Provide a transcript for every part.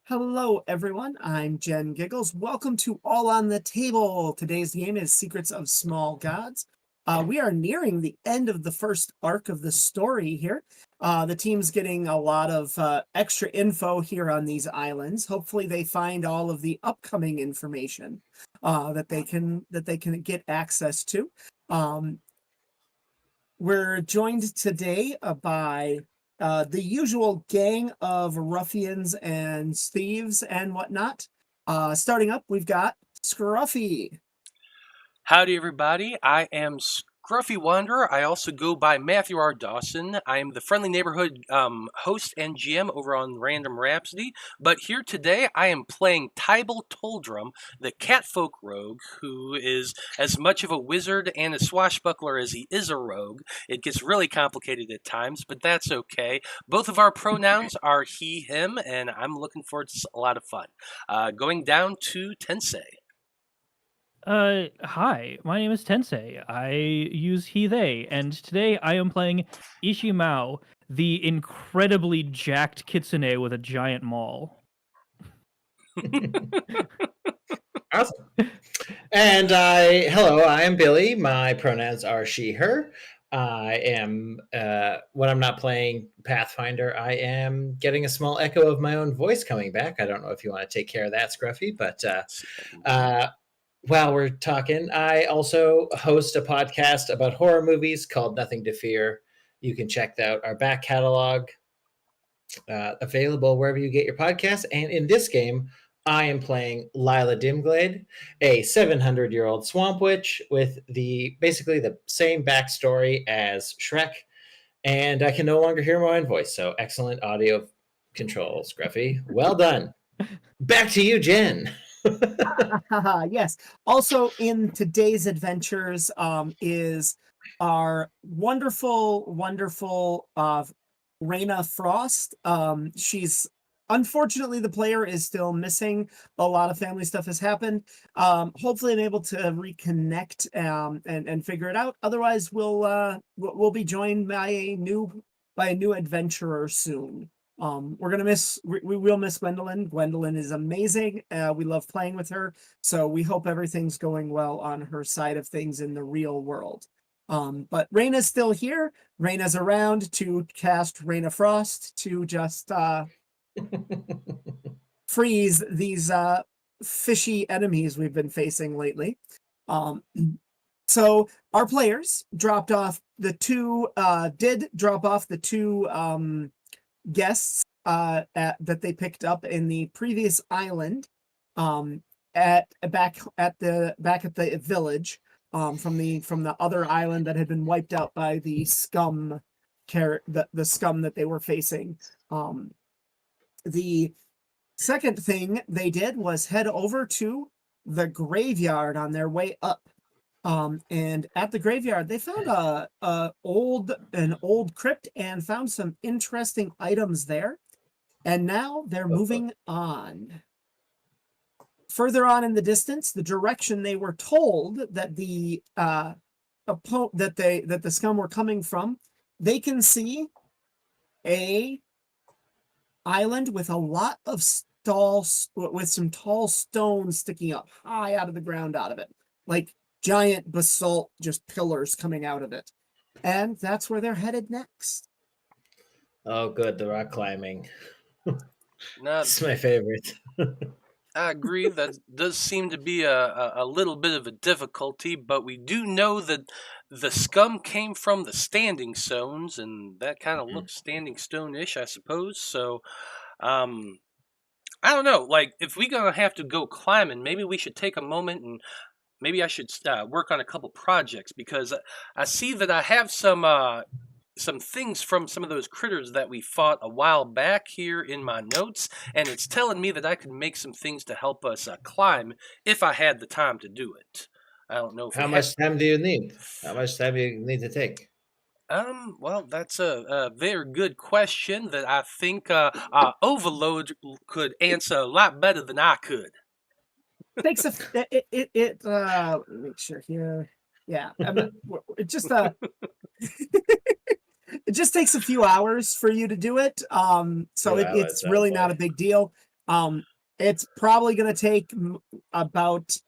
Hello, everyone. I'm Jen Giggles. Welcome to All on the Table. Today's game is Secrets of Small Gods. We are nearing the end of the first arc of the story here. The team's getting a lot of extra info here on these islands. Hopefully, they find all of the upcoming information that they can get access to. We're joined today by the usual gang of ruffians and thieves and whatnot. Starting up, we've got Scruffy. Howdy, everybody. I am Scruffy Wanderer. I also go by Matthew R. Dawson. I am the friendly neighborhood host and GM over on Random Rhapsody. But here today, I am playing Tybal Toldrum, the catfolk rogue, who is as much of a wizard and a swashbuckler as he is a rogue. It gets really complicated at times, but that's okay. Both of our pronouns are he, him, and I'm looking forward to a lot of fun. Going down to Tensei. Hi, my name is Tensei. I use he, they, and today I am playing Ishimao, the incredibly jacked kitsune with a giant maul. Awesome. And hello, I am Billy. My pronouns are she, her. I am, when I'm not playing Pathfinder, I am getting a small echo of my own voice coming back. I don't know if you want to take care of that, Scruffy, but while we're talking, I also host a podcast about horror movies called Nothing to Fear. You can check out our back catalog, available wherever you get your podcasts. And in this game, I am playing Lila Dimglade, a 700-year-old swamp witch with basically the same backstory as Shrek, and I can no longer hear my own voice. So excellent audio control, Scruffy. Well done. Back to you, Jen. Yes. Also in today's adventures is our wonderful Raina Frost. She's unfortunately the player is still missing. A lot of family stuff has happened. Hopefully I'm able to reconnect and figure it out. Otherwise we'll be joined by a new adventurer soon. We will miss Gwendolyn. Gwendolyn is amazing. We love playing with her. So we hope everything's going well on her side of things in the real world. But Raina's still here. Raina's around to cast Raina Frost to just freeze these fishy enemies we've been facing lately. So our players did drop off the two guests that they picked up in the previous island back at the village from the other island that had been wiped out by the scum the scum that they were facing. The second thing they did was head over to the graveyard on their way up. And at the graveyard, they found an old crypt and found some interesting items there. And now they're moving on. Further on in the distance, the direction they were told that the scum were coming from, they can see a island with a lot of with some tall stones sticking up high out of the ground out of it, like giant basalt just pillars coming out of it. And that's where they're headed next. Oh, good. The rock climbing. Now, It's my favorite. I agree. That does seem to be a little bit of a difficulty, but we do know that the scum came from the standing stones, and that kind of looks standing stone-ish, I suppose. So, I don't know. Like, if we're gonna have to go climbing, maybe we should take a moment and maybe I should work on a couple projects, because I see that I have some things from some of those critters that we fought a while back here in my notes, and it's telling me that I could make some things to help us climb if I had the time to do it. I don't know if How much time do you need? How much time do you need to take? Well, that's a very good question that I think Overload could answer a lot better than I could. Takes let me make sure here. Yeah, it just it just takes a few hours for you to do it. So it's really not a big deal. It's probably going to take about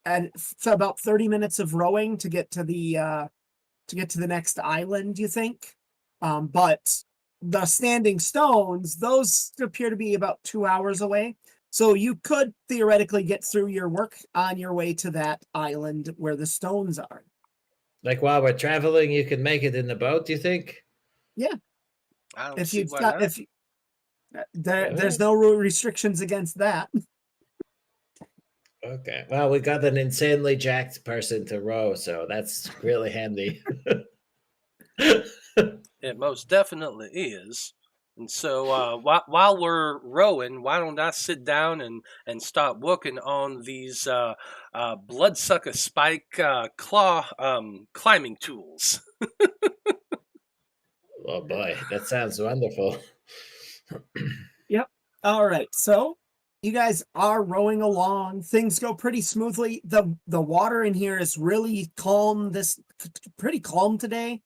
30 minutes of rowing to get to the next island, you think? But the standing stones, those appear to be about 2 hours away. So you could theoretically get through your work on your way to that island where the stones are. Like while we're traveling, you can make it in the boat, you think? I don't If see you why stop, not. there's no restrictions against that. Okay. Well, we got an insanely jacked person to row, so that's really handy. It most definitely is. And so while we're rowing, why don't I sit down and start working on these bloodsucker spike claw climbing tools? Oh boy, that sounds wonderful. All right, so you guys are rowing along. Things go pretty smoothly. The water in here is really calm. Pretty calm today.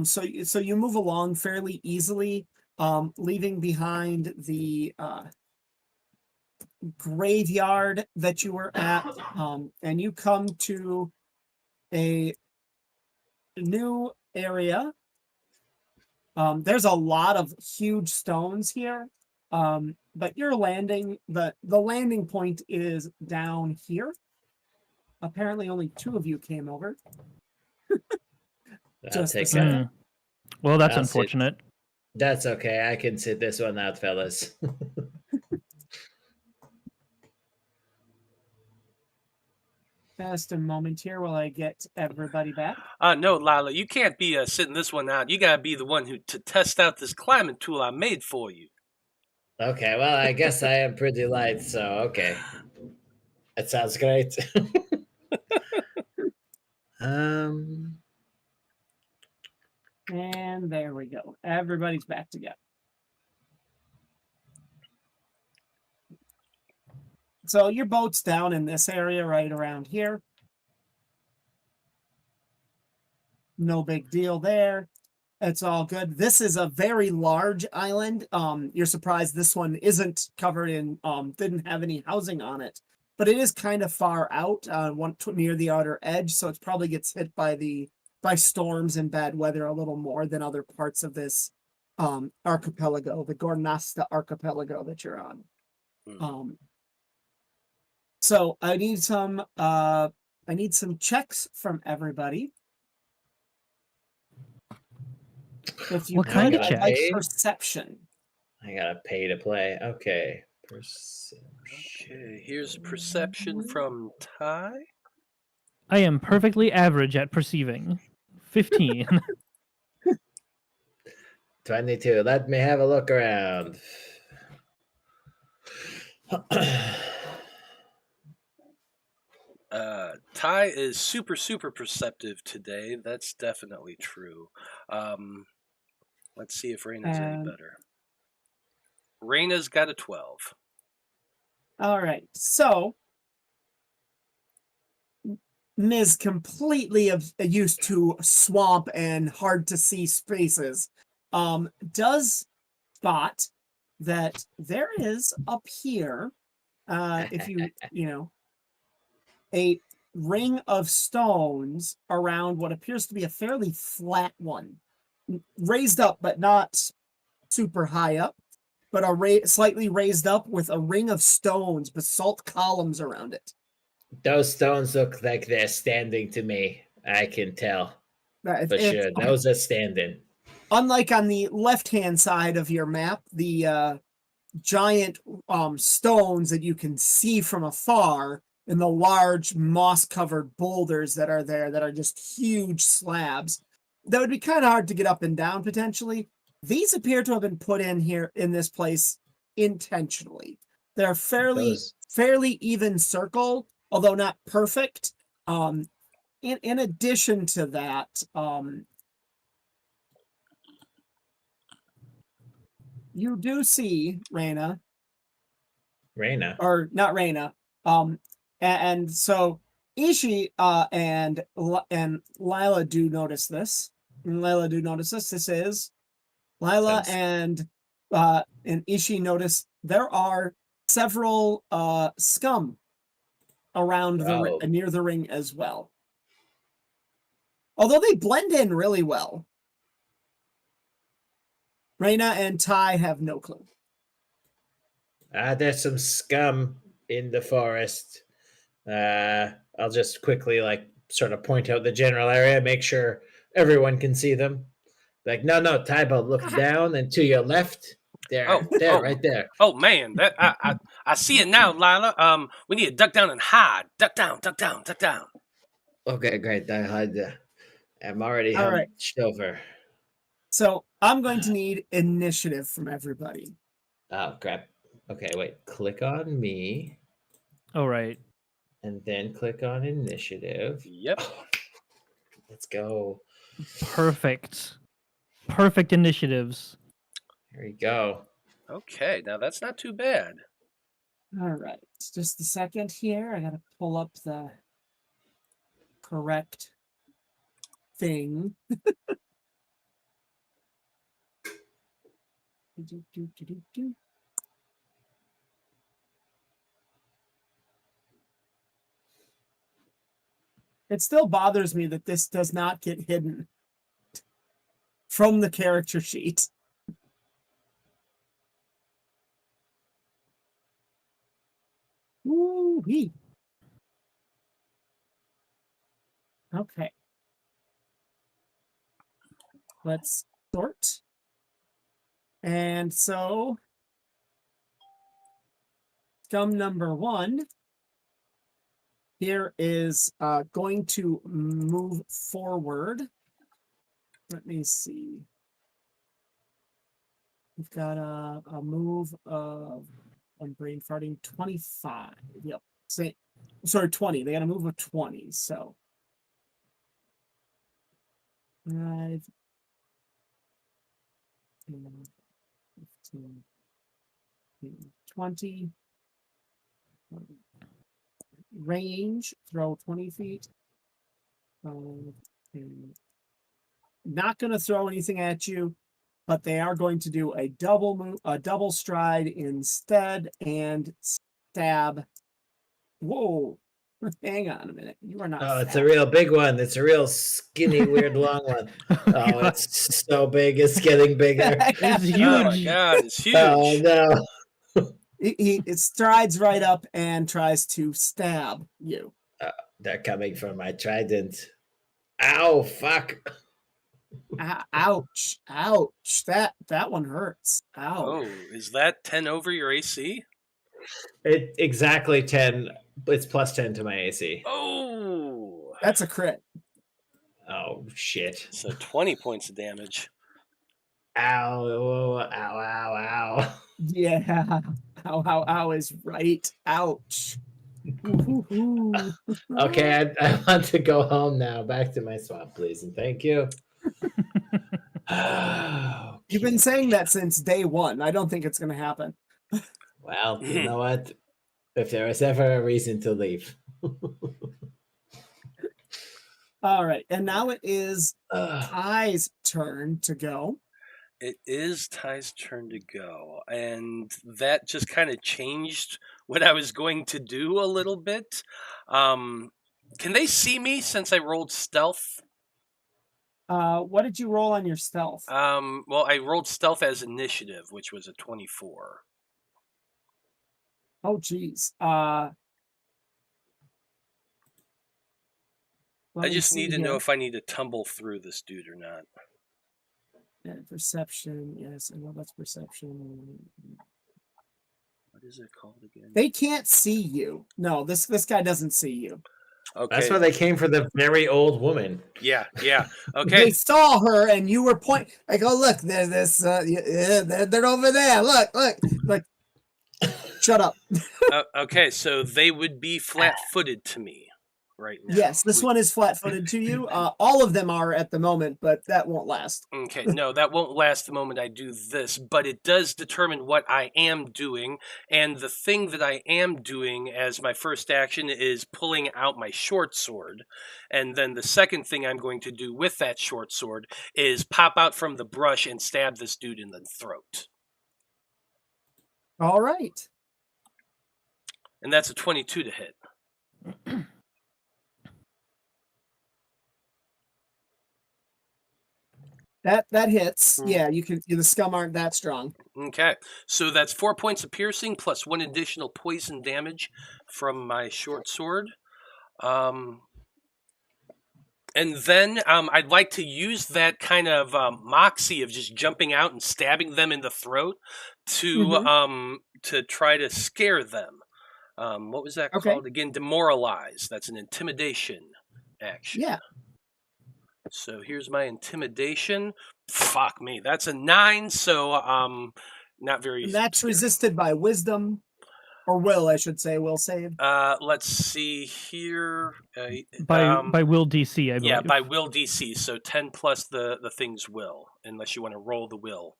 So you move along fairly easily, leaving behind the graveyard that you were at, and you come to a new area. There's a lot of huge stones here. But you're landing, the landing point is down here. Apparently only 2 of you came over. I'll Just a take second. that. Well, that's I'll sit. unfortunate. That's okay. I can sit this one out, fellas. Just a moment here while I get everybody back. No, Lila, you can't be sitting this one out. You gotta be the one to test out this climbing tool I made for you. Okay, well, I guess I am pretty light, so okay. That sounds great. And there we go. Everybody's back together. So your boat's down in this area right around here. No big deal there. It's all good. This is a very large island. You're surprised this one isn't covered in, didn't have any housing on it, but it is kind of far out, near the outer edge. So it probably gets hit by storms and bad weather a little more than other parts of this archipelago, the Gornasta archipelago that you're on. So I need some checks from everybody. If you What kind of I'd check? like perception. I gotta pay to play. Okay. Perception. Okay, here's perception from Ty. I am perfectly average at perceiving. 15. 22. Let me have a look around. Ty is super perceptive today. That's definitely true. Let's see if Raina's any better. Raina's got a 12. All right, so Ms. completely used to swamp and hard to see spaces, does spot that there is up here, if you a ring of stones around what appears to be a fairly flat one, raised up but not super high up, but slightly raised up with a ring of stones, basalt columns around it. Those stones look like they're standing to me. I can tell. For It's- sure. Those are standing. Unlike on the left-hand side of your map, the giant stones that you can see from afar and the large moss-covered boulders that are there that are just huge slabs, that would be kind of hard to get up and down potentially. These appear to have been put in here in this place intentionally. They're fairly even circle, although not perfect. In addition to that, you do see Raina, or not Raina, and so Ishi and Lila do notice this. This is Lila and Ishi notice there are several scum around Oh. near the ring as well. Although they blend in really well. Reyna and Ty have no clue. There's some scum in the forest. I'll just quickly sort of point out the general area, make sure everyone can see them. Like, no, Tybo, look down and to your left. There, right there. Oh man, that I see it now, Lila. We need to duck down and hide. Duck down. Okay, great. I hide there. I'm already All right. hunched over. So I'm going to need initiative from everybody. Oh, crap. Okay, wait. Click on me. All right. And then click on initiative. Yep. Let's go. Perfect. Perfect initiatives. Here we go. Okay, now that's not too bad. All right. Just a second here. I got to pull up the correct thing. It still bothers me that this does not get hidden from the character sheet. Woo-wee. Okay. Let's sort. And so, scum number 1 here is going to move forward. Let me see. We've got a move of, I'm brain farting, 25. Yep. Sorry, 20. They got a move of 20. So 5, 10, 15, 20. Range, throw 20 feet. Not going to throw anything at you, but they are going to do a double stride instead and stab. Whoa. Hang on a minute. You are not. Oh, it's a real big one. It's a real skinny, weird, long one. Oh, it's so big. It's getting bigger. It's huge. Oh my god, it's huge. Oh, no. It strides right up and tries to stab you. They're coming for my trident. Ow, fuck. Ouch. Ouch. That one hurts. Ow. Oh, is that 10 over your AC? It exactly 10. It's plus 10 to my AC. Oh, That's a crit. Oh, shit. so 20 points of damage. Ow, ow, ow, ow. Yeah. Ow is right. Ouch. Okay, I want to go home now. Back to my swamp, please, and thank you. You've been saying that since day 1. I don't think it's going to happen. Well, you know what? If there was ever a reason to leave. All right. And now it is Ty's turn to go. It is Ty's turn to go, and that just kind of changed what I was going to do a little bit. Can they see me since I rolled stealth? What did you roll on your stealth? Well, I rolled stealth as initiative, which was a 24. Oh, geez. I just need to know if I need to tumble through this dude or not. Perception. Yes, I know that's perception. What is it called again? They can't see you. No, this guy doesn't see you. Okay. That's why they came for the very old woman. Yeah. They Okay. saw her, and you were pointing. Like, oh, look, there's this. They're over there. Look. Like, shut up. Okay, so they would be flat-footed to me right now. Yes, this one is flat-footed to you. All of them are at the moment, but that won't last. Okay, no, that won't last the moment I do this, but it does determine what I am doing, and the thing that I am doing as my first action is pulling out my short sword, and then the second thing I'm going to do with that short sword is pop out from the brush and stab this dude in the throat. All right. And that's a 22 to hit. That hits. Mm. Yeah, you can. The scum aren't that strong. Okay, so that's 4 points of piercing plus 1 additional poison damage from my short sword. And then I'd like to use that kind of moxie of just jumping out and stabbing them in the throat to try to scare them. What was that Okay. called again? Demoralize. That's an intimidation action. Yeah. So here's my intimidation. Fuck me, that's a 9. So not very. And that's scary. resisted by wisdom, or will, I should say. Will save. Let's see here. By will DC, I believe. Yeah, by will DC. So 10 plus the thing's will, unless you want to roll the will.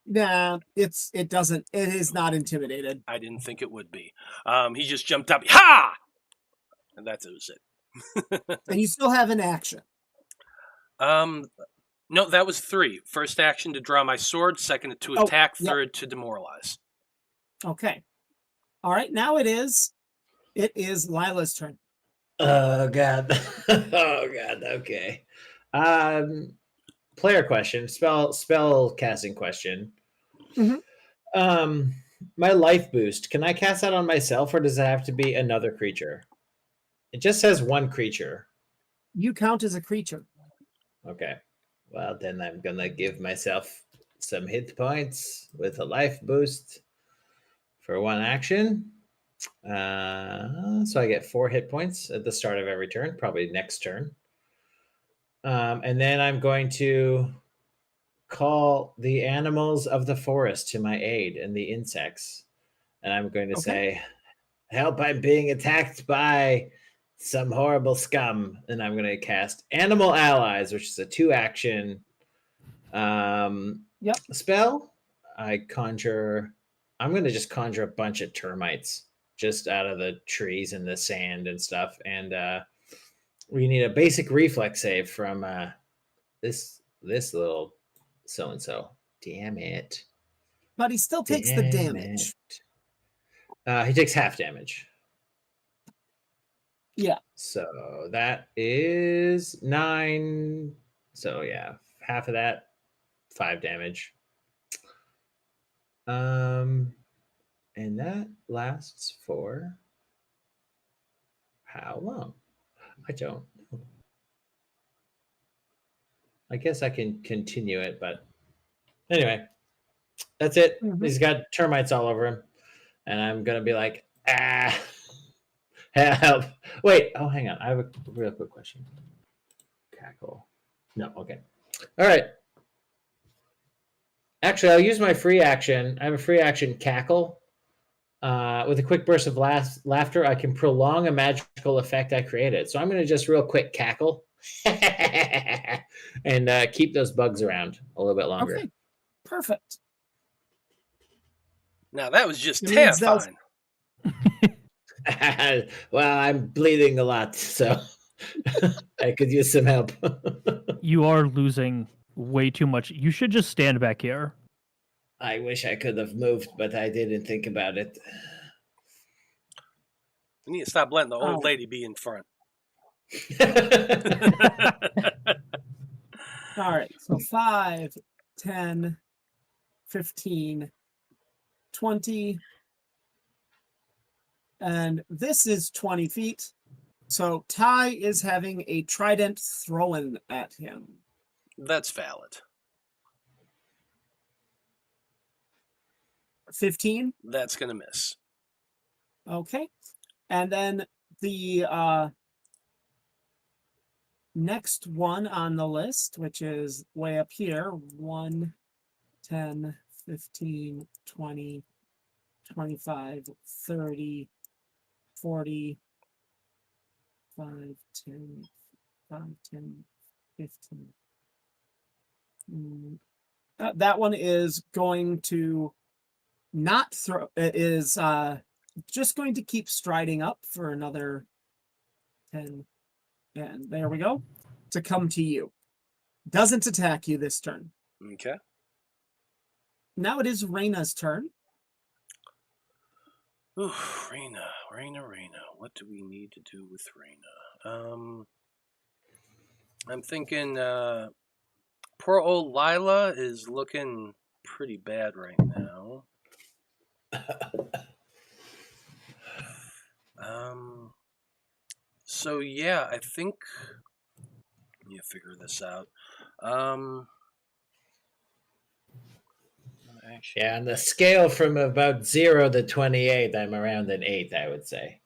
Nah, it doesn't. It is not intimidated. I didn't think it would be. He just jumped up. Ha! And that was it. And you still have an action. No, that was 3. First action to draw my sword. Second to attack. Yep. Third to demoralize. Okay. All right. Now it is Lila's turn. Oh god. Oh god. Okay. Player question. Spell casting question. Mhm. My life boost. Can I cast that on myself, or does it have to be another creature? It just says one creature. You count as a creature. Okay. Well, then I'm gonna give myself some hit points with a life boost for 1 action. So I get 4 hit points at the start of every turn, probably next turn. And then I'm going to call the animals of the forest to my aid and the insects. And I'm going to say, help, I'm being attacked by some horrible scum. And I'm going to cast Animal Allies, which is a 2-action spell. I'm going to just conjure a bunch of termites just out of the trees and the sand and stuff. And we need a basic reflex save from this little so-and-so. Damn it. But he still takes the damage. He takes half damage. Yeah. So that is 9. So yeah, half of that, 5 damage. And that lasts for how long? I don't know. I guess I can continue it, but anyway, that's it. He's got termites all over him, and I'm gonna be like, help! Wait, oh, hang on. I have a real quick question. Cackle. No, okay. All right. Actually, I'll use my free action. I have a free action, Cackle. With a quick burst of laughter, I can prolong a magical effect I created. So I'm going to just real quick cackle and keep those bugs around a little bit longer. Okay, perfect. Now that was just It means terrifying. Well, I'm bleeding a lot, so I could use some help. You are losing way too much. You should just stand back here. I wish I could have moved, but I didn't think about it. We need to stop letting the old lady be in front. All right, so 5, 10, 15, 20, and this is 20 feet. So Ty is having a trident thrown at him. That's valid. 15? That's going to miss. Okay. And then the next one on the list, which is way up here, 1, 10, 15, 20, 25, 30, 40, 5, 10, 5, 10, 15. That one is going to not throw, is just going to keep striding up for another 10. And there we go. To come to you. Doesn't attack you this turn. Okay. Now it is Reyna's turn. Ooh, Reyna. What do we need to do with Reyna? I'm thinking poor old Lila is looking pretty bad right now. So yeah, I think you figure this out. Actually, Yeah, on the scale from about 0 to 28, I'm around an 8, I would say.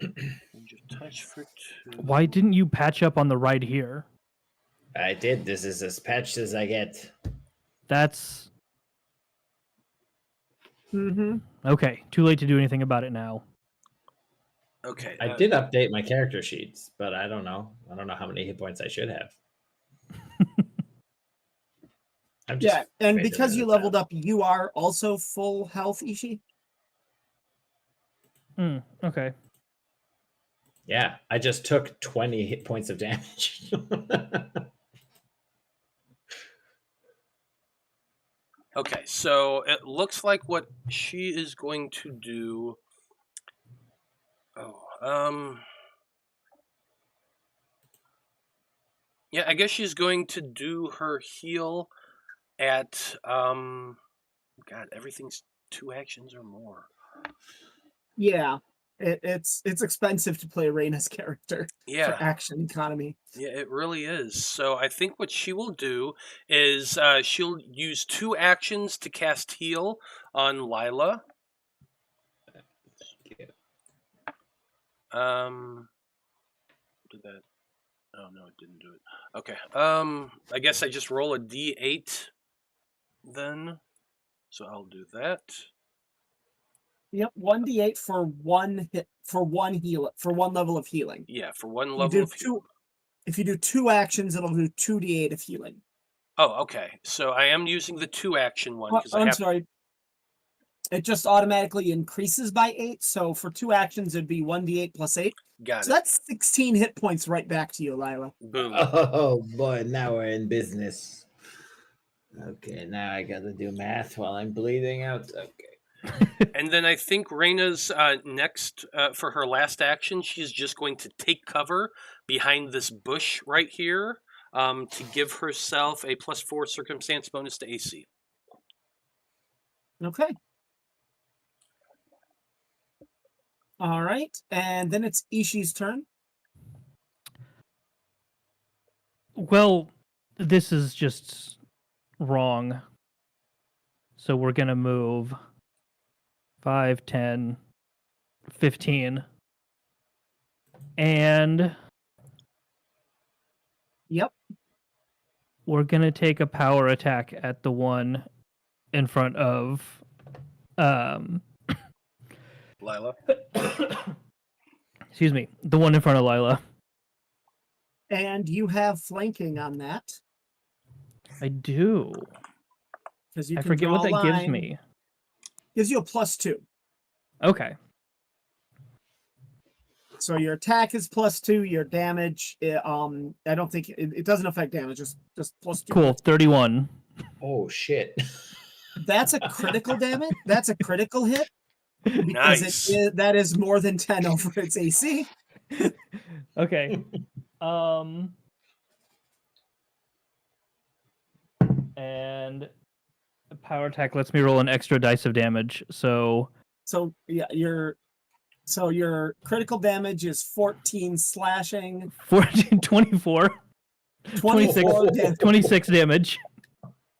change of touch for 2. Why didn't you patch up on the right here? I did. This is as patched as I get. That's Mm-hmm. okay. Too late to do anything about it now. Okay. I did update my character sheets, but I don't know. I don't know how many hit points I should have. I'm just Yeah, and fading because it you out. leveled up, you are also full health, Ishi. Okay. Yeah, I just took 20 hit points of damage. Okay, so it looks like what she is going to do. Yeah, I guess she's going to do her heal at God, everything's 2 actions or more. Yeah, it's expensive to play Reyna's character Yeah. for action economy. Yeah, it really is. So I think what she will do is she'll use 2 actions to cast heal on Lila. Did that? Oh no, it didn't do it. Okay. I guess I just roll a D8 then. So I'll do that. Yep, 1d8 for one hit for one level of healing. Yeah, for 1 You level do of heal. if you do 2 actions, it'll do 2d8 of healing. Oh, okay. So I am using the 2 action one because I'm sorry. It just automatically increases by 8. So for 2 actions, it'd be 1d8 plus 8. Got So it. that's 16 hit points right back to you, Lila. Boom. Oh boy, now we're in business. Okay, now I gotta do math while I'm bleeding out. Okay. And then I think Reyna's next, for her last action, she's just going to take cover behind this bush right here to give herself a +4 circumstance bonus to AC. Okay. All right, and then it's Ishi's turn. Well, this is just wrong. So we're going to move 5, 10, 15. And Yep. we're going to take a power attack at the one in front of Lila? excuse me, the one in front of Lila. And you have flanking on that. I do. Because you I can forget what draw a that gives line. me. Gives you a +2. Okay. So your attack is +2. Your damage, I don't think it doesn't affect damage. Just +2. Cool. 31. Oh shit. That's a critical damage. That's a critical hit. Nice. That is more than 10 over its AC. Okay. And a power attack lets me roll an extra dice of damage. So yeah, your critical damage is 14 slashing, 14, 24, 24 damage. 26 damage.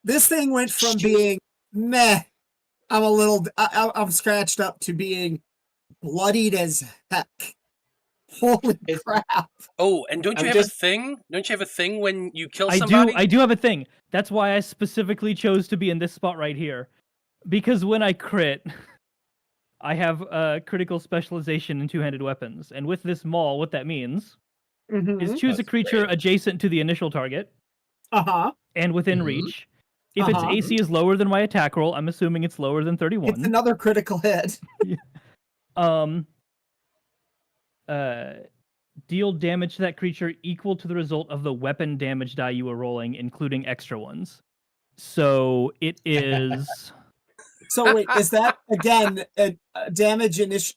This thing went from being meh, I'm scratched up, to being bloodied as heck. Holy crap. Oh, and don't you have a thing? Don't you have a thing when you kill somebody? I do have a thing. That's why I specifically chose to be in this spot right here. Because when I crit, I have a critical specialization in two-handed weapons. And with this maul, what that means is choose a That's creature great. adjacent to the initial target Uh-huh. and within Mhm. reach. If its Uh-huh. AC is lower than my attack roll, I'm assuming it's lower than 31. It's another critical hit. Deal damage to that creature equal to the result of the weapon damage die you were rolling, including extra ones. So it is So wait, is that again a damage initial?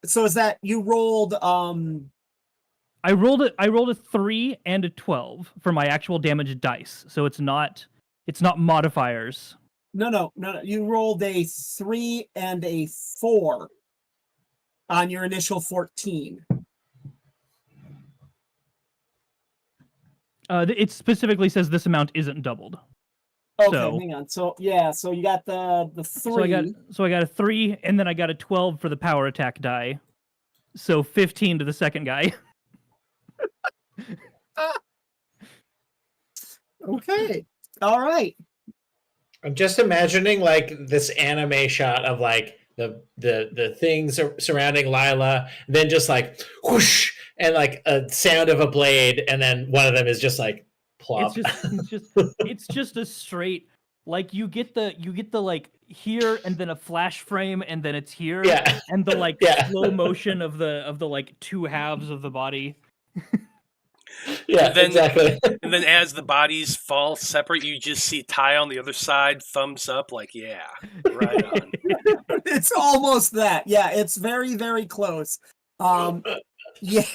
So is that you rolled? I rolled a 3 and a 12 for my actual damage dice, so it's not modifiers. No. You rolled a 3 and a 4 on your initial 14. It specifically says this amount isn't doubled. Okay, So- hang on. So yeah, so you got the 3. So I got a 3, and then I got a 12 for the power attack die. So 15 to the second guy. Okay. All right. I'm just imagining like this anime shot of like the things surrounding Lila, and then just like whoosh, and like a sound of a blade, and then one of them is just like plop. It's just a straight, like you get the like here and then a flash frame and then it's here. Yeah. And the like Yeah. slow motion of the like two halves of the body. Yeah, And then- exactly. And then as the bodies fall separate, you just see Ty on the other side, thumbs up, like, yeah, right on. It's almost that. Yeah, it's very, very close. Yeah.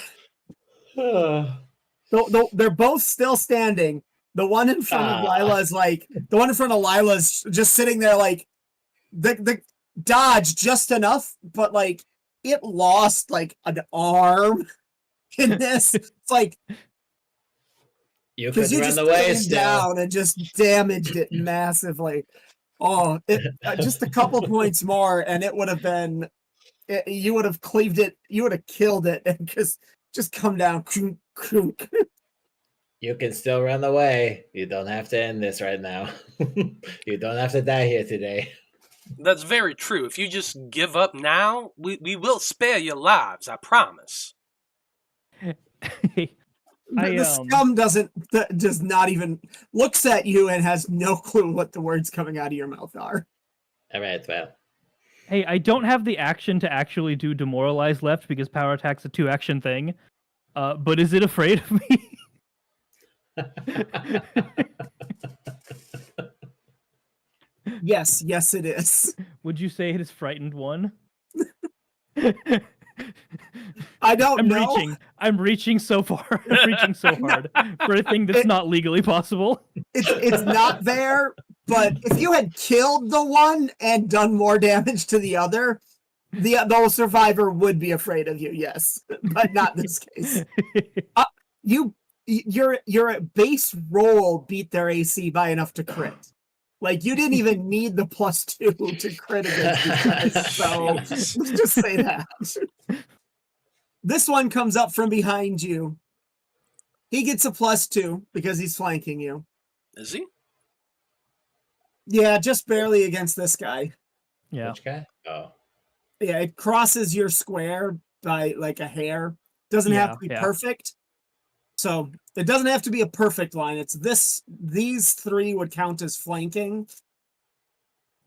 They're both still standing. The one in front of Lila is like the one in front of Lila is just sitting there like the dodge just enough, but like it lost like an arm in this. It's like You could because you run just away came still. down and just damaged it massively. Oh, just a couple points more, and it would have been. You would have cleaved it. You would have killed it, and just come down. You can still run away. You don't have to end this right now. You don't have to die here today. That's very true. If you just give up now, we will spare your lives, I promise. The scum does not even looks at you and has no clue what the words coming out of your mouth are. All right, well. Hey, I don't have the action to actually do demoralize left because power attack's a 2-action thing. But is it afraid of me? Yes, it is. Would you say it is frightened one? I don't know. I'm reaching so far. I'm reaching so hard for a thing that's not legally possible. It's not there, but if you had killed the one and done more damage to the other, the survivor would be afraid of you, yes. But not in this case. Your base roll beat their AC by enough to crit. Like you didn't even need the +2 to crit against these guys. So let's just say that. This one comes up from behind you. He gets a +2 because he's flanking you. Is he? Yeah, just barely against this guy. Yeah. Which guy? Oh. Yeah, it crosses your square by like a hair. Doesn't have to be perfect. So it doesn't have to be a perfect line. It's these 3 would count as flanking.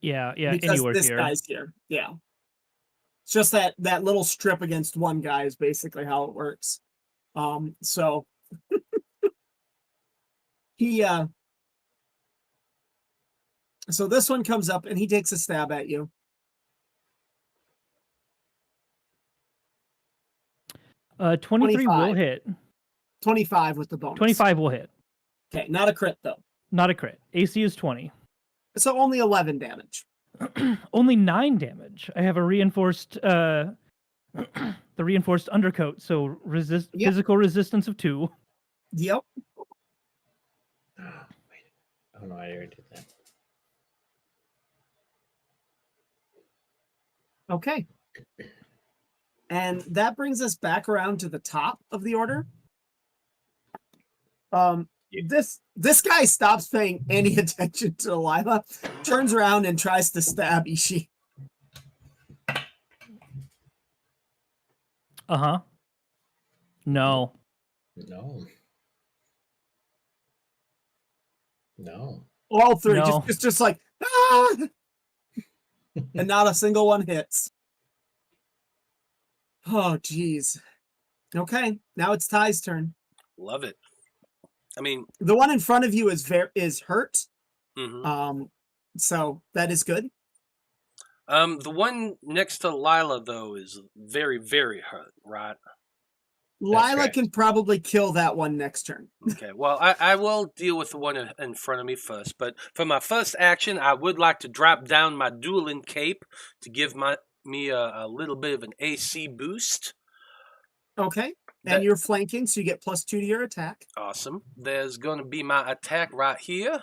Yeah, Because anywhere this here. guy's here. Yeah. It's just that little strip against one guy is basically how it works. So so this one comes up and he takes a stab at you. 23 will 25. hit. 25 with the bonus. 25 will hit. Okay, not a crit though. Not a crit. AC is 20. So only 11 damage. Only 9 damage. I have a reinforced the reinforced undercoat, so physical resistance of 2. Yep. Oh no, I already did that. Okay. And that brings us back around to the top of the order. This guy stops paying any attention to Delilah, turns around and tries to stab Ishii. Uh-huh. No. All 3 No. just like ah! And not a single one hits. Oh geez. Okay, now it's Ty's turn. Love it. I mean, The one in front of you is hurt. mhm. So that is good. The one next to Lila though is very, very hurt, right? Lila correct. can probably kill that one next turn. Okay, well, I will deal with the one in front of me first, but for my first action, I would like to drop down my dueling cape to give me a little bit of an AC boost. Okay. That- And you're flanking, so you get +2 to your attack. Awesome. There's going to be my attack right here.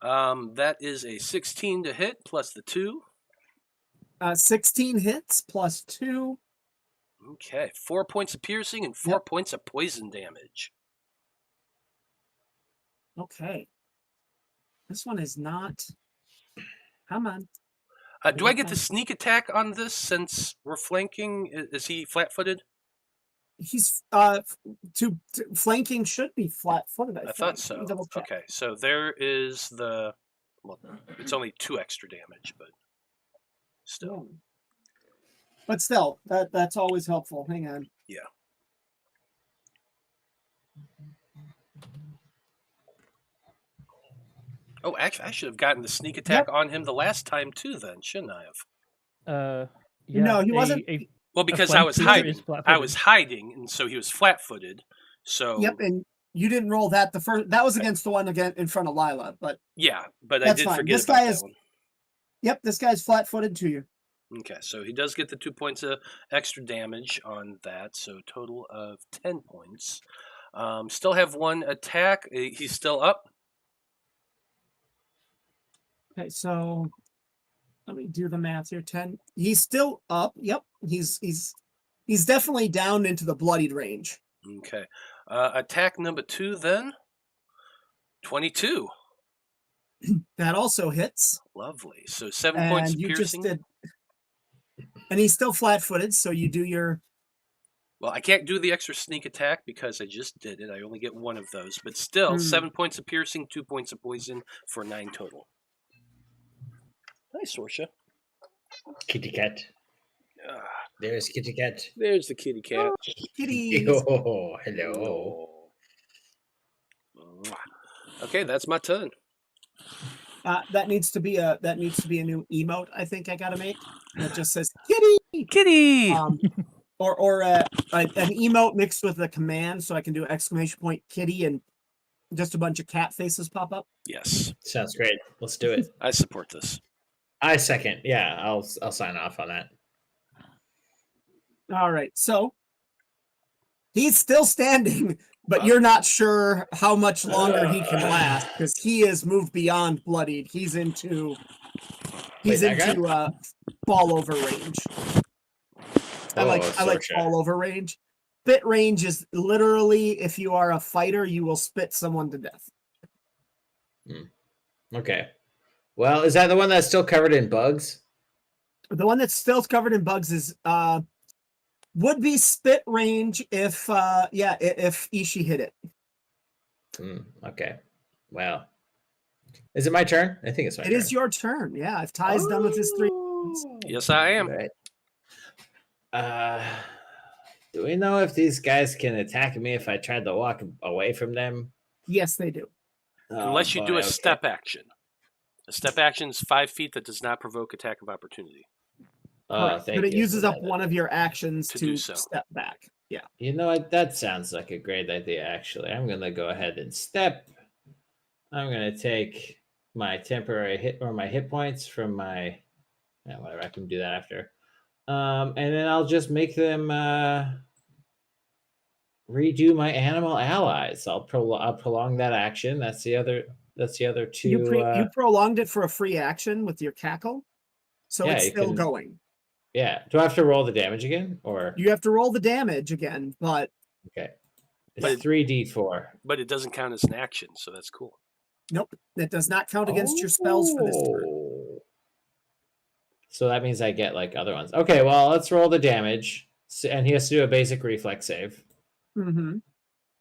That is a 16 to hit plus the 2. 16 hits +2. Okay, 4 points of piercing and 4 points of poison damage. Okay. This one is not. Come on. Do I get the sneak attack on this since we're flanking? Is he flat-footed? He's flanking should be flat-footed. I thought so. Let me double check. Okay, so there is the. Well, it's only 2 extra damage, but still. But still, that's always helpful. Hang on. Yeah. Oh, actually, I should have gotten the sneak attack on him the last time too. Then shouldn't I have? Yeah, No, he wasn't. Well, because flank I was creature hiding. is I flat-footed. was hiding, and so he was flat-footed. So Yep, and you didn't roll that the first. That was against the one again in front of Lila, but yeah, but I That's did fine. forget This about guy that is- one. yep, this guy's flat-footed to you. Okay, so he does get the 2 points of extra damage on that, so total of 10 points. Still have 1 attack. He's still up. Okay, so let me do the math here. 10. He's still up. Yep, he's definitely down into the bloodied range. Okay, attack number 2 then. 22. That also hits. Lovely. So 7 points And of you piercing. just did. And he's still flat-footed, so you do your. Well, I can't do the extra sneak attack because I just did it. I only get 1 of those, but still 7 points of piercing, 2 points of poison for 9 total. Nice, Sorsha. Kitty cat. Ah, There's Kitty cat. there's the kitty cat. Kitties. Oh, hello. Mwah. Okay, that's my turn. That needs to be a new emote. I think I gotta make that just says kitty. Kitty. Or an emote mixed with a command, so I can do !kitty and just a bunch of cat faces pop up. Yes, Sounds great. Let's do it. I support this. I second. Yeah, I'll sign off on that. All right, so he's still standing, but you're not sure how much longer he can last because he has moved beyond bloodied. He's into that guy? fall over range. I like Sorsha. fall over range. Spit range is literally if you are a fighter, you will spit someone to death. Okay. Well, is that the one that's still covered in bugs? The one that's still covered in bugs is would be spit range if Ishii hit it. Okay. Well, is it my turn? I think it's my It turn. is your turn. Yeah, if Ty's done with his 3. Yes, I am. Right. Do we know if these guys can attack me if I tried to walk away from them? Yes, they do. Unless you do boy, a okay. step action. A step action is 5 feet that does not provoke attack of opportunity. Correct. Thank But it you uses for up that. one of your actions To to do so. step back. Yeah. You know what? That sounds like a great idea, actually. I'm going to go ahead and step. I'm going to take my temporary hit or my hit points from my. Yeah, whatever. I can do that after. And then I'll just make them redo my animal allies. I'll prolong that action. That's the other 2. You prolonged it for a free action with your cackle. So Yeah, it's you still can- going. Yeah. Do I have to roll the damage again? Or You have to roll the damage again, but okay. But- It's 3d4. But it doesn't count as an action, so that's cool. nope, that does not count against your spells for this turn. Oh. So that means I get like other ones. Okay, well, let's roll the damage. And he has to do a basic reflex save. Mm-hmm.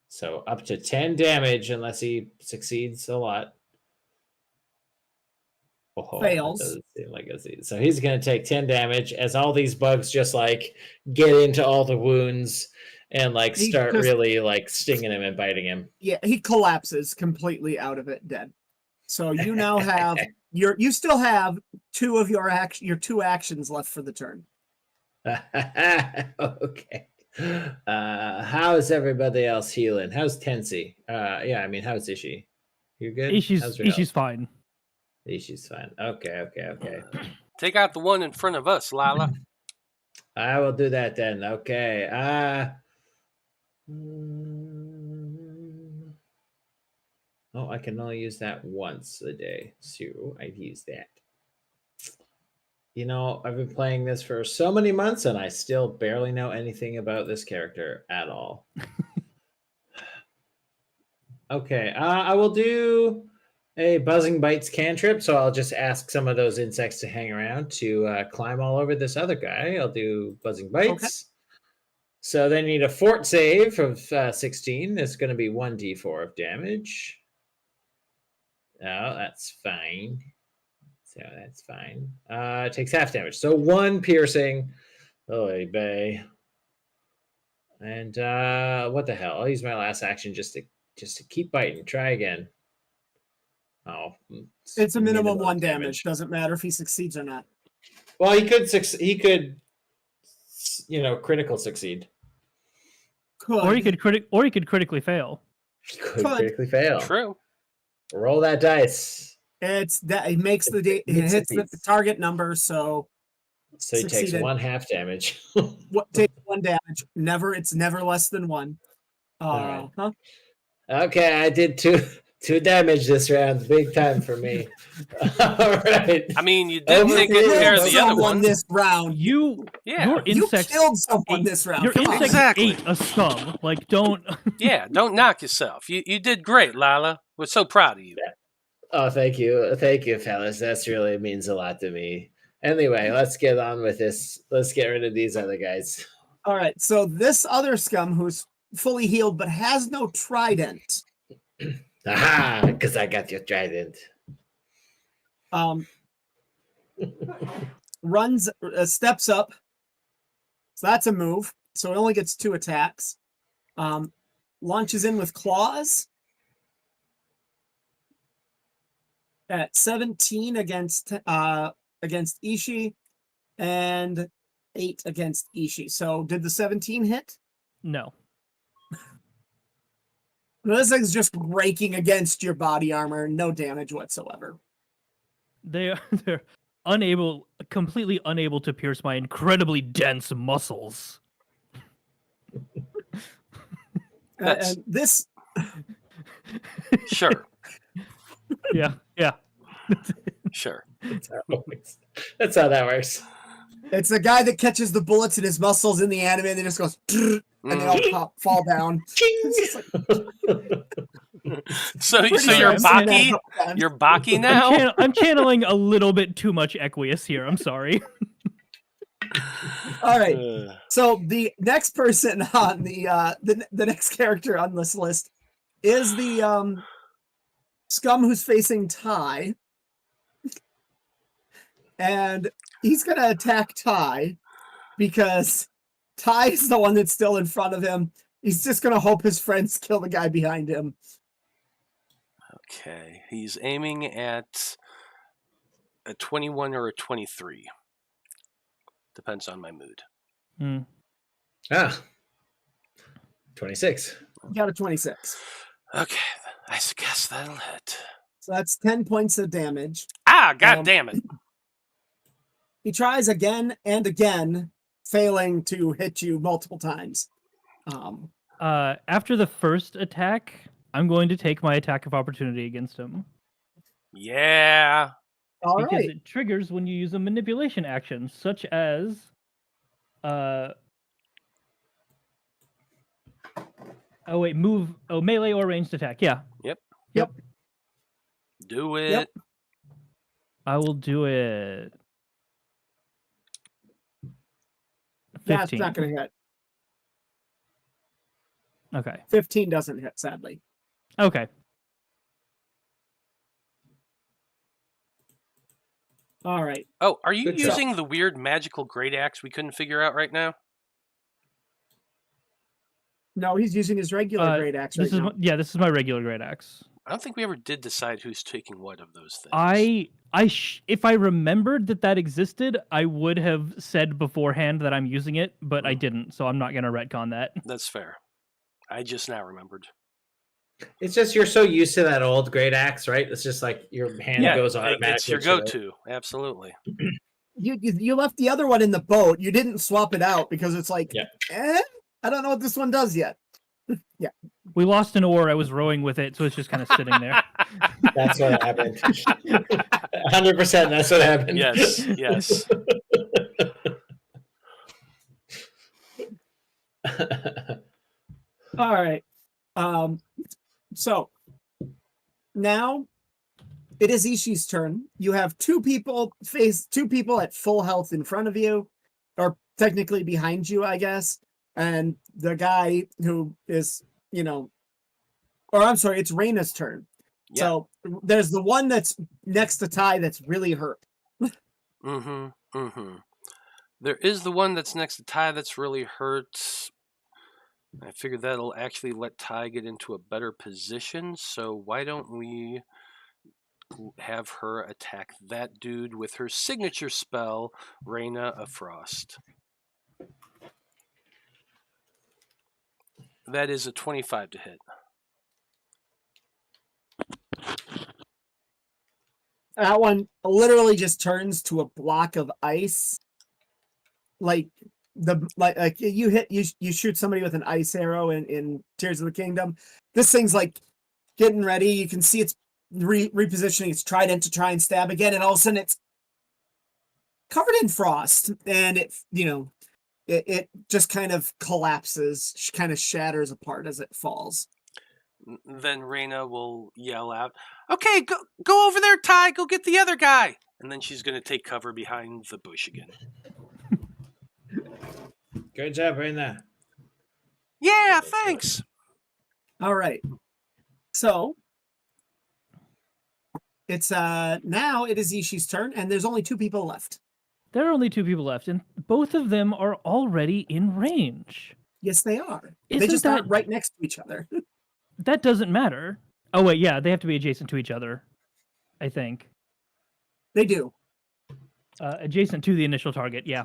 So up to 10 damage unless he succeeds a lot. Oh, that Fails. doesn't seem like it's so he's going to take 10 damage as all these bugs just like get into all the wounds and like He start just- really like stinging him and biting him. Yeah, he collapses completely out of it, dead. So you now have you still have two of your two actions left for the turn. Okay. How's everybody else healing? How's Tensi? Yeah, I mean, how's Ishi? You good? How's your Ishi's fine. health? Ishi's fine. Okay. Take out the one in front of us, Lila. I will do that then. Okay. Oh, I can only use that once a day. So I'd use that. You know, I've been playing this for so many months and I still barely know anything about this character at all. Okay, I will do a Buzzing Bites cantrip. So I'll just ask some of those insects to hang around to climb all over this other guy. I'll do Buzzing Bites. Okay. So they need a fort save of 16. That's going to be 1d4 of damage. Oh, that's fine. So that's fine. It takes half damage. So 1 piercing. Oh, bay. And what the hell? I'll use my last action just to keep biting. Try again. Oh, It's a minimum 1 damage. Doesn't matter if he succeeds or not. Well, he could critical succeed. Or he could critically fail. He could critically fail. True. Roll that dice. It's that it makes it hits the target number, so he takes 1 half damage. What takes 1 damage? It's never less than 1. Right. Huh? Okay, I did 2 damage this round. Big time for me. All right. I mean, you did take good care of the other one this round. Your insect killed someone this round. Your Come on. insect Exactly. ate a scum. Like, don't. Yeah, don't knock yourself. You did great, Lila. We're so proud of you. Oh, thank you, fellas. That really means a lot to me. Anyway, let's get on with this. Let's get rid of these other guys. All right. So this other scum who's fully healed but has no trident. Aha! Because I got your trident. Runs, steps up. So that's a move. So it only gets 2 attacks. Launches in with claws. At 17 against Ishi, and 8 against Ishi. So did the 17 hit? No. This thing's just raking against your body armor, no damage whatsoever. They're completely unable to pierce my incredibly dense muscles. And this, Sure. Yeah. Sure. That's how that works. it's the guy that catches the bullets in his muscles in the anime, and he just goes, and they all fall down. It's just like, So pretty you're sure I've seen that a Baki? couple times. You're Baki now? I'm channeling a little bit too much Equius here. I'm sorry. All right. So the next person on the next character on this list is the scum who's facing Ty, and he's gonna attack Ty because Ty is the one that's still in front of him. He's just gonna hope his friends kill the guy behind him. Okay. He's aiming at a 21 or a 23. Depends on my mood. Hmm. 26. You got a 26. Okay. I guess that'll hit. So that's 10 points of damage. Ah, god damn it. He tries again and again, failing to hit you multiple times. After the first attack, I'm going to take my attack of opportunity against him. Yeah. All because right. it triggers when you use a manipulation action, such as melee or ranged attack. Yeah. Yep. Do it. Yep. I will do it. That's 15. not going to hit. Okay. 15 doesn't hit, sadly. Okay. All right. Oh, are you Good job. using the weird magical great axe we couldn't figure out right now? No, he's using his regular great axe right This is now. this is my regular great axe. I don't think we ever did decide who's taking what of those things. If I remembered that existed, I would have said beforehand that I'm using it, but I didn't, so I'm not gonna retcon that. That's fair. I just now remembered. It's just you're so used to that old great axe, right? It's just like your hand goes automatically. It's your to it. go-to. Absolutely. You left the other one in the boat. You didn't swap it out because it's like, I don't know what this one does yet. We lost an oar. I was rowing with it, so it's just kind of sitting there. That's what happened. 100%. That's what happened. Yes. Yes. All right. So now it is Ishi's turn. You have two people at full health in front of you, or technically behind you, I guess. And the guy who is, or I'm sorry, it's Reyna's turn. Yeah. So there's the one that's next to Ty that's really hurt. There is the one that's next to Ty that's really hurt. I figured that'll actually let Ty get into a better position. So why don't we have her attack that dude with her signature spell, Reyna of Frost. That is a 25 to hit. That one literally just turns to a block of ice. Like you shoot somebody with an ice arrow in Tears of the Kingdom. This thing's like getting ready. You can see it's repositioning its trident to try and stab again, and all of a sudden it's covered in frost, and it just kind of collapses, kind of shatters apart as it falls. Then Reyna will yell out, "Okay, go over there, Ty. Go get the other guy." And then she's going to take cover behind the bush again. Good job, Reyna. Yeah, thanks. All right. So it's now it is Ishi's turn, and there's only two people left. There are only two people left, and both of them are already in range. Yes, they are. They Isn't just that- aren't right next to each other. That doesn't matter. Oh wait, yeah, they have to be adjacent to each other, I think. They do. Adjacent to the initial target, yeah.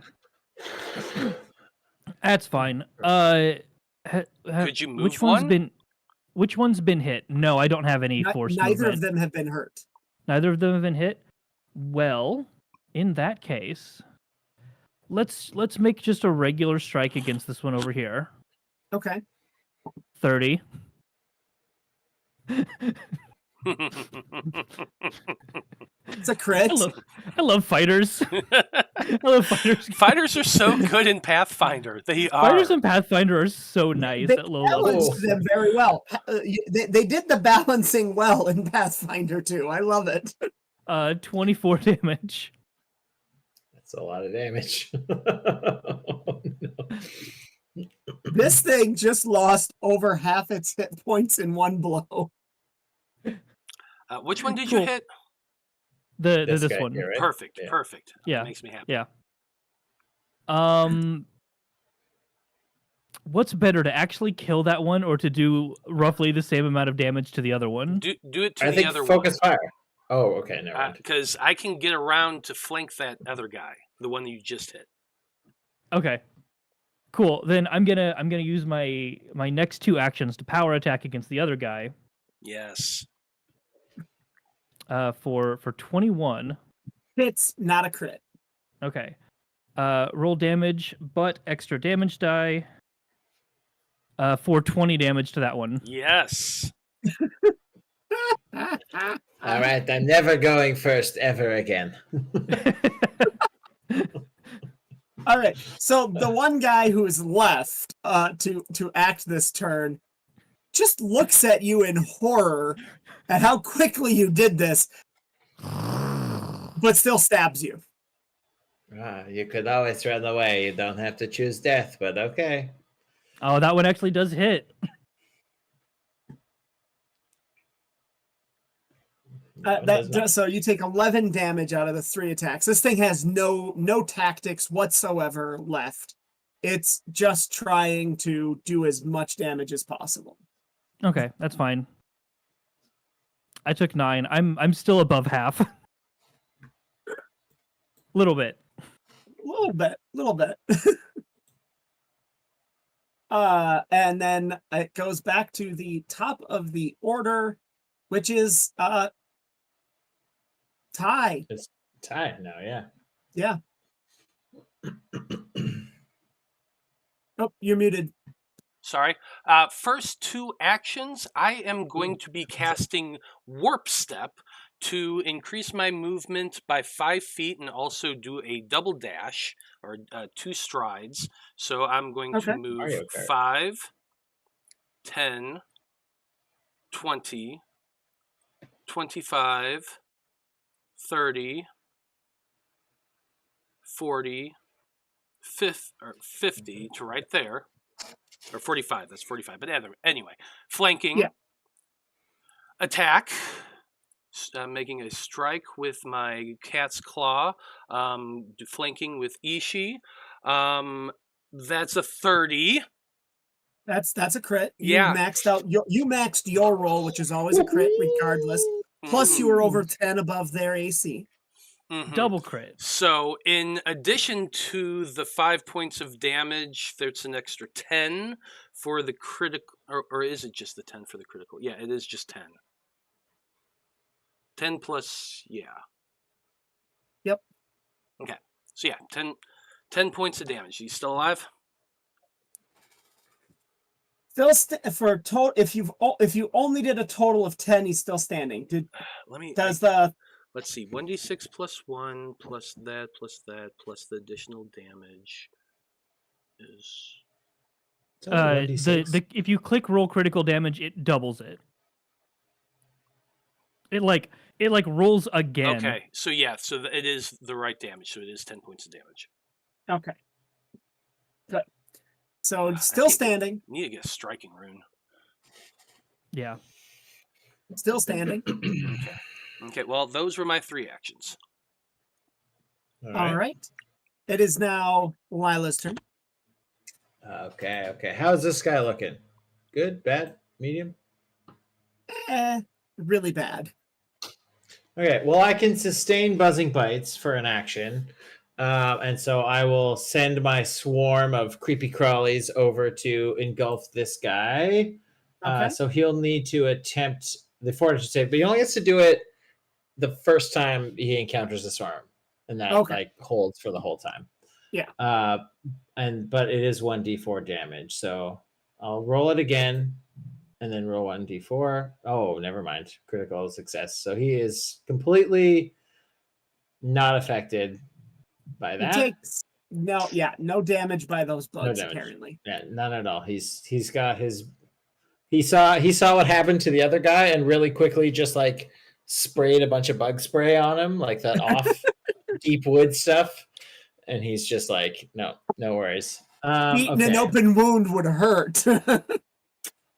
That's fine. Could you move Which one's been hit? No, I don't have any force Neither movement. of them have been hurt. Neither of them have been hit. Well, in that case, let's make just a regular strike against this one over here. Okay. 30. It's a crit. I love fighters. I love fighters. Fighters are so good in Pathfinder. They are. Fighters in Pathfinder are so nice They at low levels. balanced them very well. They did the balancing well in Pathfinder too. I love it. 24 damage. That's a lot of damage. Oh, no. This thing just lost over half its hit points in one blow. Which one did you Cool. hit? This guy one. here, right? Perfect. Yeah. Perfect. Yeah. Makes me happy. Yeah. What's better, to actually kill that one or to do roughly the same amount of damage to the other one? Do it to I the think other focus fire. Oh, okay, never one. mind. Because I can get around to flank that other guy, the one that you just hit. Okay. Cool. Then I'm gonna use my next two actions to power attack against the other guy. Yes. For 21. It's not a crit. Okay. Roll damage, but extra damage die. For 20 damage to that one. Yes. All right, I'm never going first ever again. All right. So the one guy who is left to act this turn just looks at you in horror at how quickly you did this, but still stabs you. You could always run away. You don't have to choose death, but okay. Oh, that one actually does hit. So you take 11 damage out of the 3 attacks. This thing has no tactics whatsoever left. It's just trying to do as much damage as possible. Okay, that's fine. I took 9. I'm still above half. Little bit. Little bit. And then it goes back to the top of the order, which is Ty. It's Ty now, yeah. Yeah. Oh, you're muted. Sorry. First 2 actions, I am going to be casting Warp Step to increase my movement by 5 feet and also do a double dash or 2 strides. So I'm going Okay. to move Mario Kart. 5, 10, 20, 25, 30, 40, 50 to right there. Or 45, that's 45. But anyway, flanking. Yeah. Attack. Making a strike with my cat's claw. Flanking with Ishii. That's a 30. That's a crit. Yeah. You maxed out you maxed your roll, which is always a crit regardless. Plus you were over 10 above their AC. Mhm. Double crit. So, in addition to the 5 points of damage, there's an extra 10 for the critical. Or is it just the 10 for the critical? Yeah, it is just 10. 10 plus, yeah. Yep. Okay. So, yeah, 10 points of damage. You still alive? Still for total. If you only did a total of 10, he's still standing. Let me. Does the Let's see. 1d6 plus 1 plus that plus the additional damage is. It's only 1d6. The if you click roll critical damage, it doubles it. It like rolls again. Okay. So, yeah. So, it is the right damage. So, it is 10 points of damage. okay? Good. So I still need- standing. Need to get a striking rune. Yeah. Still standing. Okay, well, those were my 3 actions. All right. It is now Lila's turn. Okay. How's this guy looking? Good, bad, medium? Really bad. Okay, well, I can sustain buzzing bites for an action. And so I will send my swarm of creepy crawlies over to engulf this guy. Okay. So he'll need to attempt the fortitude save, but he only gets to do it the first time he encounters the swarm, and that Okay. holds for the whole time. Yeah. But it is 1d4 damage, so I'll roll it again, and then roll 1d4. Oh, never mind, critical success. So he is completely not affected by He that. takes no damage by those bugs damage. apparently. Yeah, none at all. He's got his. He saw what happened to the other guy, and really quickly just sprayed a bunch of bug spray on him, like that off deep wood stuff, and he's just like, no worries. Beating an open wound would hurt.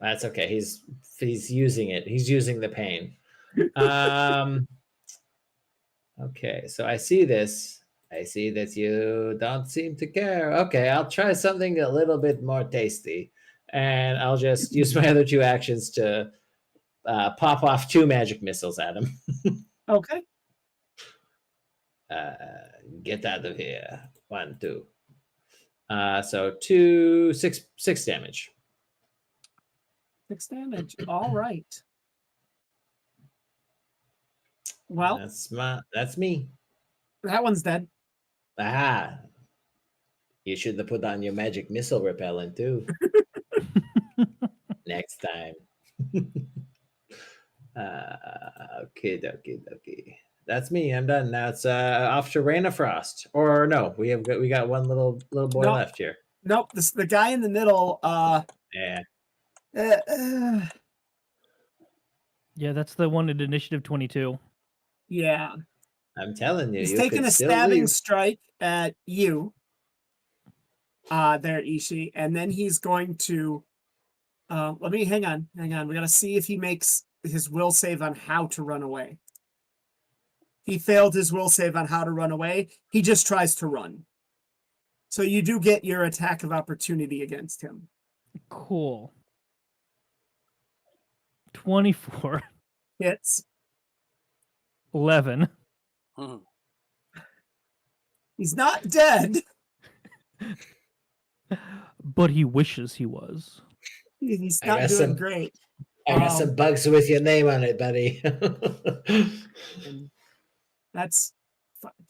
That's okay. He's using it. He's using the pain. Okay, so I see this. I see that you don't seem to care. Okay, I'll try something a little bit more tasty, and I'll just use my other 2 actions to pop off 2 magic missiles at him. Okay. Get out of here. 1, 2. So 2, 6 damage. 6 damage. All right. Well, That's me. that one's dead. You should have put on your magic missile repellent too. Next time. Okay. That's me. I'm done. Now it's off to Raina Frost. Or no, we got one little boy No. left here. Nope. The guy in the middle. Yeah. Yeah, that's the one at initiative 22. Yeah. I'm telling you, He's you taking could a still stabbing leave. strike at you. There, Ishii, and then he's going to. Hang on. We gotta see if he makes his will save on how to run away. He failed his will save on how to run away. He just tries to run. So you do get your attack of opportunity against him. Cool. 24. Hits. 11. Mhm. He's not dead. But he wishes he was. He's I not got doing some- great. I got some bugs with your name on it, buddy. And that's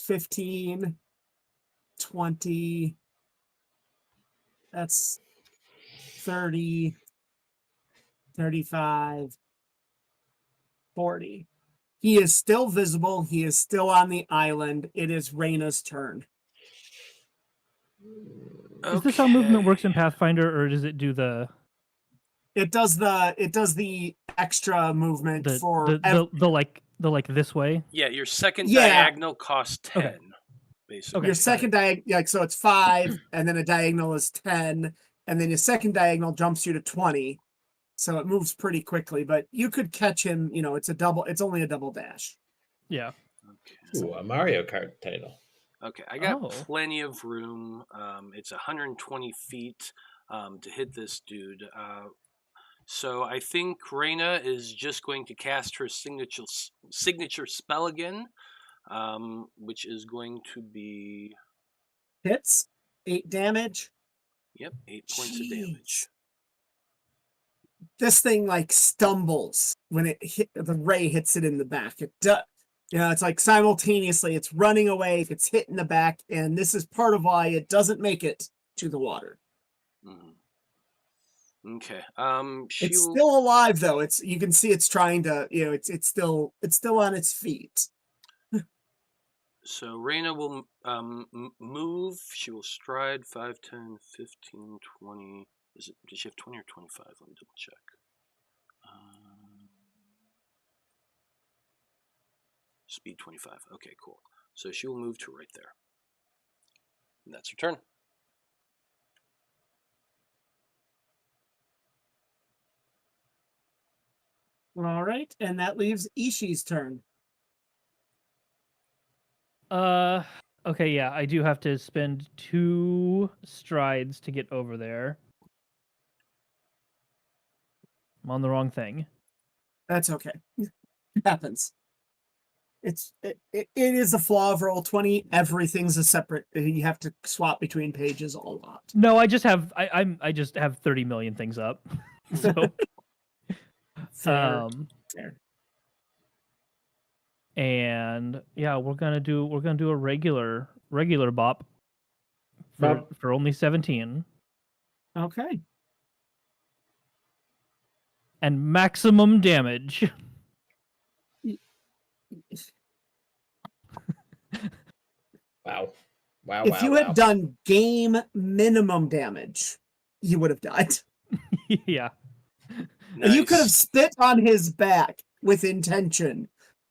15, 20. That's 30, 35, 40. He is still visible. He is still on the island. It is Reyna's turn. Is this how movement works in Okay. Pathfinder, or does it do the It does the extra movement for the like this way? Yeah, your second Yeah. diagonal costs 10, Okay. basically. Okay. your got second diagonal. Like, so it's 5, and then a diagonal is 10, and then your second diagonal jumps you to 20. So it moves pretty quickly, but you could catch him. It's only a double dash. Yeah. Okay. Ooh, a Mario Kart title. Okay, I got Oh. plenty of room. It's 120 feet to hit this dude. So I think Reyna is just going to cast her signature spell again, which is going to be Hits 8 damage. 8 points of damage. This thing like stumbles when the ray hits it in the back. It does. It's like simultaneously it's running away, it's hit in the back, and this is part of why it doesn't make it to the water. Mm-hmm. Okay. It's still alive though. You can see it's trying to. It's still on its feet. So Reyna will move. She will stride 5, 10, 15, 20. Does she have 20 or 25? Let me double check. Speed 25. Okay, cool. So she will move to right there. And that's her turn. All right, and that leaves Ishi's turn. Okay, yeah, I do have to spend 2 strides to get over there. I'm on the wrong thing. That's okay. It happens. It is a flaw of Roll20. Everything's a separate. You have to swap between pages a lot. No, I just have I just have 30 million things up. So Fair. and yeah, we're gonna do a regular bop for only 17 Okay. and maximum damage. Wow. If you had done game minimum damage, you would have died. Yeah. And you could have Nice. spit on his back with intention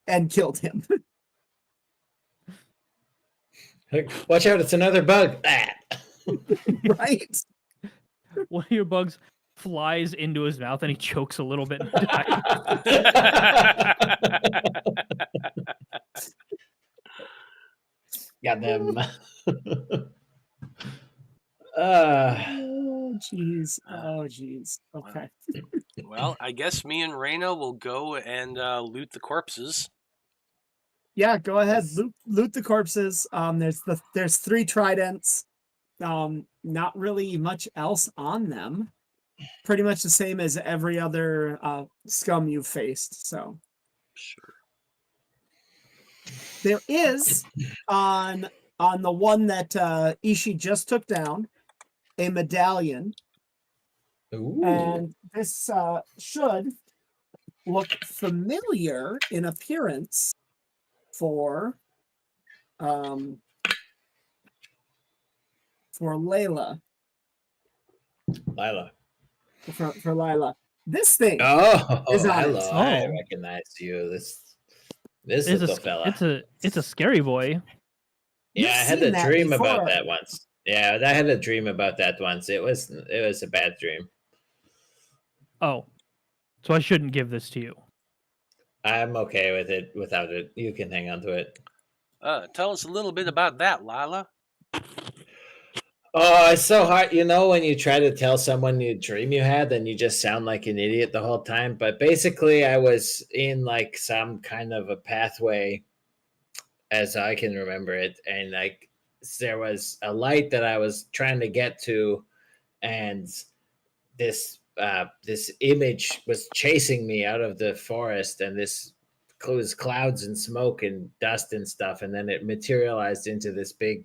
and killed him. Watch out, it's another bug. Ah. Right? One of your bugs flies into his mouth and he chokes a little bit and dies. Got them. Oh, jeez. Oh, jeez. Okay. Well, I guess me and Reyna will go and loot the corpses. Yeah, go ahead. Loot the corpses. There's 3 tridents. Not really much else on them. Pretty much the same as every other scum you've faced. So Sure. there is on the one that Ishii just took down a medallion, Ooh. and this should look familiar in appearance for Layla. Lila. For Lila. This thing Oh, is on it. hello. I Oh. recognize you. This It's little fella. a scary boy. Yeah, You've I had seen a that dream about before. that once. Yeah, I had a dream about that once. It was a bad dream. Oh. So I shouldn't give this to you. I'm okay with it without it. You can hang on to it. Tell us a little bit about that, Lila. Oh, it's so hard. You know, when you try to tell someone you dream you had, then you just sound like an idiot the whole time. But basically, I was in like some kind of a pathway as I can remember it. And like there was a light that I was trying to get to, and this image was chasing me out of the forest, and this was clouds and smoke and dust and stuff, and then it materialized into this big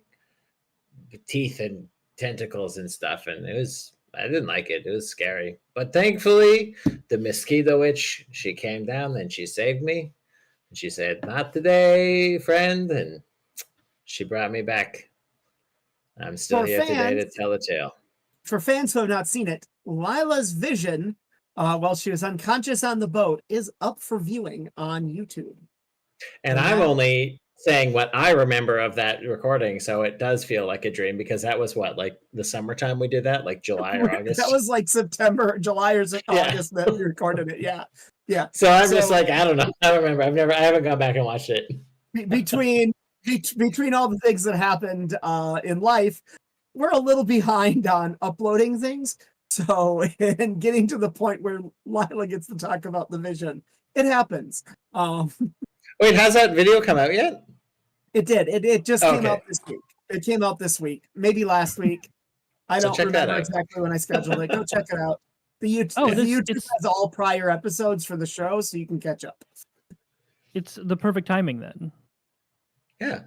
teeth and tentacles and stuff, and I didn't like it. It was scary, but thankfully the mosquito witch, she came down and she saved me, and she said, "Not today, friend," and she brought me back. I'm still For here today to fans, tell the tale. for fans who have not seen it, Lila's vision, while she was unconscious on the boat, is up for viewing on YouTube. And And I'm that- only saying what I remember of that recording, so it does feel like a dream, because that was what, like the summertime we did that, like July or August. That was like September, July, or Yeah. August that we recorded it. Yeah, yeah. So I'm just So- like, I don't know. I don't remember. I haven't gone back and watched it. Between all the things that happened in life, we're a little behind on uploading things. So, and getting to the point where Lila gets to talk about the vision, it happens. Wait, has that video come out yet? It did. It just came Okay. out this week. It came out this week, maybe last week. I So don't check that remember out. exactly when I scheduled it. Go check it out. The YouTube, Oh, the YouTube it's- has all prior episodes for the show, so you can catch up. It's the perfect timing then. Yeah,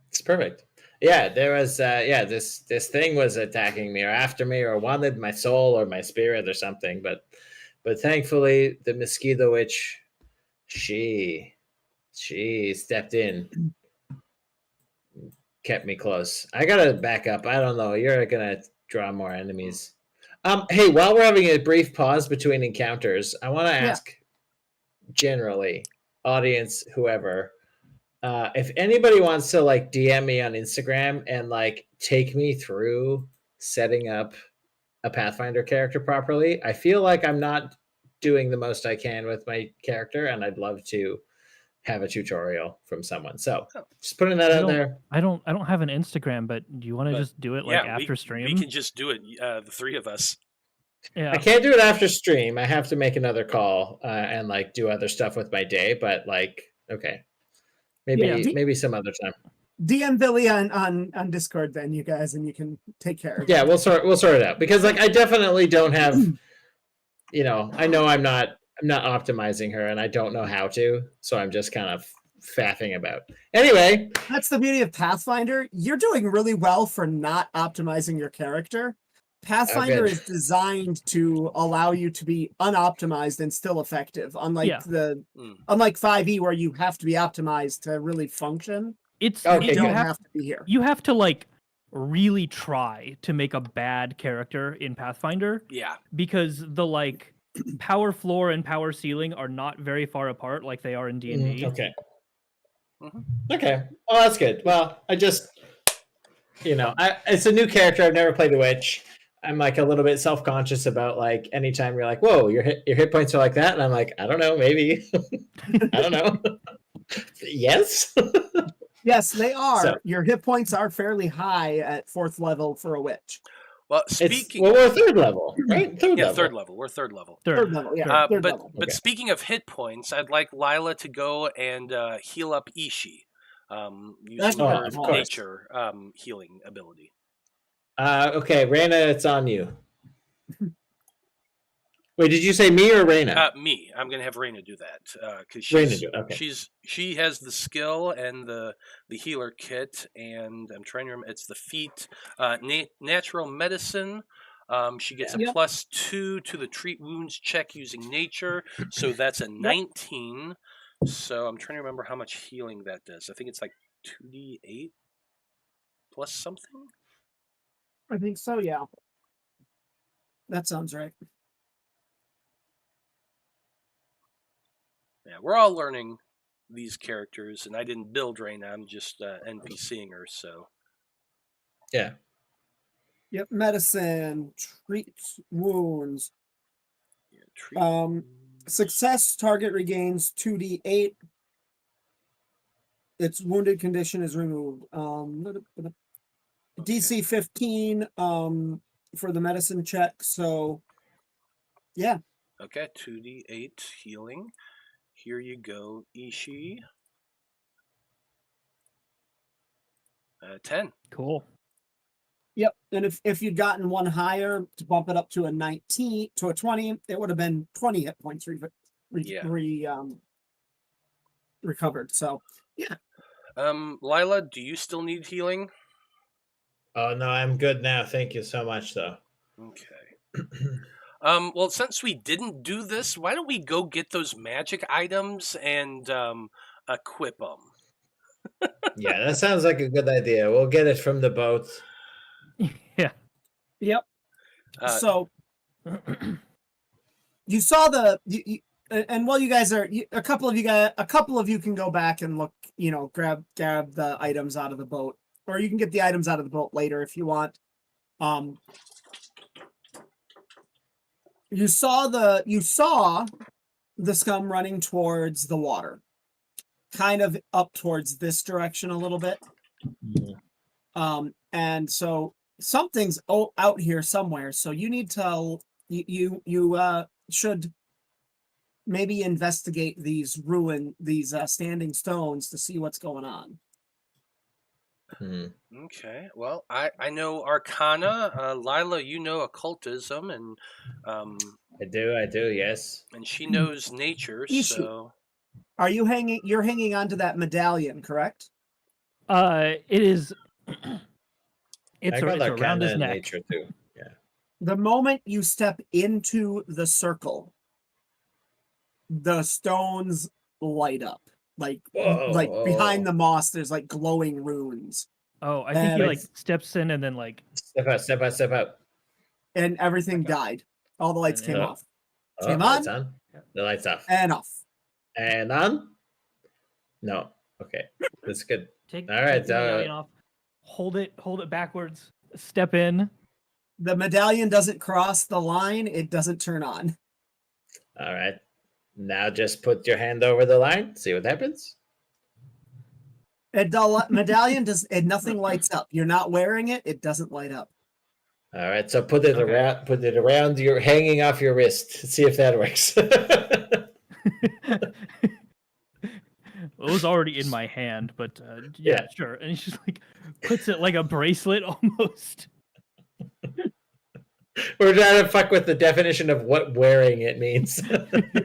it's perfect. Yeah, there was this thing was attacking me or after me or wanted my soul or my spirit or something, but thankfully the mosquito witch, she stepped in, kept me close. I gotta back up. I don't know. You're gonna draw more enemies. Hey, while we're having a brief pause between encounters, I want to ask generally, audience, whoever, if anybody wants to like DM me on Instagram and like take me through setting up a Pathfinder character properly. I feel like I'm not doing the most I can with my character, and I'd love to have a tutorial from someone. So just putting that I out don't- there. I don't have an Instagram, but do you want to But, just do it like yeah, after we stream? can just do it, the three of us. Yeah. I can't do it after stream. I have to make another call and like do other stuff with my day. But like, okay, maybe Yeah. maybe some other time. DM Billy on Discord, then you guys, and you can take care of Yeah, it. we'll sort it out, because like I definitely don't have, you know, I know I'm not optimizing her, and I don't know how to, so I'm just kind of faffing about. Anyway, That's the beauty of Pathfinder. You're doing really well for not optimizing your character. Pathfinder good. is designed to allow you to be unoptimized and still effective, unlike Yeah. unlike 5e where you have to be optimized to really function. It's Okay, You you don't have have to be here. you have to like really try to make a bad character in Pathfinder Yeah. because the like power floor and power ceiling are not very far apart like they are in D&D. okay. Mhm. Okay. Oh, that's good. Well, I just, you know, it's a new character. I've never played a witch. I'm like a little bit self-conscious about like anytime you're like, whoa, your hit points are like that, and I'm like, I don't know, maybe. I don't know. Yes. Yes, they are. So- Your hit points are fairly high at 4th level for a witch. Well, It's speaking. well, we're third level, right? Third yeah, level. third level. We're third level. Third level, yeah. Third. Third but level. but Okay. speaking of hit points, I'd like Lila to go and heal up Ishi, using Oh, her of course. nature healing ability. Okay, Raina, it's on you. Wait, did you say me or Raina? Me, I'm gonna have Raina do that because Raina do it, okay. she has the skill and the healer kit, and I'm trying to remember. It's the feat, natural medicine. She gets a Yep. +2 to the treat wounds check using nature, so that's a 19. So I'm trying to remember how much healing that does. I think it's like 2d8 plus something. I think so, yeah. That sounds right. Yeah, we're all learning these characters, and I didn't build Raina. I'm just NPCing her. So Yeah. Yep, medicine, treat wounds. yeah, treat Success target regains 2d8. Its wounded condition is removed. DC 15 for the medicine check. So yeah. Okay, 2d8 healing. Here you go, Ishii. 10. Cool. Yep. And if you'd gotten one higher to bump it up to a 19 to a 20, it would have been 20 hit points recovered. So yeah. Lila, do you still need healing? Oh no, I'm good now. Thank you so much, though. Okay. Well, since we didn't do this, why don't we go get those magic items and equip them? Yeah, that sounds like a good idea. We'll get it from the boat. Yeah. Yep. Uh, So you saw and while you guys are a couple of you can go back and look, grab the items out of the boat, or you can get the items out of the boat later if you want. You saw the scum running towards the water, kind of up towards this direction a little bit. And so something's out here somewhere. So you need to you should maybe investigate these standing stones to see what's going on. Okay. Well, I know Arcana. Lila, you know occultism, and I do, yes. and she knows nature. Ishii. So Are you hanging? You're hanging onto that medallion, correct? It is. It's I got around Arcana his in neck. nature too. Yeah. The moment you step into the circle, the stones light up. Like behind the moss, there's like glowing runes. Oh, I think he like it's- steps in and then like. Step out. And everything Okay. died. All the lights And came then- off. Oh, Came lights on. on. The lights off. And off. And on? No. Okay. That's good. Take, All right, take the medallion off. Hold it backwards. Step in. The medallion doesn't cross the line, it doesn't turn on. All right. Now just put your hand over the line. See what happens. Medallion nothing lights up. You're not wearing it, it doesn't light up. All right. So put it Okay. around. Put it around your hanging off your wrist. See if that works. It was already in my hand, but yeah, Yeah. sure. And he just like puts it like a bracelet almost. We're trying to fuck with the definition of what wearing it means.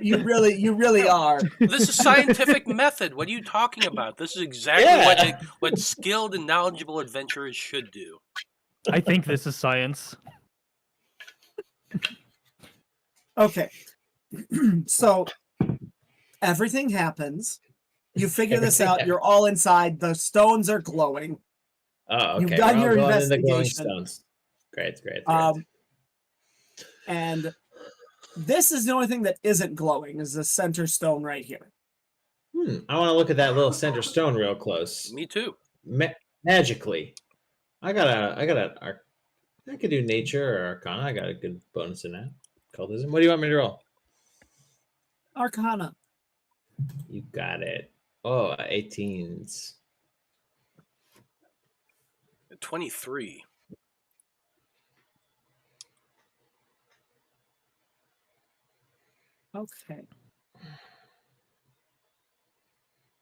You really are. this is scientific method. What are you talking about? This is exactly Yeah. what skilled and knowledgeable adventurers should do. I think this is science. Okay. So everything happens. You figure this Everything out. You're all inside. The stones are glowing. Oh, okay. You've done We're all your going in the glowing investigation. stones. Great. And this is the only thing that isn't glowing is the center stone right here. I want to look at that little center stone real close. Me too. Magically, I could do nature or arcana. I got a good bonus in that. Cultism. What do you want me to roll? Arcana. You got it. Oh, 18s. 23. Okay.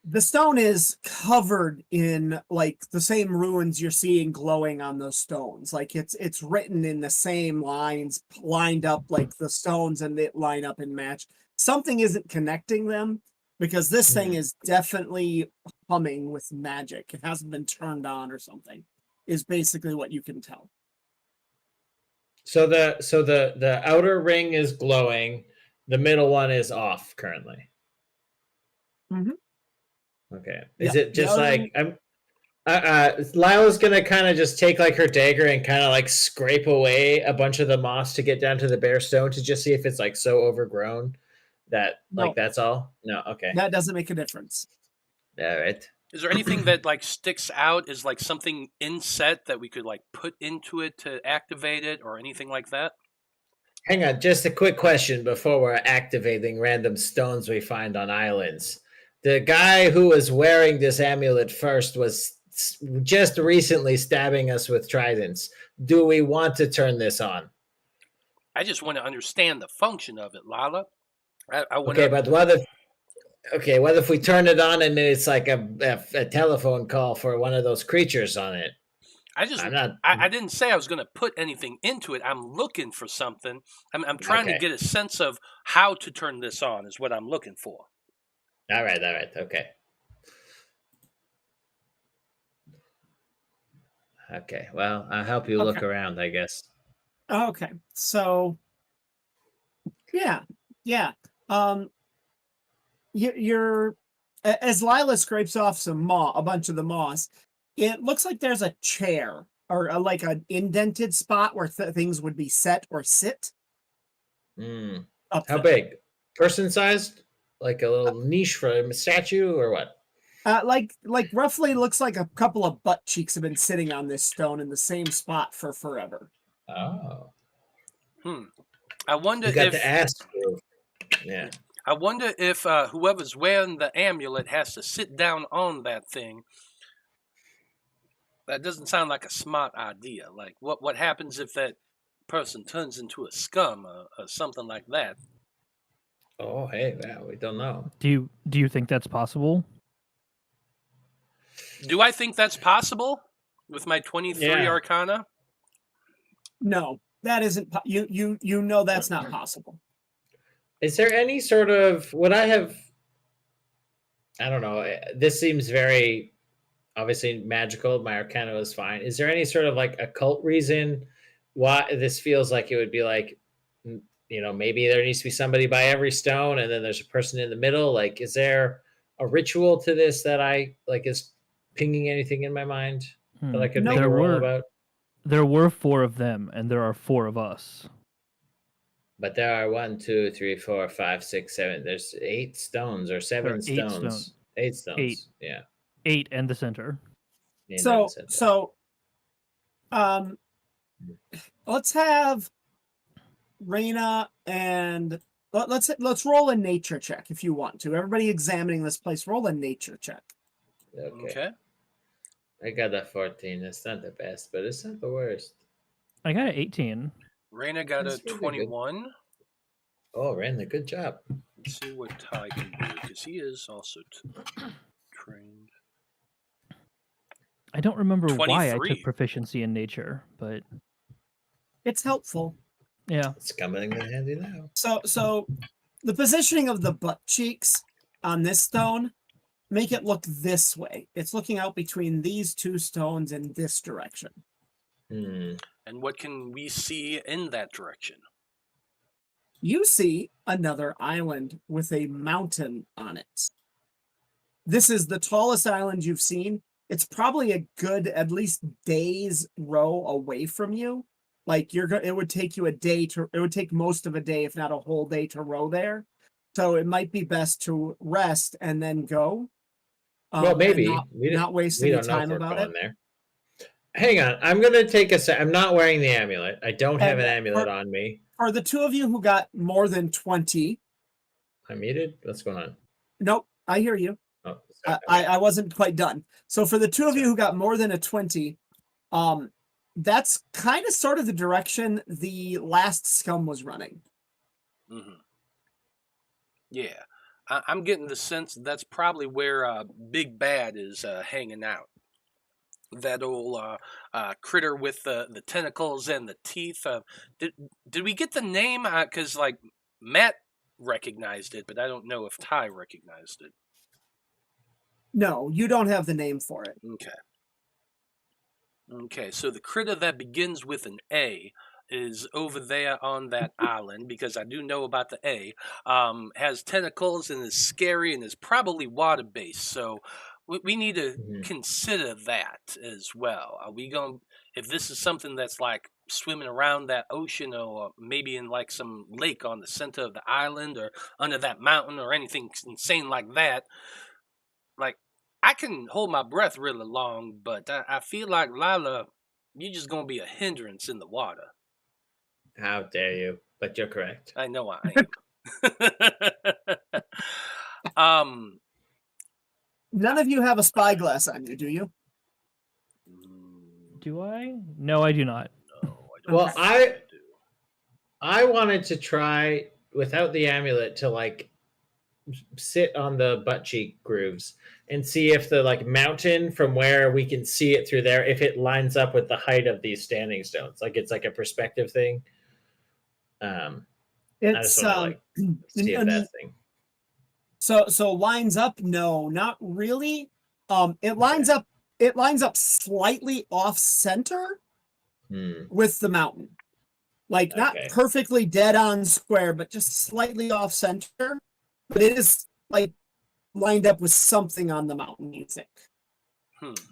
The stone is covered in like the same runes you're seeing glowing on those stones. Like it's written in the same lines, lined up like the stones, and they line up and match. Something isn't connecting them because this thing is definitely humming with magic. It hasn't been turned on or something, is basically what you can tell. So the outer ring is glowing. The middle one is off currently. Mhm. Okay. Is Yeah, it just the other like Lila's gonna kind of just take like her dagger and kind of like scrape away a bunch of the moss to get down to the bare stone to just see if it's like so overgrown that No. like that's all? No, okay. That doesn't make a difference. All right. Is there anything that like sticks out as like something inset that we could like put into it to activate it or anything like that? Hang on, just a quick question before we're activating random stones we find on islands. The guy who was wearing this amulet first, was just recently stabbing us with tridents. Do we want to turn this on? I just want to understand the function of it, Lila. I want Okay, to. but what if we turn it on and it's like a telephone call for one of those creatures on it? I'm not. I didn't say I was going to put anything into it. I'm looking for something. I'm trying to Okay. get a sense of how to turn this on. Is what I'm looking for. All right. Okay. Okay. Well, I'll help you look Okay. around, I guess. Okay, so yeah. You're as Lila scrapes off a bunch of the moss. It looks like there's a chair or like an indented spot where things would be set or sit Mm. up How there. big? Person sized? Like a little niche for a statue or what? Like roughly looks like a couple of butt cheeks have been sitting on this stone in the same spot for forever. Oh. I wonder You got if the ass groove. Yeah. I wonder if whoever's wearing the amulet has to sit down on that thing. That doesn't sound like a smart idea. Like, what happens if that person turns into a scum or something like that? Oh, hey, wow, we don't know. Do you think that's possible? Do I think that's possible with my 23 Yeah. Arcana? No, that isn't. You know that's not possible. Is there any sort of would I have? I don't know. This seems very obviously magical. My Arcana is fine. Is there any sort of like occult reason why this feels like it would be like, maybe there needs to be somebody by every stone, and then there's a person in the middle? Like, is there a ritual to this that I like is pinging anything in my mind that I could No. make a There roll were about? there were 4 of them, and there are 4 of us. But there are 1, 2, 3, 4, 5, 6, 7. There's 8 stones or 7 are 8 stones. stones. 8 stones. 8. Yeah. 8 and the center. And then So the center. Let's have Raina and let's roll a nature check if you want to. Everybody examining this place, roll a nature check. Okay. I got a 14. It's not the best, but it's not the worst. I got an 18. Raina got That's a really good. 21. Oh, Randa, good job. Let's see what Ty can do, because he is also trained. I don't remember why I 23. took proficiency in nature, but It's helpful. yeah. It's coming in handy now. So the positioning of the butt cheeks on this stone make it look this way. It's looking out between these 2 stones in this direction. Hmm. And what can we see in that direction? You see another island with a mountain on it. This is the tallest island you've seen. It's probably a good at least day's row away from you. Like it would take you it would take most of a day, if not a whole day, to row there. So it might be best to rest and then go. Well, maybe. Not waste any time about it. There. Hang on. I'm going to take a sec. I'm not wearing the amulet. I don't have an amulet on me. For the 2 of you who got more than 20. I'm muted? What's going on? Nope, I hear you. Oh, I wasn't quite done. So for the 2 of you who got more than a 20, that's kind of sort of the direction the last scum was running. Mm-hmm. Yeah, I'm getting the sense that's probably where Big Bad is hanging out. That old critter with the tentacles and the teeth. Did we get the name? Because like Matt recognized it, but I don't know if Ty recognized it. No, you don't have the name for it. Okay, so the critter that begins with an A is over there on that island, because I do know about the A, has tentacles and is scary and is probably water-based, so we need to consider that as well. Are we going to, if this is something that's like swimming around that ocean or maybe in like some lake on the center of the island or under that mountain or anything insane like that, like, I can hold my breath really long, but I feel like, Lila, you're just going to be a hindrance in the water. How dare you? But you're correct. I know I am. None of you have a spyglass on you, do you? Do I? No, I do not. No, I don't Well, think I do. I wanted to try without the amulet to like sit on the butt cheek grooves and see if the like mountain from where we can see it through there, if it lines up with the height of these standing stones. Like it's like a perspective thing. I just It's want to like see if that thing. so lines up. No, not really. It lines up. It lines up slightly off center Hmm. with the mountain, like not Okay. perfectly dead on square, but just slightly off center. But it is like lined up with something on the mountain. You think?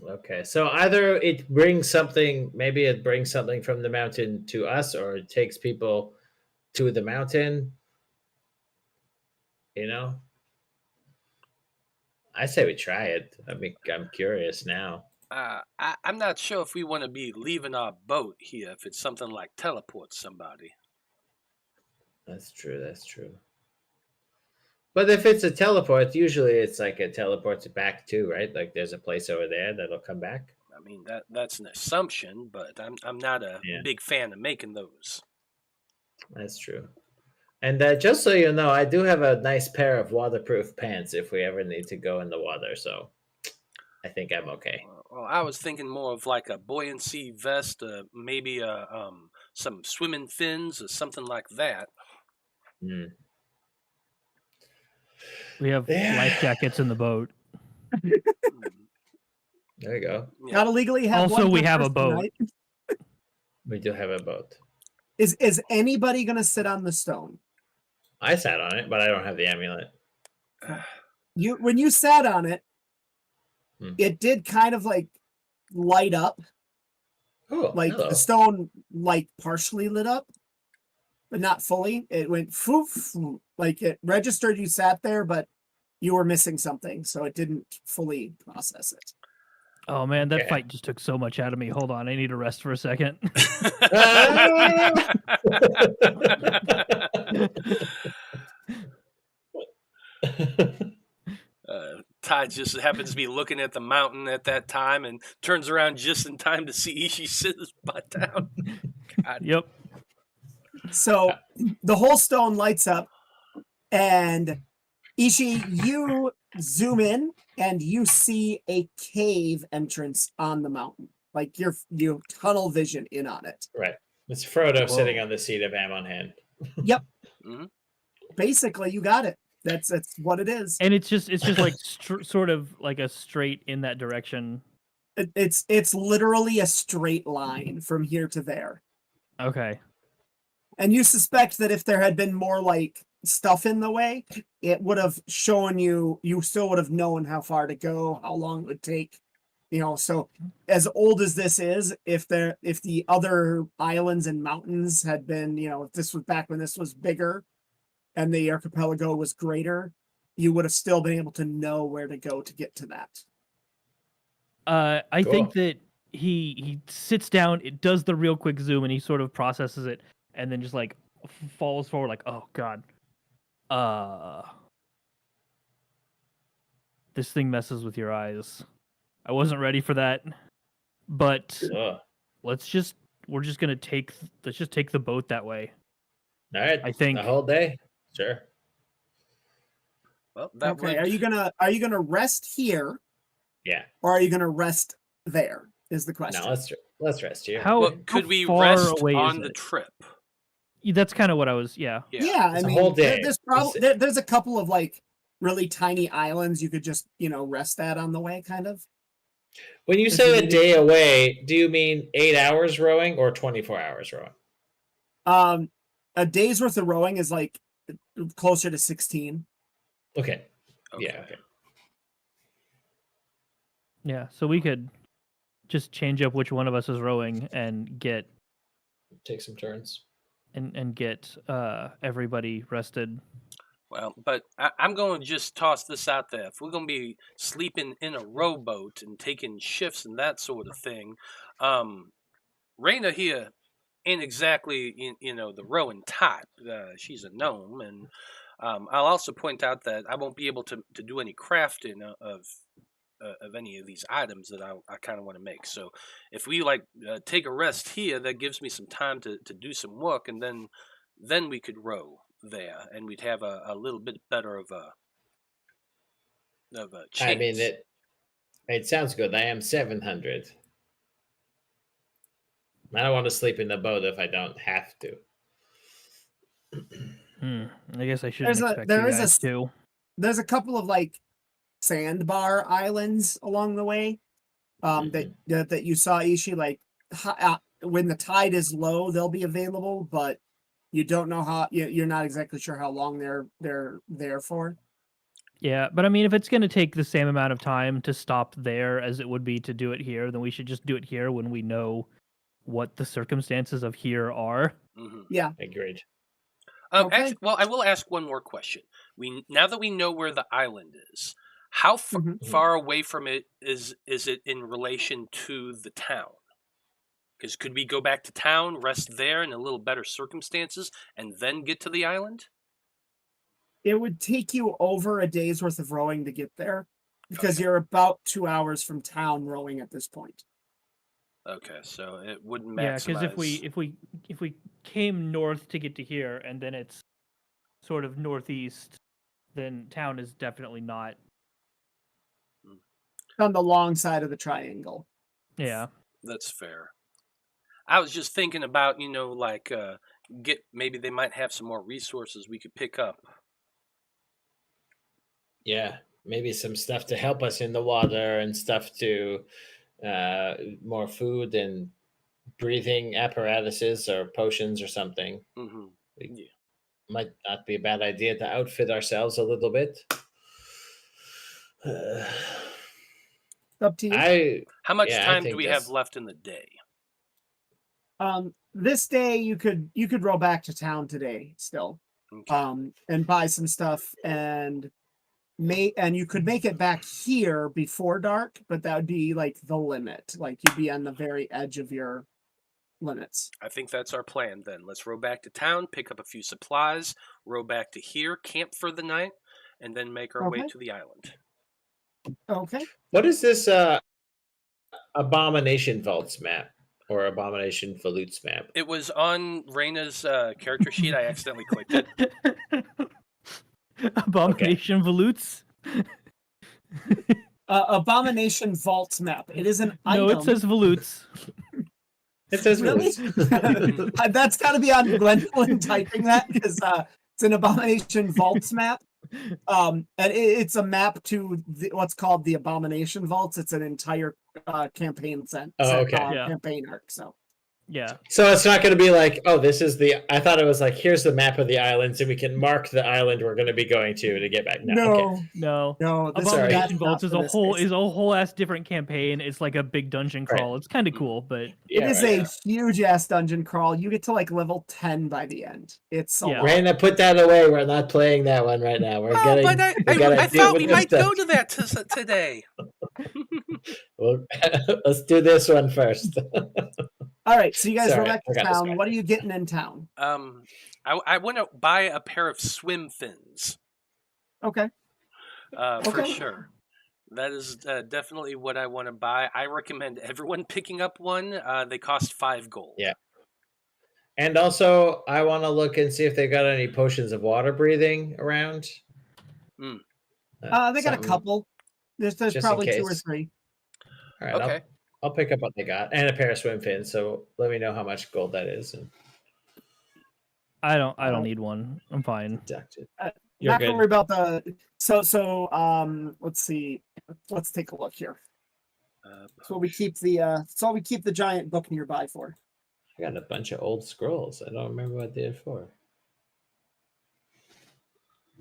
Okay, so either it brings something, maybe it brings something from the mountain to us, or it takes people to the mountain. You know, I say we try it. I mean, I'm curious now. I'm not sure if we want to be leaving our boat here if it's something like teleport somebody. That's true. That's true. But if it's a teleport, usually it's like it teleports it back too, right? Like there's a place over there that'll come back. I mean that's an assumption, but I'm not a Yeah. big fan of making those. That's true. And just so you know, I do have a nice pair of waterproof pants if we ever need to go in the water. So I think I'm okay. Well, I was thinking more of like a buoyancy vest, maybe some swimming fins or something like that. Hmm. We have Yeah. life jackets in the boat. There you go. Yeah. Gotta legally have. Also, one we per have a person, boat. right? We do have a boat. Is anybody gonna sit on the stone? I sat on it, but I don't have the amulet. You when you sat on it, it did kind of like light up, Oh, like hello. the stone like partially lit up, but not fully. It went foof, like it registered you sat there, but you were missing something, so it didn't fully process it. Oh man, that Okay. fight just took so much out of me. Hold on, I need to rest for a second. Ty just happens to be looking at the mountain at that time and turns around just in time to see Ishii sit his butt down. God. Yep. So the whole stone lights up, and Ishii, you zoom in and you see a cave entrance on the mountain. Like you tunnel vision in on it. Right. It's Frodo Whoa. sitting on the seat of Am on Hand. Yep. Mm-hmm. Basically, you got it. That's what it is. And it's just like sort of like a straight in that direction. It's literally a straight line from here to there. Okay. And you suspect that if there had been more like stuff in the way, it would have shown you still would have known how far to go, how long it would take. So as old as this is, if the other islands and mountains had been, if this was back when this was bigger and the archipelago was greater, you would have still been able to know where to go to get to that. I think Cool. that he sits down, it does the real quick zoom, and he sort of processes it, and then just like falls forward, like, oh god, this thing messes with your eyes. I wasn't ready for that, but Ugh. let's just take the boat that way. All right. I think the whole day. Sure. Well, that Okay, would... are you gonna rest here, Yeah. or are you gonna rest there? Is the question. No, let's rest here. how Well, could we far rest away on is the it? trip? That's kind of what I was. Yeah. Yeah, It's I a mean, whole day. there's a couple of like really tiny islands you could just rest at on the way, kind of. When you If say you a needed- day away, do you mean 8 hours rowing or 24 hours rowing? A day's worth of rowing is like closer to 16. Okay. Okay. Yeah. Okay. Yeah. So we could just change up which one of us is rowing and get Take some turns. and get everybody rested. Well, but I'm going to just toss this out there. If we're going to be sleeping in a rowboat and taking shifts and that sort of thing, Raina here ain't exactly, the rowing type. She's a gnome, and I'll also point out that I won't be able to do any crafting of of any of these items that I kind of want to make. So if we like take a rest here, that gives me some time to do some work, and then we could row there, and we'd have a little bit better of a chance. I mean, it sounds good. I am 700. I don't want to sleep in the boat if I don't have to. I guess I shouldn't expect there you is guys to. There's a couple of like sandbar islands along the way that you saw, Ishi. Like when the tide is low, they'll be available, but you don't know how. You're not exactly sure how long they're there for. Yeah, but I mean, if it's going to take the same amount of time to stop there as it would be to do it here, then we should just do it here when we know what the circumstances of here are. Mhm. Yeah. Agreed. Okay. Actually, well, I will ask one more question. Now that we know where the island is, how far away from it is it in relation to the town? Because could we go back to town, rest there in a little better circumstances, and then get to the island? It would take you over a day's worth of rowing to get there, because you're about 2 hours from town rowing at this point. Okay, so it would maximize. Yeah, because if we came north to get to here and then it's sort of northeast, then town is definitely not. On the long side of the triangle. Yeah. That's fair. I was just thinking about, like maybe they might have some more resources we could pick up. Yeah, maybe some stuff to help us in the water and stuff to more food and breathing apparatuses or potions or something. Mm-hmm. Might not be a bad idea to outfit ourselves a little bit. Up to you. How much I time do think we have left in the day? This day you could row back to town today still. Okay. And buy some stuff and you could make it back here before dark, but that would be like the limit. Like you'd be on the very edge of your limits. I think that's our plan then. Let's row back to town, pick up a few supplies, row back to here, camp for the night, and then make our way Okay. to the island. Okay. What is this Abomination Vaults map or Abomination Volutes map? It was on Raina's character sheet. I accidentally clicked it. Abomination Volutes? Abomination Vaults map. It is an item. No, it says Volutes. It says Really? Volutes. That's got to be on Gwendolyn typing that, because it's an Abomination Vaults map. And it's a map to what's called the Abomination Vaults. It's an entire campaign campaign arc. So Yeah. So it's not going to be like, oh, this is I thought it was like, here's the map of the islands, and we can mark the island we're going to be going to get back. No. Okay. No. this Abomination is Vaults not is for this case. a whole ass different campaign. It's like a big dungeon crawl. It's kind of cool, but It is a huge ass dungeon crawl. You get to like level 10 by the end. It's a lot. Raina, put that away. We're not playing that one right now. We're Oh, but I thought we might stuff. go to that today. Well, let's do this one first. All right, so you guys Sorry, go back I to got town. distracted. What are you getting in town? I want to buy a pair of swim fins. Okay. For sure. That is definitely what I want to buy. I recommend everyone picking up one. They cost 5 gold. Yeah. And also, I want to look and see if they got any potions of water breathing around. They got a something. couple. There's Just in probably 2 or case. 3. All right, Okay. I'll pick up what they got and a pair of swim fins. So let me know how much gold that is and I don't need one. I'm fine. deduct it. Not gonna worry about the let's see. Let's take a look here. So we keep the giant book nearby for. I got a bunch of old scrolls. I don't remember what they're for.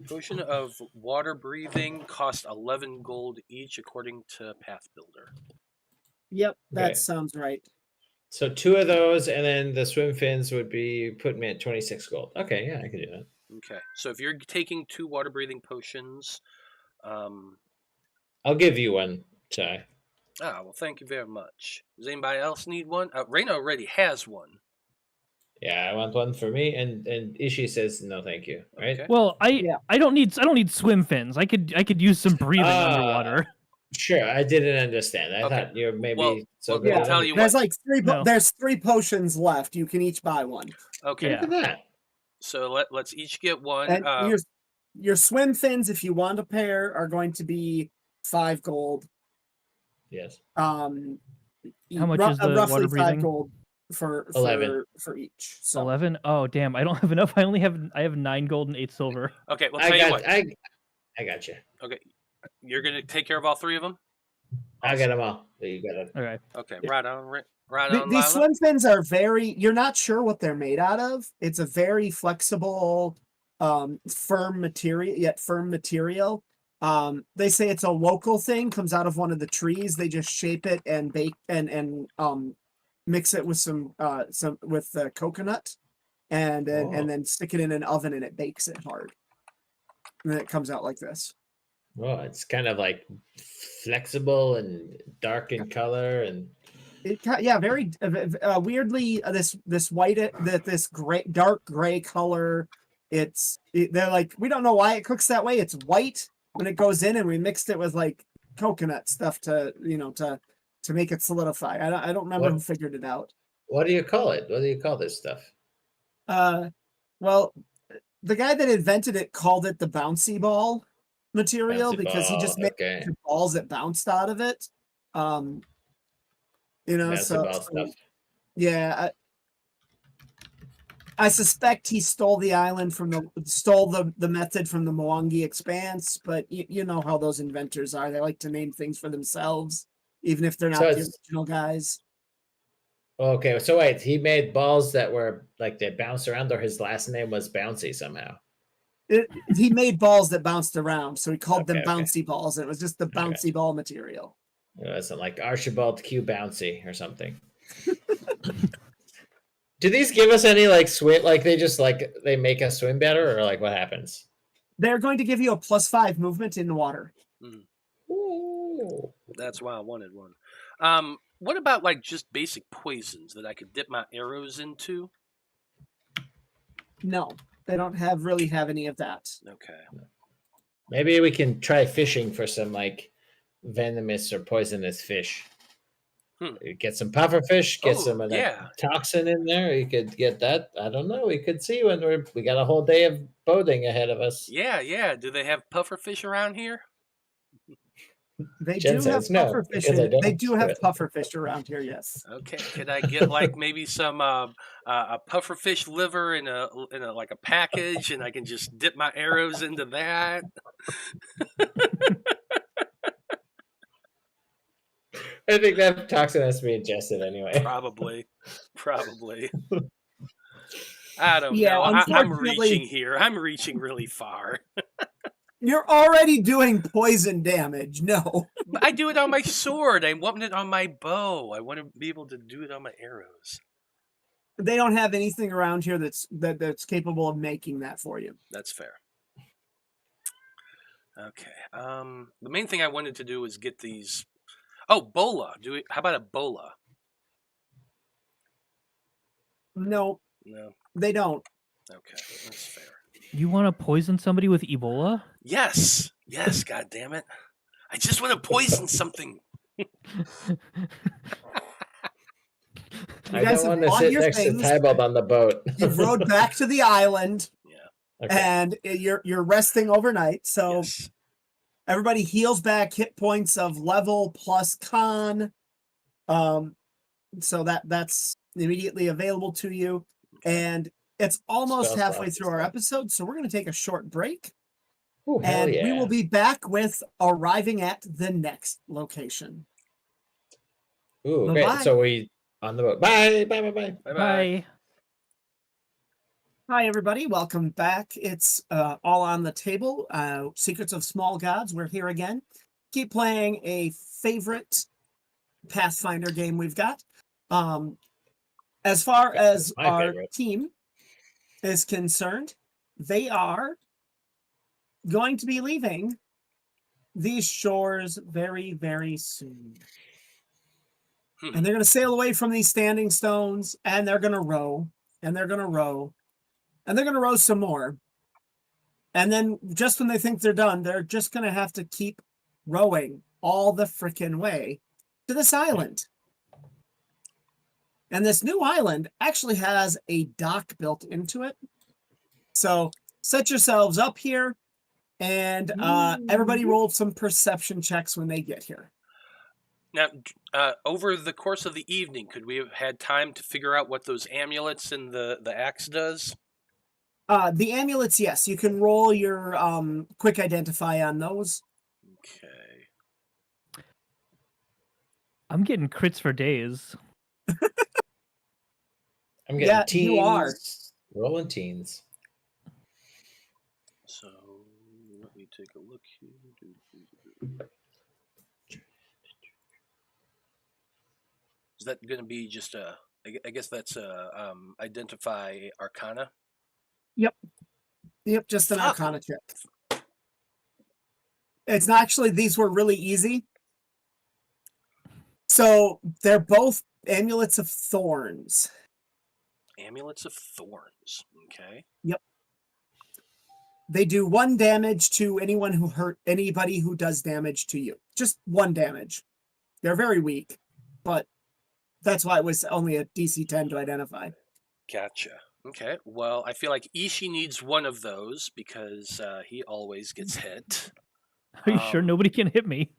Potion of water breathing cost 11 gold each, according to Path Builder. Yep, that Okay. sounds right. So 2 of those, and then the swim fins would be putting me at 26 gold. Okay, yeah, I can do that. Okay, so if you're taking 2 water breathing potions, I'll give you one, Chai. well, thank you very much. Does anybody else need one? Raina already has one. Yeah, I want one for me, and Ishi says no, thank you. Right? Okay. Well, I don't need swim fins. I could use some breathing underwater. Sure, I didn't understand. I Okay. thought you're maybe Well, so well, good. I'll at tell it. you There's what. like three. No. There's 3 potions left. You can each buy one. Okay. Yeah. Look at that. So let's each get one. And your swim fins, if you want a pair, are going to be 5 gold. Yes. How much is the roughly water 5 breathing? gold for 11. for each. So 11. Oh damn! I don't have enough. I have 9 gold and 8 silver. Okay, well, I tell you got what. I got you. Okay, you're gonna take care of all 3 of them. I got them all. You got it. Okay. Okay, Yeah. right on, right these on, Lila. swim fins are you're not sure what they're made out of. It's a very flexible, firm material. They say it's a local thing, comes out of one of the trees. They just shape it and bake and mix it with some with coconut and then stick it in an oven and it bakes it hard. And then it comes out like this. Oh, it's kind of like flexible and dark in color, and Very weirdly this white this dark gray color. They're like, we don't know why it cooks that way. It's white when it goes in, and we mixed it with like coconut stuff to make it solidify. I don't remember who figured it out. what do you call it? What do you call this stuff? Well, the guy that invented it called it the bouncy ball material because he just made balls that bounced out of it. Bouncy ball stuff. Yeah, I suspect he stole the method from the Mwangi Expanse, but you know how those inventors are. They like to name things for themselves, even if they're not the original guys. Okay, so wait, he made balls that were like they bounced around, or his last name was Bouncy somehow. He made balls that bounced around, so he called them bouncy balls, and it was just the bouncy ball material. It wasn't like Archibald Q Bouncy or something. Do these give us any like swim? Like they make us swim better, or like what happens? They're going to give you a +5 movement in the water. Ooh. That's why I wanted one. What about like just basic poisons that I could dip my arrows into? No, they don't really have any of that. Okay. Maybe we can try fishing for some like venomous or poisonous fish. Get some puffer fish, get some of that toxin in there. You could get that. I don't know. We could see when we got a whole day of boating ahead of us. Yeah. Do they have puffer fish around here? They do have puffer fish. They do have puffer fish around here. Yes. Okay. Could I get like maybe some a puffer fish liver in a like a package, and I can just dip my arrows into that? I think that toxin has to be ingested anyway. Probably. I don't know. I'm reaching here. I'm reaching really far. You're already doing poison damage. No. But I do it on my sword. I want it on my bow. I want to be able to do it on my arrows. They don't have anything around here that's capable of making that for you. That's fair. Okay. The main thing I wanted to do was get these. Oh, bola. How about a bola? No. No. They don't. Okay, that's fair. You want to poison somebody with Ebola? Yes. God damn it! I just want to poison something. I don't want to sit next to Tybalt on the boat. You've rowed back to the island. Yeah. Okay. And you're resting overnight. So everybody heals back hit points of level plus con. So that's immediately available to you. And it's almost halfway through our episode, so we're going to take a short break. Ooh, and we will be back with arriving at the next location. Ooh, great. So we on the boat. Bye. Bye. Hi, everybody. Welcome back. It's all on the table. Secrets of Small Gods. We're here again. Keep playing a favorite Pathfinder game we've got. As far as our team is concerned, they are going to be leaving these shores very, very soon. And they're going to sail away from these standing stones, and they're going to row, and they're going to row, and they're going to row some more. And then just when they think they're done, they're just going to have to keep rowing all the frickin' way to this island. And this new island actually has a dock built into it. So set yourselves up here, and everybody roll some perception checks when they get here. Now, over the course of the evening, could we have had time to figure out what those amulets and the axe does? The amulets, yes. You can roll your quick identify on those. Okay. I'm getting crits for days. I'm getting Yeah, teens. you are. Rolling teens. So let me take a look here. Is that going to be just I guess that's identify arcana? Yep, just an Fuck. arcana check. It's not actually, these were really easy. So they're both amulets of thorns. Amulets of thorns. Okay. They do 1 damage to anyone who hurt anybody who does damage to you. Just 1 damage. They're very weak, but that's why it was only a DC 10 to identify. Gotcha. Okay. Well, I feel like Ishii needs one of those because he always gets hit. Are you sure nobody can hit me?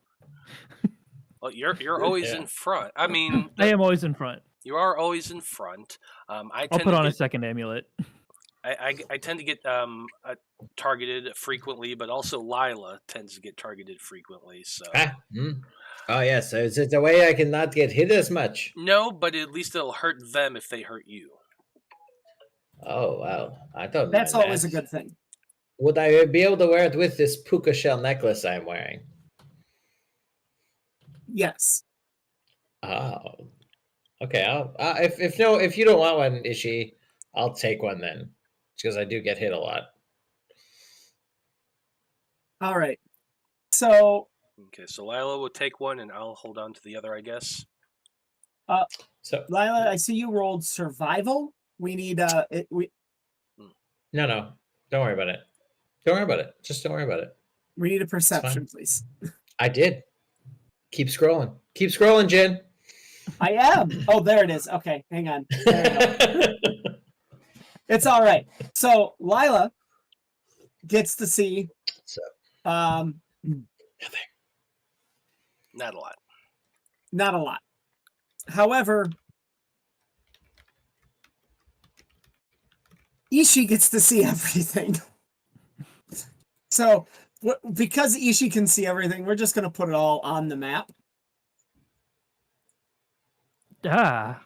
Well, you're always in front. I mean, I am always in front. You are always in front. I I'll tend put to on a get, second amulet. I tend to get targeted frequently, but also Lila tends to get targeted frequently. So Oh yeah, so is it the way I cannot get hit as much? no, but at least it'll hurt them if they hurt you. Oh wow, I don't. That's mind always that. a good thing. Would I be able to wear it with this puka shell necklace I'm wearing? Yes. Oh, okay. If you don't want one, Ishii, I'll take one then, because I do get hit a lot. All right. So Okay, so Lila will take one, and I'll hold on to the other, I guess. So Lila, I see you rolled survival. We need no, don't worry about it. Don't worry about it. Just don't worry about it. we need a perception, please. I did. Keep scrolling. Keep scrolling, Jen. I am. Oh, there it is. Okay, hang on. There we go. It's all right. So Lila gets to see So, nothing. Not a lot. Not a lot. However, Ishii gets to see everything. So because Ishii can see everything, we're just going to put it all on the map. Ah.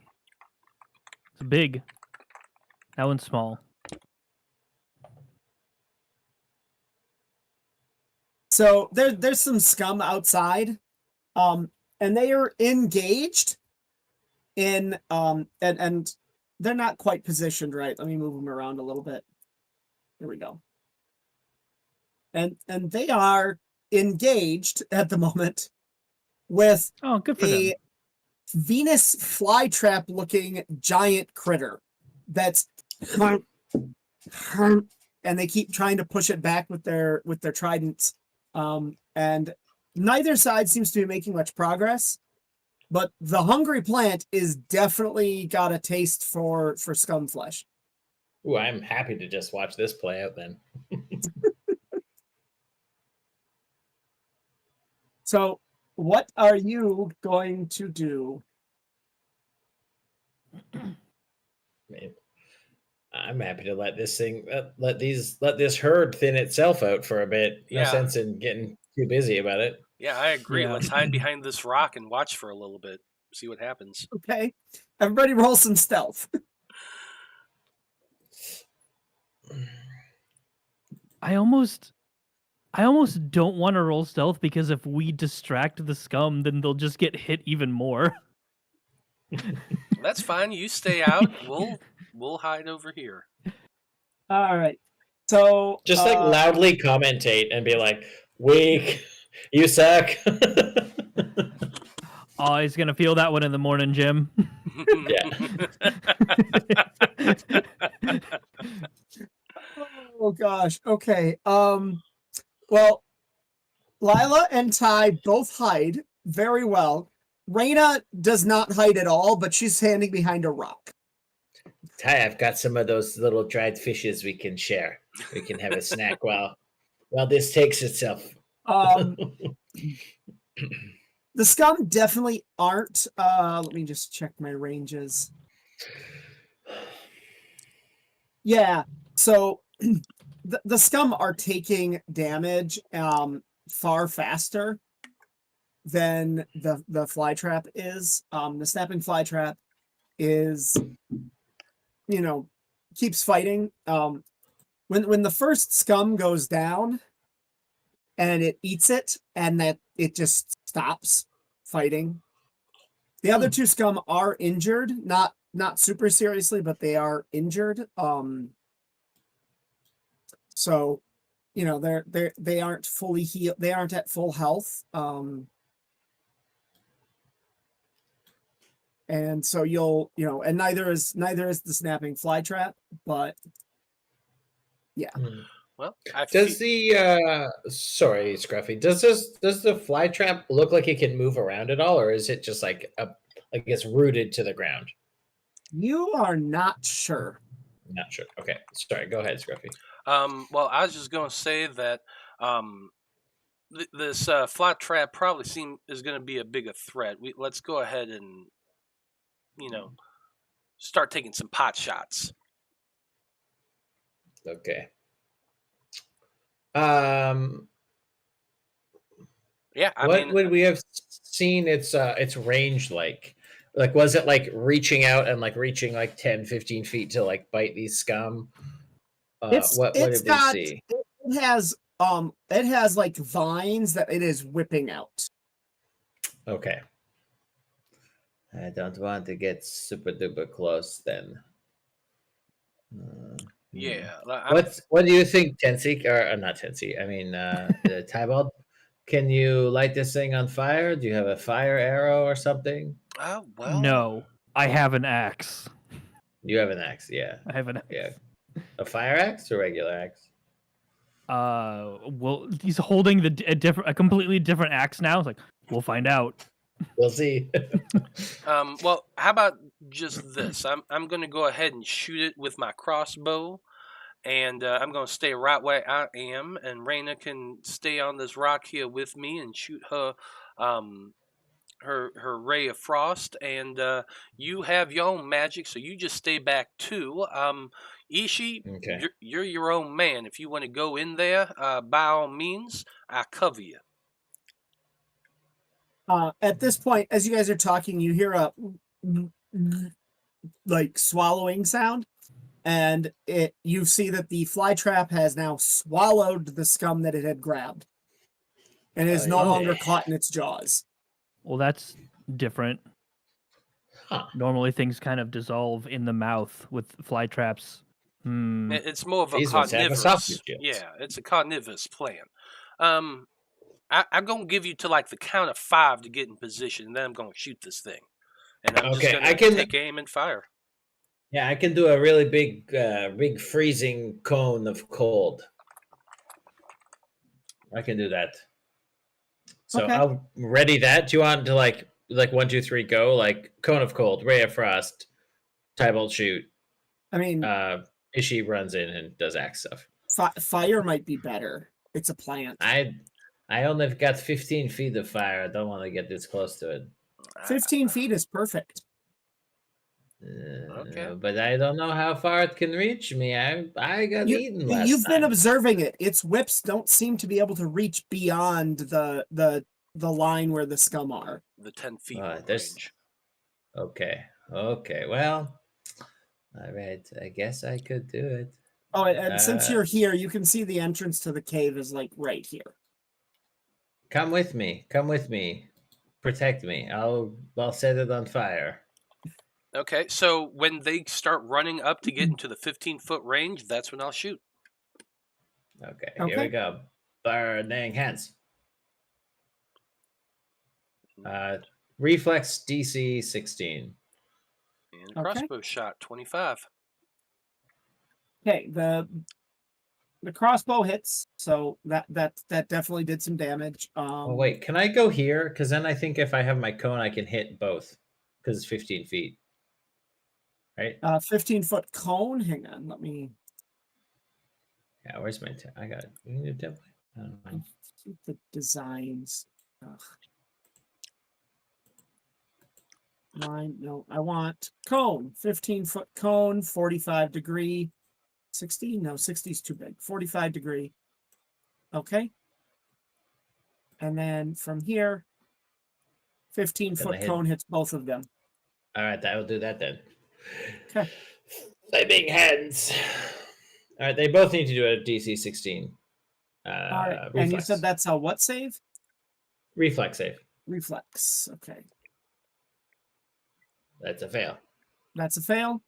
It's big. That one's small. So there's some scum outside, and they are engaged in and they're not quite positioned right. Let me move them around a little bit. Here we go. And they are engaged at the moment with Oh, good for them. a Venus flytrap looking giant critter that's and they keep trying to push it back with their tridents. And neither side seems to be making much progress, but the hungry plant is definitely got a taste for scum flesh. ooh, I'm happy to just watch this play out then. So what are you going to do? Man, I'm happy to let this thing let this herd thin itself out for a bit. No Yeah. sense in getting too busy about it. Yeah, I agree. Yeah. Let's hide behind this rock and watch for a little bit. See what happens. Okay, everybody roll some stealth. I almost don't want to roll stealth because if we distract the scum, then they'll just get hit even more. That's fine. You stay out. We'll hide over here. All right. So Just like loudly commentate and be like, "Weak, you suck." Oh, he's gonna feel that one in the morning, Jim. Oh gosh. Okay. Well, Lila and Ty both hide very well. Raina does not hide at all, but she's standing behind a rock. Ty, I've got some of those little dried fishes we can share. We can have a snack while this takes itself. The scum definitely aren't. Let me just check my ranges. Yeah, so the scum are taking damage far faster than the flytrap is. The snapping flytrap is, keeps fighting. When the first scum goes down and it eats it, and that it just stops fighting. The other two scum are injured, not super seriously, but they are injured. So, they aren't fully healed. They aren't at full health. And so and neither is the snapping flytrap, but yeah. Well, does the sorry, Scruffy, does the fly trap look like it can move around at all, or is it just like it's rooted to the ground? You are not sure. Not sure. Okay, sorry. Go ahead, Scruffy. Well, I was just going to say that this fly trap probably is going to be a bigger threat. Let's go ahead and start taking some pot shots. Okay. Yeah. What would we have seen its range like? Like, was it like reaching out and like reaching like 10, 15 feet to like bite these scum? What did we see? It has like vines that it is whipping out. Okay. I don't want to get super duper close then. Yeah. What do you think, Tensi? Or not Tensi? I mean, Tybalt. Can you light this thing on fire? Do you have a fire arrow or something? Well. No, I have an axe. You have an axe, yeah. I have an axe. Yeah. A fire axe or regular axe? Well, he's holding a completely different axe now. It's like, we'll find out. We'll see. Well, how about just this? I'm going to go ahead and shoot it with my crossbow, and I'm going to stay right where I am, and Raina can stay on this rock here with me and shoot her her ray of frost, and you have your own magic, so you just stay back too. Ishi, okay. You're your own man. If you want to go in there, by all means, I cover you. At this point, as you guys are talking, you hear a like swallowing sound, and you see that the fly trap has now swallowed the scum that it had grabbed, and is no longer caught in its jaws. Well, that's different. Huh. Normally, things kind of dissolve in the mouth with fly traps. It's more of a These ones have carnivorous. esophagus. Yeah, it's a carnivorous plant. I'm gonna give you to like the count of 5 to get in position, and then I'm gonna shoot this thing. And I'm just gonna take aim and fire. Yeah, I can do a really big freezing cone of cold. I can do that. So Okay. I'll ready that. Do you want to like 1, 2, 3, go? Like cone of cold, ray of frost, Tybalt shoot. I mean, Ishi runs in and does axe stuff. Fire might be better. It's a plant. I only got 15 feet of fire. I don't want to get this close to it. 15 feet is perfect. Okay. But I don't know how far it can reach me. I got eaten last You've time. been observing it. Its whips don't seem to be able to reach beyond the line where the scum are. The 10 feet range. Okay. Well, all right. I guess I could do it. Oh, and since you're here, you can see the entrance to the cave is like right here. Come with me. Protect me. I'll set it on fire. Okay, so when they start running up to get into the 15-foot range, that's when I'll shoot. Okay, here we go. Burning hands. Reflex DC 16. And crossbow shot 25. Okay, the crossbow hits, so that definitely did some damage. Oh wait, can I go here? Because then I think if I have my cone, I can hit both. Because it's 15 feet, right? 15-foot cone. Hang on, let me Yeah, where's my? I got it. You need a template. I don't know. keep the designs. Ugh. Mine, no, I want cone. 15-foot cone, 45 degree. 60? No, 60 is too big. 45 degree. Okay. And then from here, 15-foot hit. cone hits both of them. All right, that will do that then. Okay. Flaming hands. All right, they both need to do a DC 16. All right. Reflex. And you said that's a what save? Reflex save. Reflex. Okay. That's a fail. That's a fail.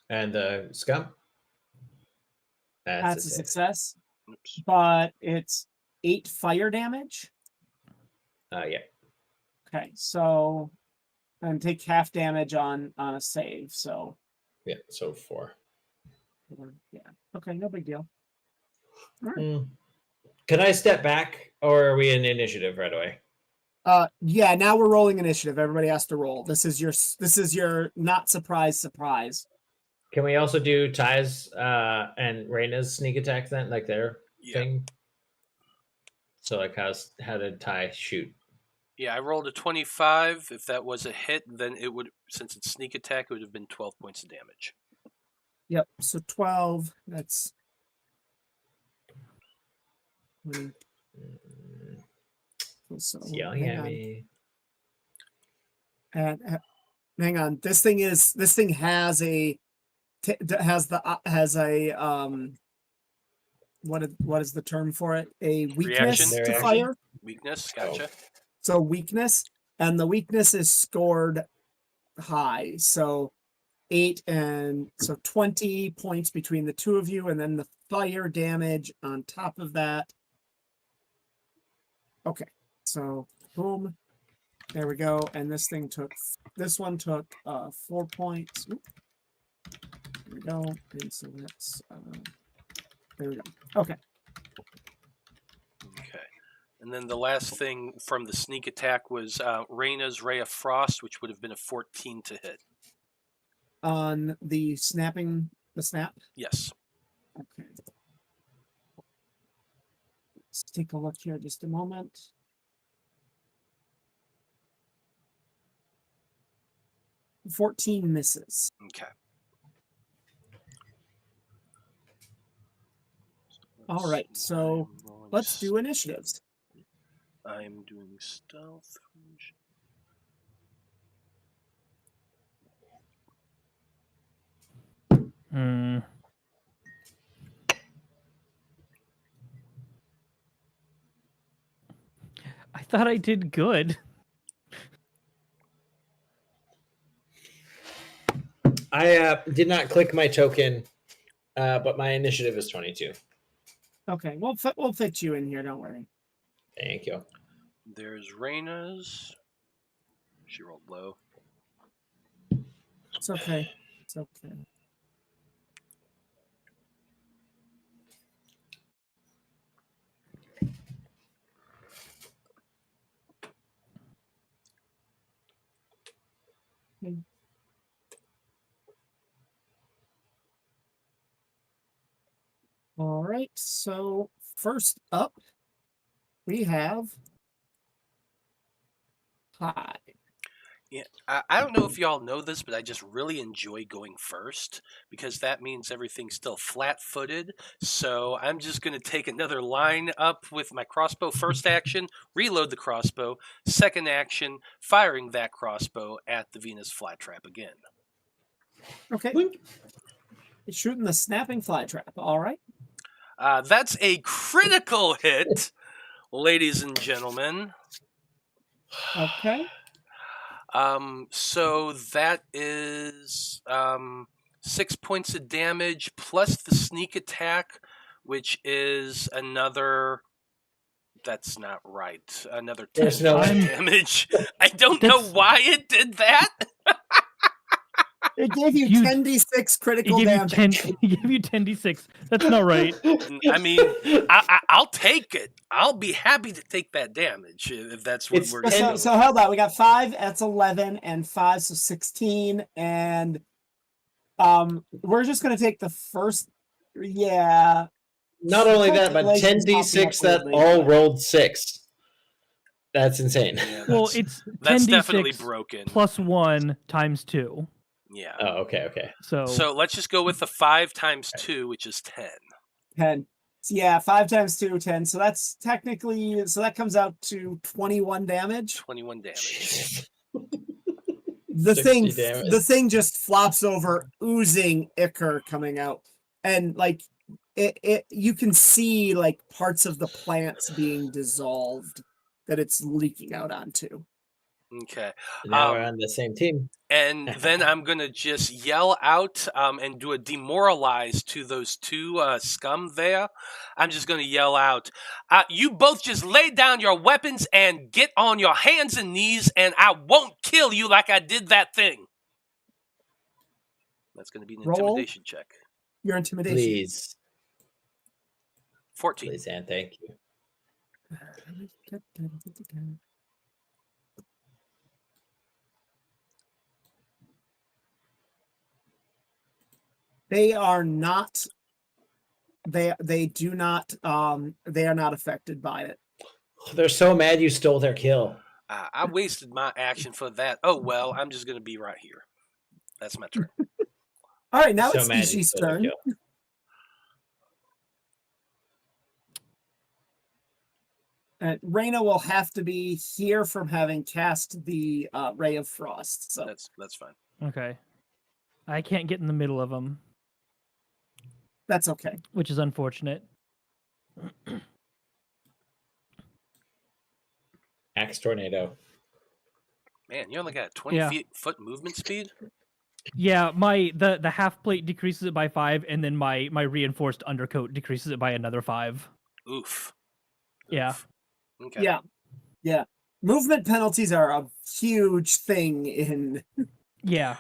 And the scum. That's a save. success. Oops. But it's 8 fire damage. Yeah. Okay, so and take half damage on a save. So Yeah. So 4. yeah. Okay, no big deal. All right. Can I step back, or are we in initiative right away? Yeah, now we're rolling initiative. Everybody has to roll. This is your not surprise. Can we also do Ty's and Reyna's sneak attack then, like their thing? So like how did Ty shoot? Yeah, I rolled a 25. If that was a hit, then it would, since it's sneak attack, it would have been 12 points of damage. Yep. So 12. That's so Yelling hang at on. me. And hang on. This thing has a what is the term for it? A weakness Reaction. to Reaction. fire. Weakness, gotcha. So weakness, and the weakness is scored high. So 8 and so 20 points between the two of you, and then the fire damage on top of that. Okay, so boom, there we go. And this one took 4 points. Oop. There we go. And so that's there we go. Okay. Okay. And then the last thing from the sneak attack was Reyna's Ray of Frost, which would have been a 14 to hit. On the snap. Yes. Okay. Let's take a look here just a moment. $14 misses. Okay. All right, so I'm rolling let's do initiatives. I'm doing stealth. I thought I did good. I did not click my token, but my initiative is 22. Okay, we'll fit you in here. Don't worry. Thank you. There's Reyna's. She rolled low. It's okay. It's okay. All right, so first up, we have Ty. Yeah, I don't know if y'all know this, but I just really enjoy going first because that means everything's still flat-footed. So I'm just going to take another line up with my crossbow. First action, reload the crossbow. Second action, firing that crossbow at the Venus flytrap again. Okay. Shooting the snapping flytrap. All right. That's a critical hit, ladies and gentlemen. Okay. So that is 6 points of damage plus the sneak attack, which is another. That's not right. Another 10 points of damage. I don't know why it did that. It gave you You- 10d6 He critical gave you damage. 10. He gave you 10d6. That's not right. I mean, I'll take it. I'll be happy to take that damage if that's what It's we're 10 going So hold on. We got 5. That's 11, and 5, so 16. And we're just gonna take the first. Yeah. Not only that, but Calculations popping 10d6 up that weirdly, all but- rolled 6. That's insane. Yeah, Well, that's, it's that's 10d6 definitely broken. plus 1 times 2. Yeah. Oh, okay. So, So let's just go with the 5 times 2, which is 10. 10. So yeah, 5 times 2, 10. So that's technically, so that comes out to 21 damage. 21 damage. Jesus. The 60 damage. thing just flops over, oozing ichor coming out. And like it you can see like parts of the plants being dissolved that it's leaking out onto. Okay. Now we're on the same team. And then I'm going to just yell out and do a demoralize to those 2 scum there. I'm just going to yell out, you both just lay down your weapons and get on your hands and knees, and I won't kill you like I did that thing. That's going to be an Roll. intimidation check. Your intimidation. Please. 14. Please, and thank you. They are not they do not they are not affected by it. They're so mad you stole their kill. I wasted my action for that. Oh, well, I'm just going to be right here. That's my turn. All right, now So it's mad you Ishi's stole their turn. kill. Reyna will have to be here from having cast the Ray of Frost. So That's fine. okay. I can't get in the middle of them, that's okay. which is unfortunate. Axe tornado. Man, you only got 20 Yeah. foot movement speed? Yeah, the half plate decreases it by 5, and then my reinforced undercoat decreases it by another 5. Oof. Yeah. Oof. Okay. Yeah. Movement penalties are a huge thing in. Yeah.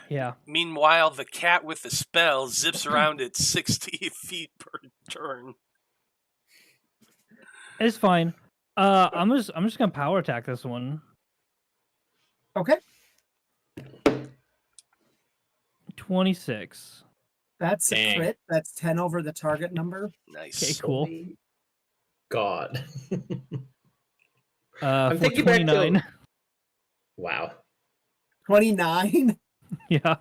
Meanwhile, the cat with the spell zips around at 60 feet per turn. It's fine. I'm just gonna power attack this one. Okay, 26. that's a Dang. crit. That's 10 over the target number. Nice. Okay, cool. Holy God. For I'm thinking back to- 29. Wow. 29. Yeah.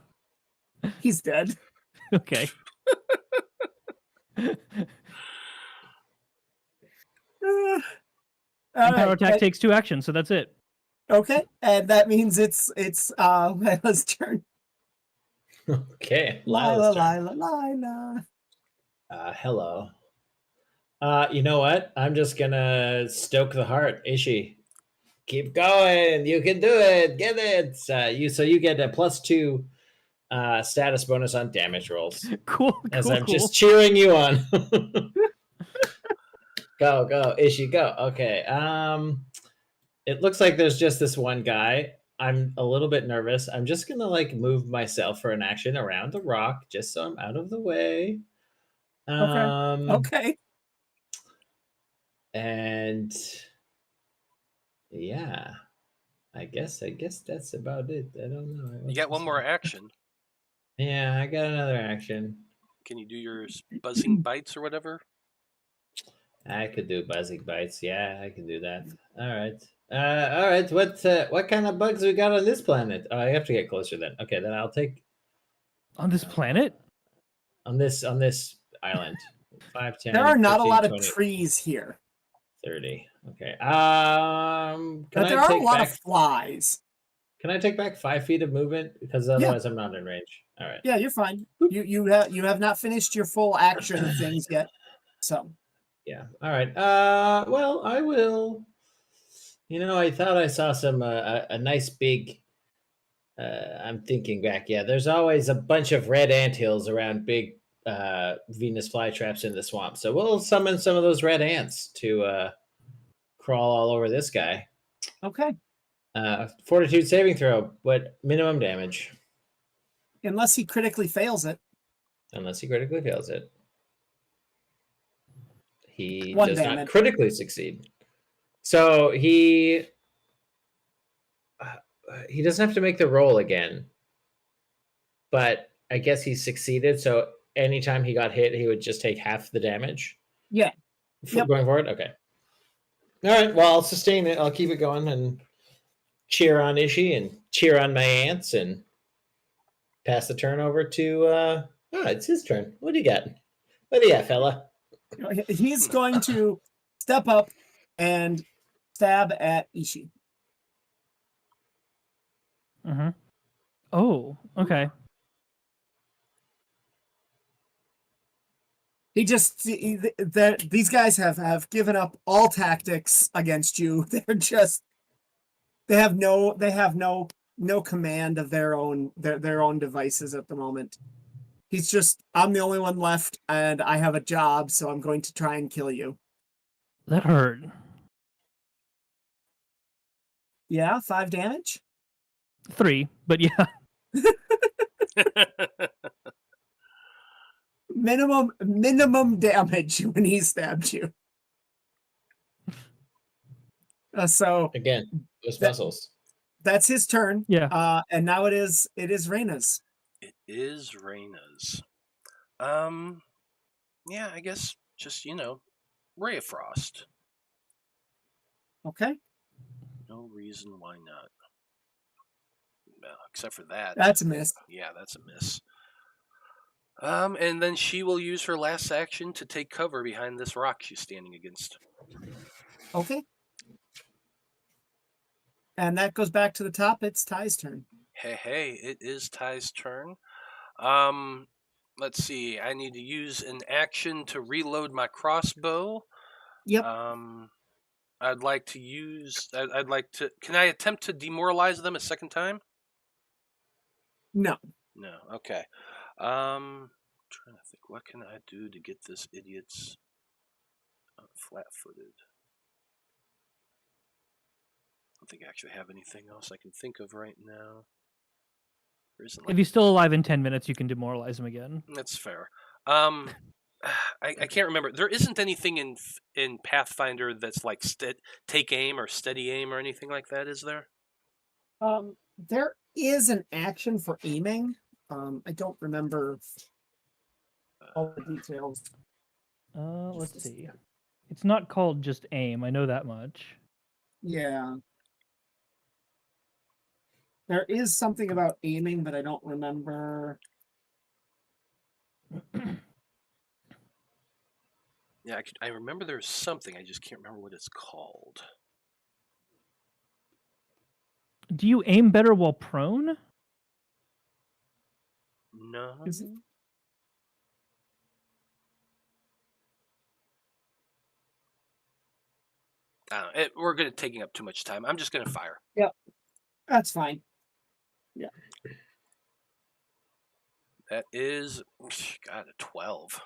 He's dead. Okay. All And power right, attack takes 2 actions, so that's it. okay, and that means it's Lila's turn. Okay. Lila, Lila's turn. Lila. Hello. You know what? I'm just gonna stoke the heart. Ishi, keep going. You can do it. Get it. You get a +2 status bonus on damage rolls Cool. as I'm just cheering you on. Go, Ishi, go. Okay. It looks like there's just this one guy. I'm a little bit nervous. I'm just gonna move myself for an action around the rock, just so I'm out of the way. Okay. And yeah, I guess that's about it. I don't know. You got one more action. Yeah, I got another action. Can you do your buzzing bites or whatever? I could do buzzing bites. Yeah, I can do that. All right. All right. What kind of bugs we got on this planet? Oh, I have to get closer then. Okay, then I'll take On this planet? on this island. 5, 10. There are not 15, a lot of 20, trees here, 30. Okay. but there are a lot of flies. Can I take back 5 feet of movement because otherwise I'm not in range? All right. Yeah, you're fine. You have not finished your full action things yet, so Yeah. All right. Well, I will. I thought I saw some a nice big. I'm thinking back. Yeah, there's always a bunch of red anthills around big Venus flytraps in the swamp. So we'll summon some of those red ants to crawl all over this guy. okay. Fortitude saving throw. What minimum damage? Unless he critically fails it. Unless he critically fails it. He 1 does not damage. critically succeed. So he doesn't have to make the roll again. But I guess he succeeded. So anytime he got hit, he would just take half the damage. Yeah. Yep. Going forward? Okay. All right. Well, I'll sustain it. I'll keep it going and cheer on Ishi and cheer on my aunts and pass the turn over to it's his turn. What do you got? What do you got, fella? He's going to step up and stab at Ishi. Mm-hmm. Oh, okay. These guys have given up all tactics against you. They have no command of their own devices at the moment. He's just, I'm the only one left and I have a job, so I'm going to try and kill you. That hurt. Yeah, 5 damage. 3, but yeah. Minimum damage when he stabbed you. So again, those muscles. That's his turn. Yeah. And now it is Reyna's. It is Reyna's. Yeah, I guess just, Ray of Frost. Okay. No reason why not. Well, except for that. That's a miss. Yeah, that's a miss. And then she will use her last action to take cover behind this rock she's standing against. Okay. And that goes back to the top. It's Ty's turn. Hey, it is Ty's turn. Let's see. I need to use an action to reload my crossbow. Yep. I'd like to use. I'd like to. Can I attempt to demoralize them a second time? No. No. Okay. Trying to think. What can I do to get this idiot's flat-footed? I don't think I actually have anything else I can think of right now. If he's still alive in 10 minutes, you can demoralize him again. That's fair. I can't remember. There isn't anything in Pathfinder that's like take aim or steady aim or anything like that, is there? There is an action for aiming. I don't remember all the details. Let's see. It's not called just aim. I know that much. Yeah. There is something about aiming, but I don't remember. Yeah, I remember there's something. I just can't remember what it's called. Do you aim better while prone? No. Is it? I don't know. We're taking up too much time. I'm just going to fire. Yep. That's fine. Yeah. That is, God, a 12.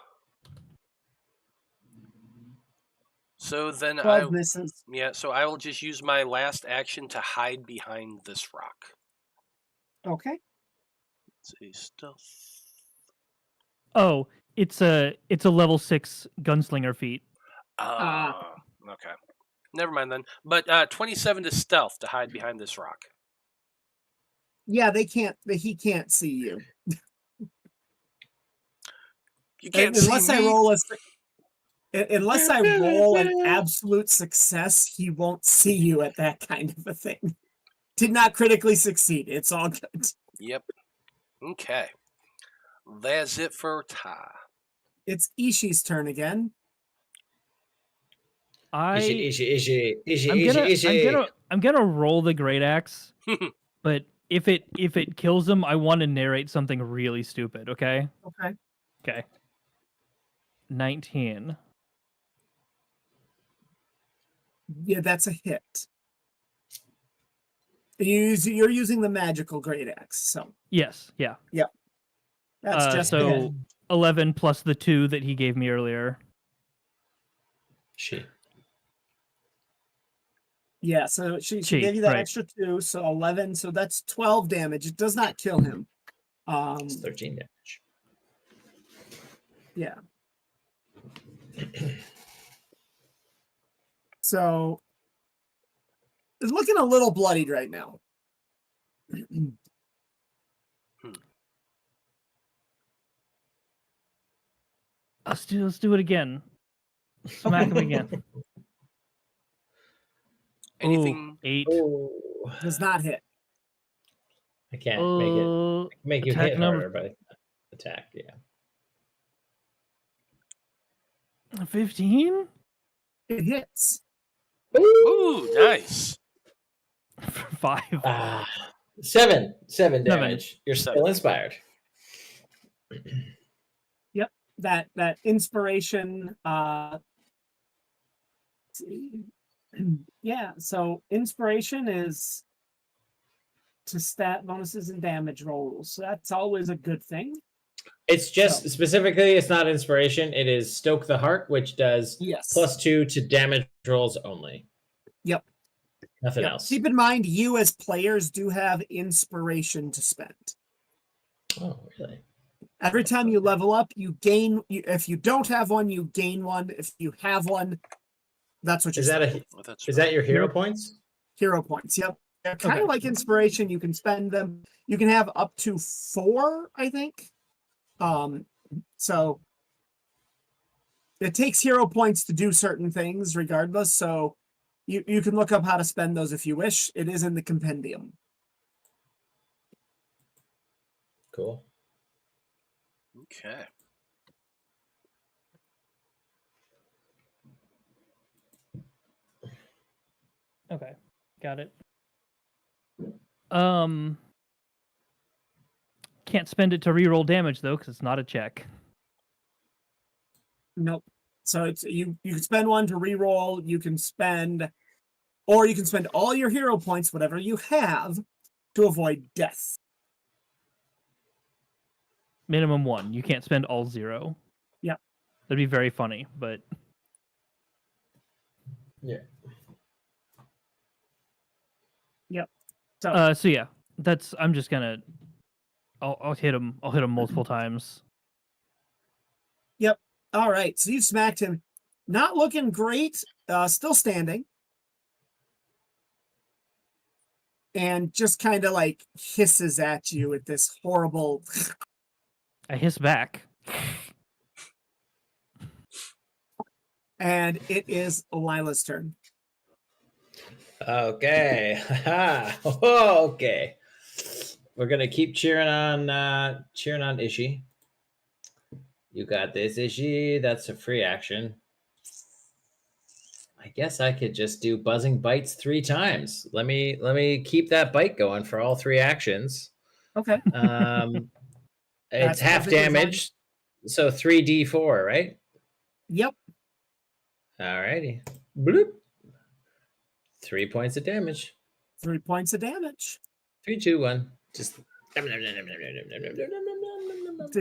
So then 12 misses. Yeah, so I will just use my last action to hide behind this rock. Okay. Let's see, stealth. Oh, it's a level 6 gunslinger feat. Okay. Never mind then. But 27 to stealth to hide behind this rock. Yeah, he can't see you. You can't unless see I me. unless I roll an absolute success, he won't see you at that kind of a thing. Did not critically succeed. It's all good. Yep. Okay. That's it for Ty. It's Ishi's turn again. I'm Ishi. gonna roll the great axe, but if it kills him, I want to narrate something really stupid. Okay. Okay. 19. Yeah, that's a hit. You're using the magical great axe, so Yes. Yeah. that's just a hit. so 11 plus the 2 that he gave me earlier. Shit. Yeah, so she gave you that right. extra 2, so 11, so that's 12 damage. It does not kill him. It's 13 damage. Yeah. So it's looking a little bloodied right now. Let's do it again. Smack him again. Anything? Ooh, 8. Oh, Does not hit. I can't make you attack hit number- harder, but attack, yeah. 15? It hits. Ooh, nice. 5. Seven damage. You're still 7. inspired. That inspiration. Let's see. Yeah. So inspiration is to stat bonuses and damage rolls. So that's always a good thing. It's just specifically, it's not inspiration. It is Stoke the Heart, which does Yes. +2 to damage rolls only. Yep. Nothing Yep. else. Keep in mind, you as players do have inspiration to spend. Oh, really? Every time you level up, you gain. If you don't have one, you gain one. If you have one, that's what you Is that spend. Well, that's is right. that your hero points? Hero points. Yep. They're kind Okay. of like inspiration. You can spend them. You can have up to 4, I think. So it takes hero points to do certain things regardless. So you can look up how to spend those if you wish. It is in the compendium. Cool. Okay. Okay. Got it. Can't spend it to reroll damage though, because it's not a check. Nope. So it's you can spend one to reroll, you can spend all your hero points, whatever you have, to avoid death. Minimum 1. You can't spend all 0. Yep. That'd be very funny, but Yeah. so yeah, I'm just gonna I'll hit him multiple times. All right, so you smacked him. Not looking great, still standing. And just kind of like hisses at you with this horrible. I hiss back. And it is Lila's turn. Okay. Okay. We're gonna keep cheering on Ishi. You got this, Ishi. That's a free action. I guess I could just do buzzing bites 3 times. Let me keep that bite going for all 3 actions. Okay. It's That's half perfectly fine. damage, so 3d4, right? Yep. Alrighty. Bloop. 3 points of damage. 3 points of damage. 3, 2, 1. Just. These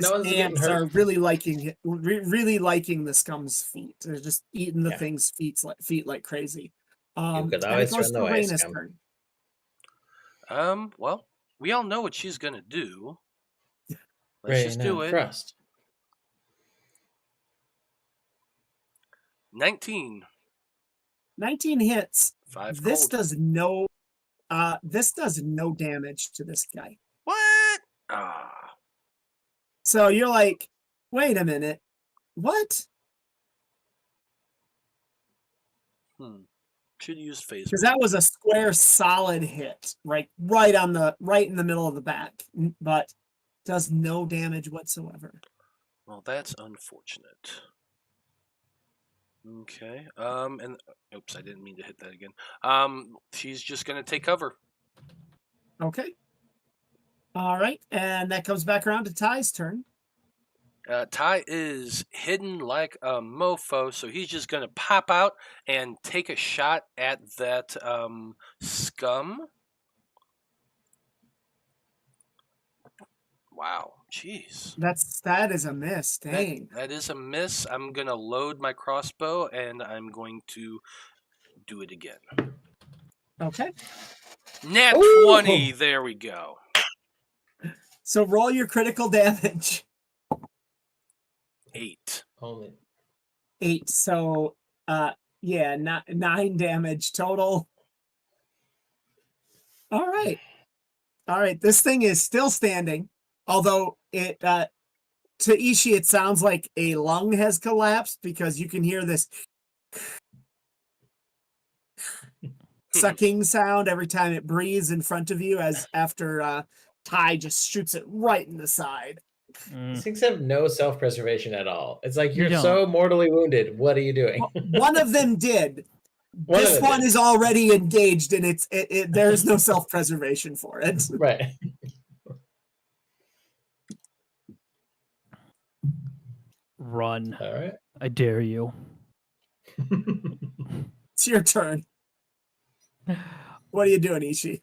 No one's getting ants hurt. are really liking it, really liking the scum's feet. They're just eating the Yeah. thing's feet like crazy. could And it always goes run the to way, Raina's scum. turn. Well, we all know what she's gonna do. Let's just do it. Frost. 19. 19 hits. 5 This cold. does no damage to this guy. What? Ah. So you're like, wait a minute. What? Should use phase. Because that was a square solid hit, right in the middle of the back, but does no damage whatsoever. Well, that's unfortunate. Okay. And oops, I didn't mean to hit that again. She's just gonna take cover. Okay. All right, and that comes back around to Ty's turn. Ty is hidden like a mofo, so he's just gonna pop out and take a shot at that scum. Wow, jeez. That is a miss. Dang. That is a miss. I'm gonna load my crossbow and I'm going to do it again. Okay. Nat Ooh. 20. There we go. So roll your critical damage. 8. Only 8. So yeah, 9 damage total. All right. This thing is still standing, although it to Ishii it sounds like a lung has collapsed because you can hear this sucking sound every time it breathes in front of you, as after Ty just shoots it right in the side. These things have no self-preservation at all. It's like You you're don't. so mortally wounded. What are you doing? One of them did. One of This them one did. is already engaged, and there's no self-preservation for it. Right. Run. All right. I dare you. It's your turn. What are you doing, Ishii?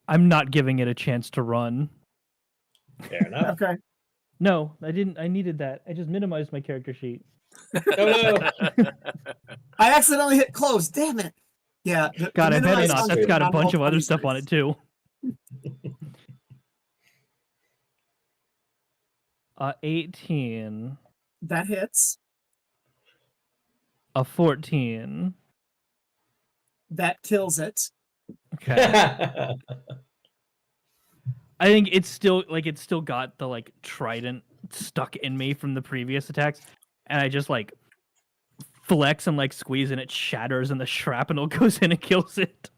I'm not giving it a chance to run. Fair enough. Okay. No, I didn't. I needed that. I just minimized my character sheet. No. I accidentally hit close. Damn it. Yeah. God, I better minimize not. function That's got a on bunch of multiple other stuff on users. it too. 18, That hits. a 14. That kills it. Okay. I think it's still got the like trident stuck in me from the previous attacks, and I just like flex and like squeeze, and it shatters, and the shrapnel goes in and kills it.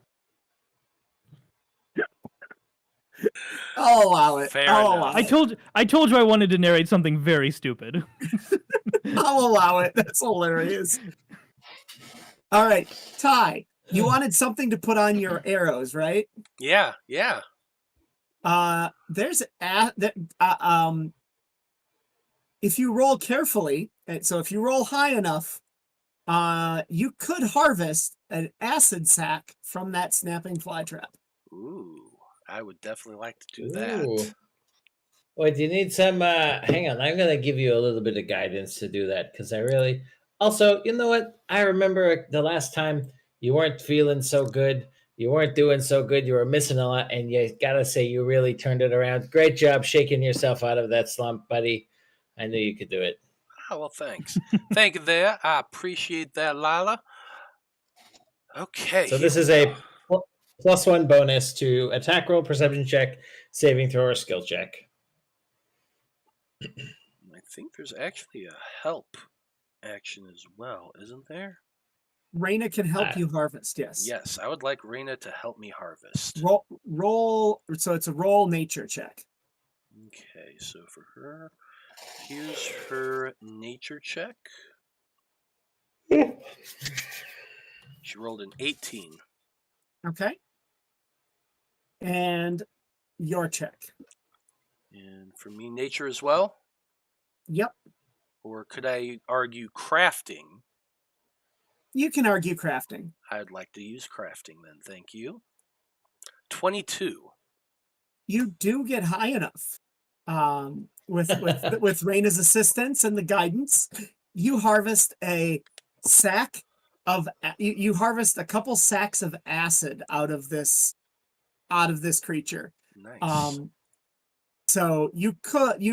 I'll allow it. Fair I'll enough. allow I told you I wanted to narrate something very stupid. I'll allow it. That's hilarious. All right, Ty, you wanted something to put on your arrows, right? Yeah. There's if you roll carefully, and so if you roll high enough, you could harvest an acid sac from that snapping flytrap. Ooh, I would definitely like to do that. Ooh. Wait, do you need some? Hang on, I'm gonna give you a little bit of guidance to do that because I really. Also, you know what? I remember the last time you weren't feeling so good. You weren't doing so good. You were missing a lot, and you gotta say you really turned it around. Great job shaking yourself out of that slump, buddy. I knew you could do it. Oh, well, thanks. Thank you there. I appreciate that, Lila. Okay. So here this is we a go. +1 bonus to attack roll, perception check, saving throw, or skill check. I think there's actually a help action as well, isn't there? Raina can help you harvest. Yes. Yes, I would like Raina to help me harvest. Roll. So it's a roll nature check. Okay, so for her, here's her nature check. She rolled an 18. Okay. And your check. And for me, nature as well? Yep. Or could I argue crafting? You can argue crafting. I'd like to use crafting then, thank you. 22. You do get high enough. With Raina's assistance and the guidance, you harvest a sack of you harvest a couple sacks of acid out of this creature. Nice. So you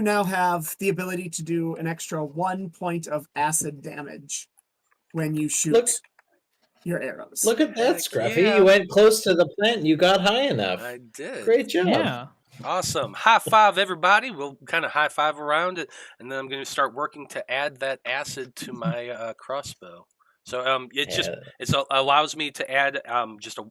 now have the ability to do an extra 1 point of acid damage when you shoot your arrows. Look at that, Heck Scruffy. yeah. You went close to the plant and you got high enough. I did. Great job. Yeah. Awesome. High five, everybody. We'll kind of high five around it, and then I'm going to start working to add that acid to my crossbow. So it allows me to add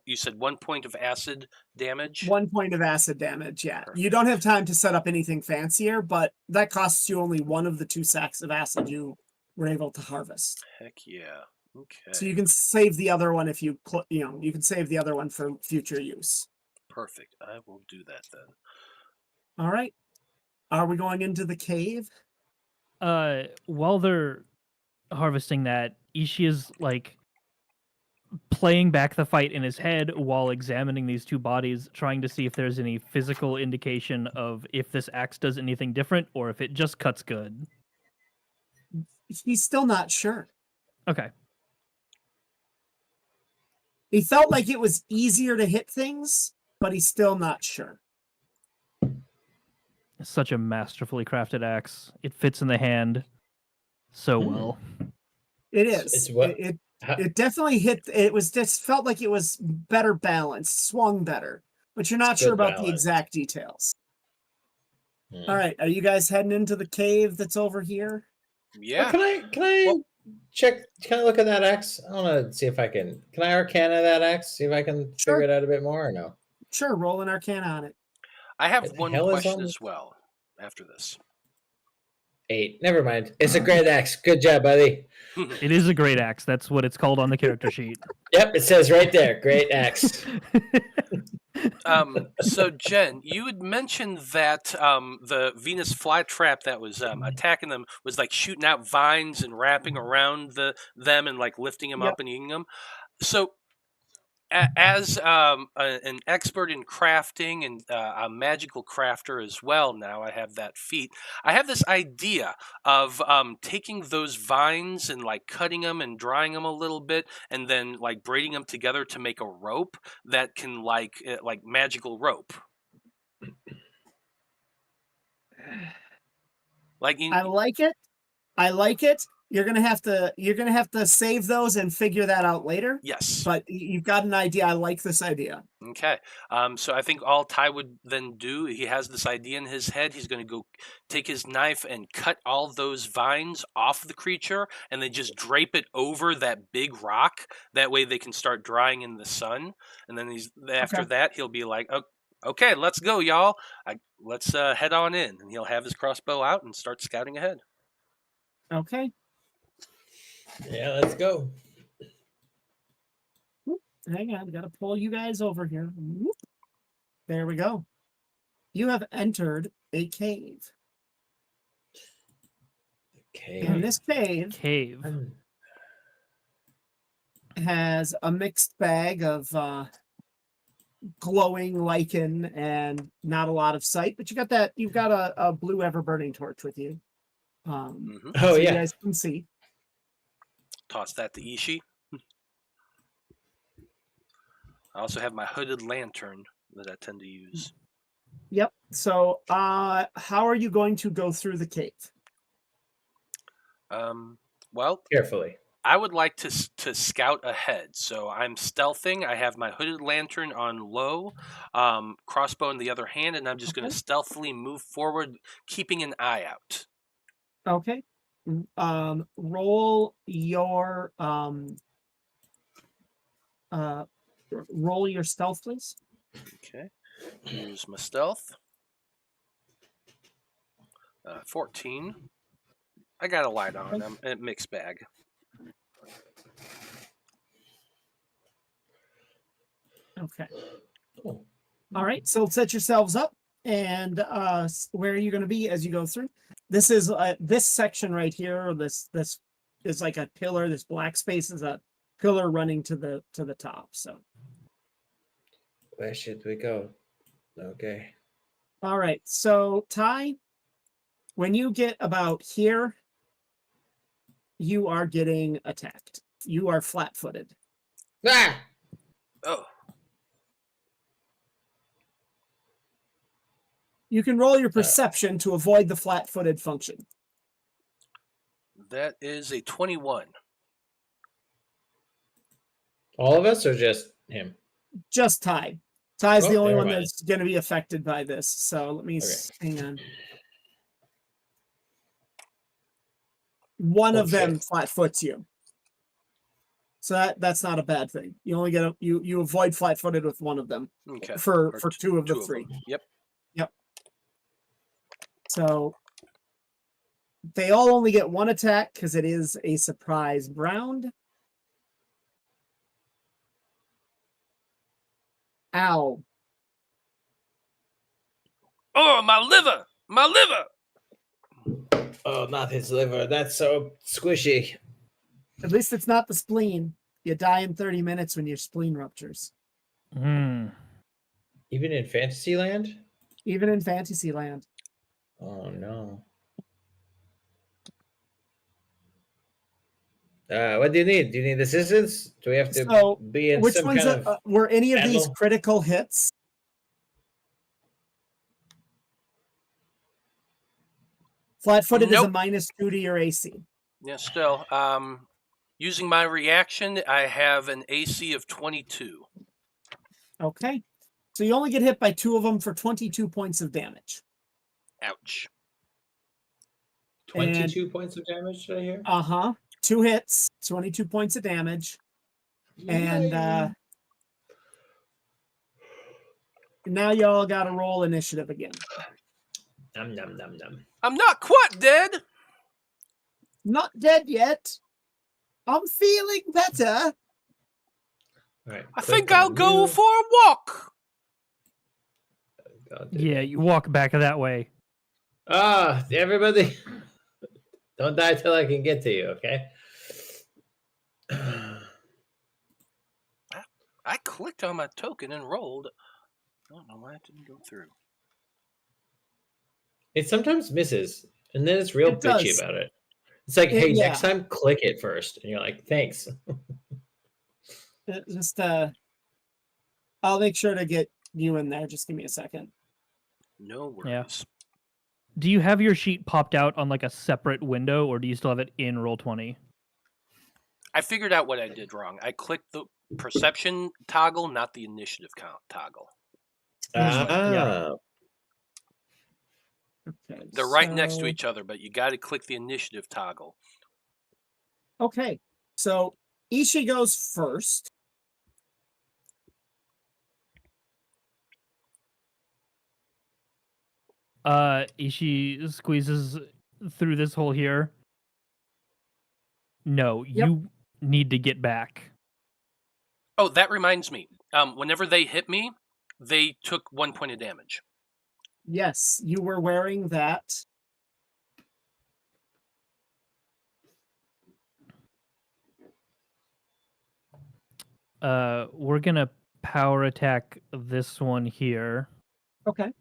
you said 1 point of acid damage. 1 point of acid damage, yeah. Perfect. You don't have time to set up anything fancier, but that costs you only one of the 2 sacks of acid you were able to harvest. Heck yeah. Okay. So you can save the other one if you can save the other one for future use. Perfect. I will do that then. All right. Are we going into the cave? While they're harvesting that, Ishii is like playing back the fight in his head while examining these 2 bodies, trying to see if there's any physical indication of if this axe does anything different or if it just cuts good. He's still not sure. Okay. He felt like it was easier to hit things, but he's still not sure. Such a masterfully crafted axe. It fits in the hand so well. It is. It's what? It definitely hit. It was just felt like it was better balanced, swung better, but you're not It's sure good about the balance. exact details. Hmm. All right, are you guys heading into the cave that's over here? Yeah. Can I check? Can I look at that axe? I want to see if I can. Can I Arcana that axe? See if I can Sure. figure it out a bit more or no? Sure, roll an Arcana on it. I have What the one hell is question on as well after this. 8. Never mind. It's a great axe. Good job, buddy. It is a great axe. That's what it's called on the character sheet. Yep, it says right there. Great axe. So Jen, you had mentioned that the Venus flytrap that was attacking them was like shooting out vines and wrapping around them and like lifting them Yep. up and eating them. So, as an expert in crafting and a magical crafter as well, now I have that feat. I have this idea of taking those vines and like cutting them and drying them a little bit, and then like braiding them together to make a rope that can like magical rope. Like I like it. I like it. You're gonna have to save those and figure that out later. yes. But you've got an idea. I like this idea. Okay. So I think all Ty would then do, he has this idea in his head. He's going to go take his knife and cut all those vines off the creature and then just drape it over that big rock. That way they can start drying in the sun. And then after that, he'll be like, oh, okay, let's go, y'all. Let's head on in. And he'll have his crossbow out and start scouting ahead. Okay. Yeah, let's go. Hang on, gotta pull you guys over here. Whoop. There we go. You have entered a cave. Okay. And this cave Cave. has a mixed bag of glowing lichen and not a lot of sight, but you've got a blue ever burning torch with you. Mhm. Oh, so yeah. you guys can see. Toss that to Ishi. I also have my hooded lantern that I tend to use. Yep. So how are you going to go through the cave? Well, Carefully. I would like to scout ahead. So I'm stealthing. I have my hooded lantern on low, crossbow in the other hand, and I'm just going to stealthily move forward, keeping an eye out. Okay. Roll your roll your stealth, please. Okay. Use my stealth. 14. I got a light on. I'm a mixed bag. Okay. Cool. All right. So set yourselves up, and where are you going to be as you go through? This is this section right here. This is like a pillar. This black space is a pillar running to the top. So. Where should we go? Okay. All right. So Ty, when you get about here, you are getting attacked. You are flat-footed. Ah! Oh, You can roll your perception to avoid the flat-footed function. that is a 21. All of us or just him? Just Ty. Ty's the Oh, only never one mind. that's going to be affected by this. So let me Okay. hang on. One of them shit. flat-foots you. So that's not a bad thing. You only get you avoid flat-footed with one of them Okay. for Or two of the two three. them. Yep. So they all only get one attack because it is a surprise round. Ow. Oh, my liver! My liver! Oh, not his liver. That's so squishy. At least it's not the spleen. You die in 30 minutes when your spleen ruptures. Mm. Even in Fantasyland? Even in Fantasyland. Oh, no. What do you need? Do you need assistance? Do we have to So, be in Which some ones kind of... were any of these battle? critical hits? Flat-footed is a Nope. -2 to your AC. Yeah, still. Using my reaction, I have an AC of 22. Okay. So you only get hit by 2 of them for 22 points of damage. Ouch. 22 points of damage, did I hear? 2 hits, 22 points of damage. And now y'all got to roll initiative again. Num, num, num, num. I'm not quite dead. Not dead yet. I'm feeling better. All right, I click think on I'll go you. for a walk. God, Yeah, you walk back that way. Everybody, don't die till I can get to you, okay? I clicked on my token and rolled. I don't know why it didn't go through. It sometimes misses, and then it's real It bitchy does. about it. It's like, hey, Yeah. next time click it first, and you're like, thanks. Just I'll make sure to get you in there. Just give me a second. No worries. Yeah. Do you have your sheet popped out on like a separate window, or do you still have it in Roll20? I figured out what I did wrong. I clicked the perception toggle, not the initiative toggle. Ah, Okay, They're right next to so- each other, but you got to click the initiative toggle. Okay, so Ishi goes first. Ishi squeezes through this hole here. No, Yep. you need to get back. Oh, that reminds me. Whenever they hit me, they took 1 point of damage. Yes, you were wearing that. We're gonna power attack this one here. Okay.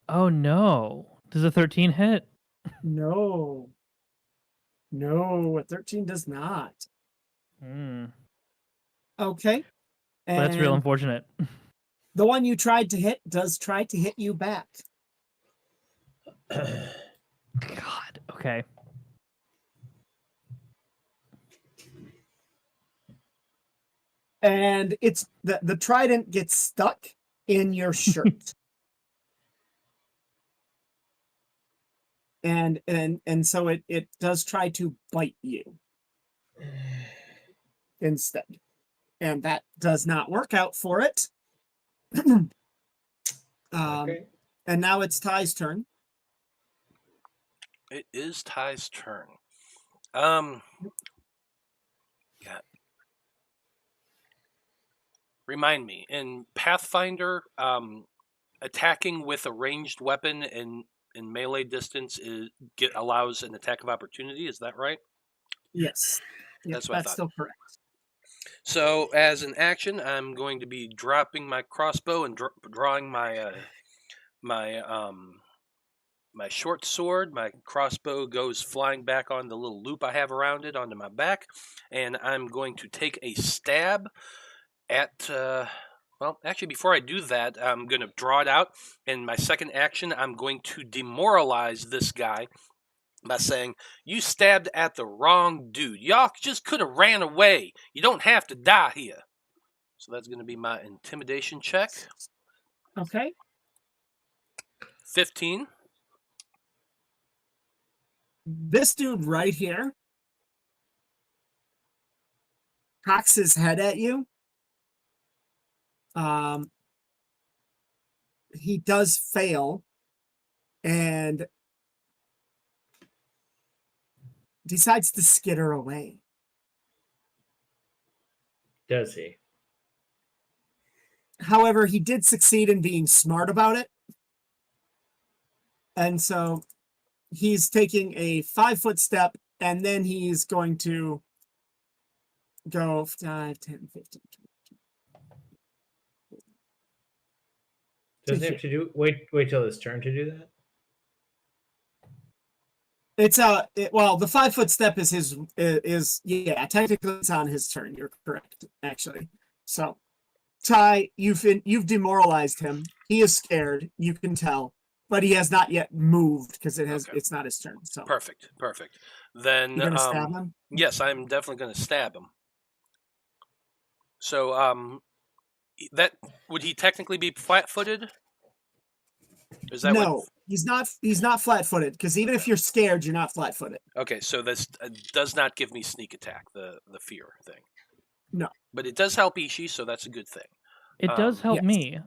Oh no. Does a 13 hit? No. No, a 13 does not. Hmm. Okay. Well, that's real And unfortunate. the one you tried to hit does try to hit you back. God. Okay. And it's the trident gets stuck in your shirt. and so it does try to bite you instead. And that does not work out for it. okay. And now it's Ty's turn. It is Ty's turn. Yeah. Remind me, in Pathfinder, attacking with a ranged weapon in melee distance allows an attack of opportunity. Is that right? Yes. Yep, That's what I that's thought. still correct. So, as an action, I'm going to be dropping my crossbow and drawing my my short sword. My crossbow goes flying back on the little loop I have around it onto my back, and I'm going to take a stab at. Well, actually, before I do that, I'm going to draw it out. In my second action, I'm going to demoralize this guy by saying, "You stabbed at the wrong dude. Y'all just could have ran away. You don't have to die here." So that's going to be my intimidation check. Okay. 15. This dude right here cocks his head at you. He does fail and decides to skitter away. Does he? However, he did succeed in being smart about it. And so he's taking a 5-foot step, and then he's going to go 5, 10, 15. Does he have to do wait till his turn to do that? It's well, the 5-foot step is his yeah, technically it's on his turn. You're correct, actually. So Ty, you've demoralized him. He is scared. You can tell, but he has not yet moved because Okay. it's not his turn. So Perfect. Then you're gonna stab him. yes, I'm definitely going to stab him. So that would he technically be flat-footed? Is that No, what? he's not. He's not flat-footed because even if you're scared, you're not flat-footed. Okay, so this does not give me sneak attack, the fear thing. No. But it does help Ishii, so that's a good thing. It does help yes. me.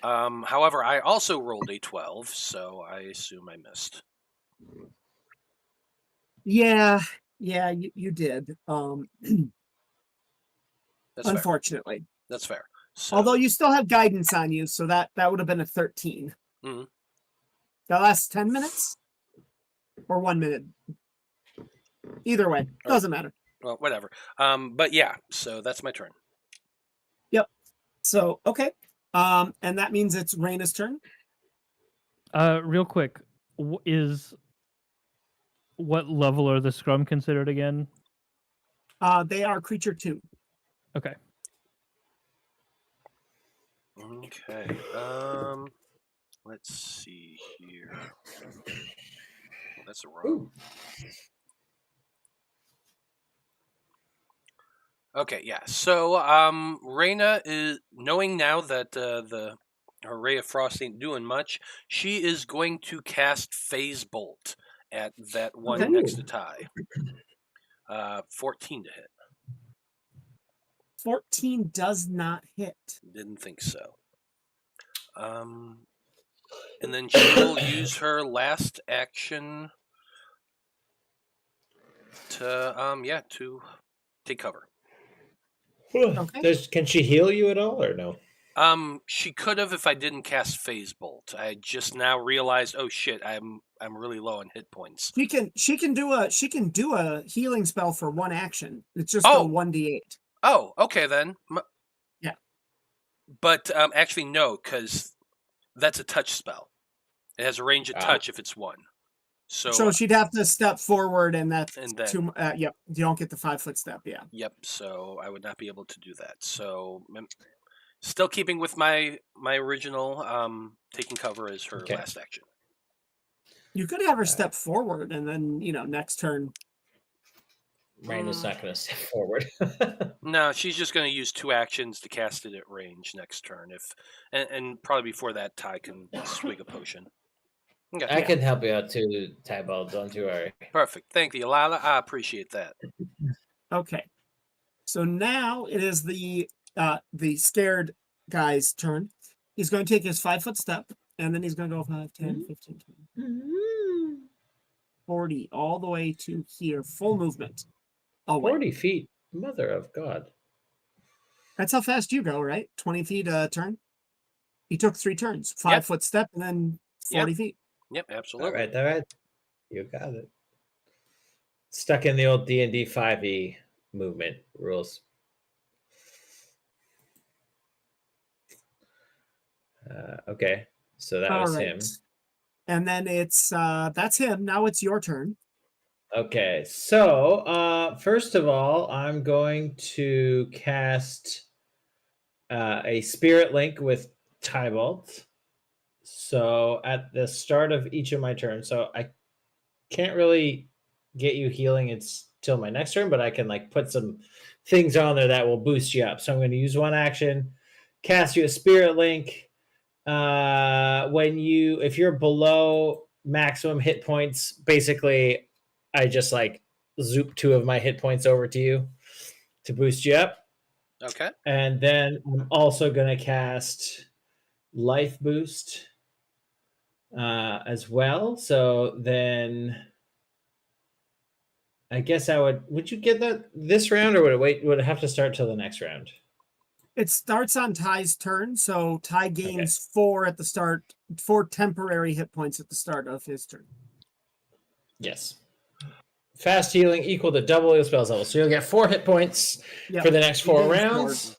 However, I also rolled a 12, so I assume I missed. Yeah, you did. That's fair. Unfortunately, That's fair. So, although you still have guidance on you, so that would have been a 13. Mhm. That lasts 10 minutes or 1 minute. Either way, doesn't matter. well, whatever. But yeah, so that's my turn. So okay, and that means it's Raina's turn. Real quick, is what level are the scrum considered again? They are creature 2. Okay. Okay. Let's see here. Well, that's a rogue. Ooh. Okay, yeah. So, Raina is knowing now that her ray of frost ain't doing much. She is going to cast Phase Bolt at that one Okay. next to Ty. 14 to hit. 14 does not hit. Didn't think so. And then she will use her last action to take cover. Okay. Can she heal you at all or no? She could have if I didn't cast Phase Bolt. I just now realized, oh shit, I'm really low on hit points. She can do a healing spell for 1 action. It's just Oh. a 1d8. Oh, okay then. Yeah. But actually no, because that's a touch spell. It has a range of touch if it's 1. So she'd have to step forward, and that's And then- too. Yep, you don't get the 5-foot step. Yeah. Yep. So I would not be able to do that. So still keeping with my original taking cover as her Okay. last action. You could have her step forward, and then next turn. Raina's not going to step forward. No, she's just going to use 2 actions to cast it at range next turn. And probably before that, Ty can swig a potion. Okay. I can help you out too, Tybalt. Don't you worry. Perfect. Thank you, Lila. I appreciate that. Okay. So now it is the scared guy's turn. He's going to take his 5-foot step, and then he's going to go 5, 10, 15, 20, 40, all the way to here. Full movement. Oh, wait. 40 feet. Mother of God. That's how fast you go, right? 20 feet a turn? He took 3 turns. 5-foot step, and then 40 feet. Yep, absolutely. All right. You got it. Stuck in the old D&D 5e movement rules. Okay, so that was him. And then it's that's him. Now it's your turn. Okay, so first of all, I'm going to cast a Spirit Link with Tybalt. So at the start of each of my turns, so I can't really get you healing until my next turn, but I can put some things on there that will boost you up. So I'm going to use 1 action, cast you a Spirit Link. If you're below maximum hit points, basically I just zoop 2 of my hit points over to you to boost you up. Okay. And then I'm also going to cast Life Boost as well. So then I guess would you get that this round, or would it have to start till the next round? It starts on Ty's turn, so Ty gains 4 at the start, 4 temporary hit points at the start of his turn. Yes. Fast healing equal to double your spells level. So you'll get 4 hit points for the next 4 rounds.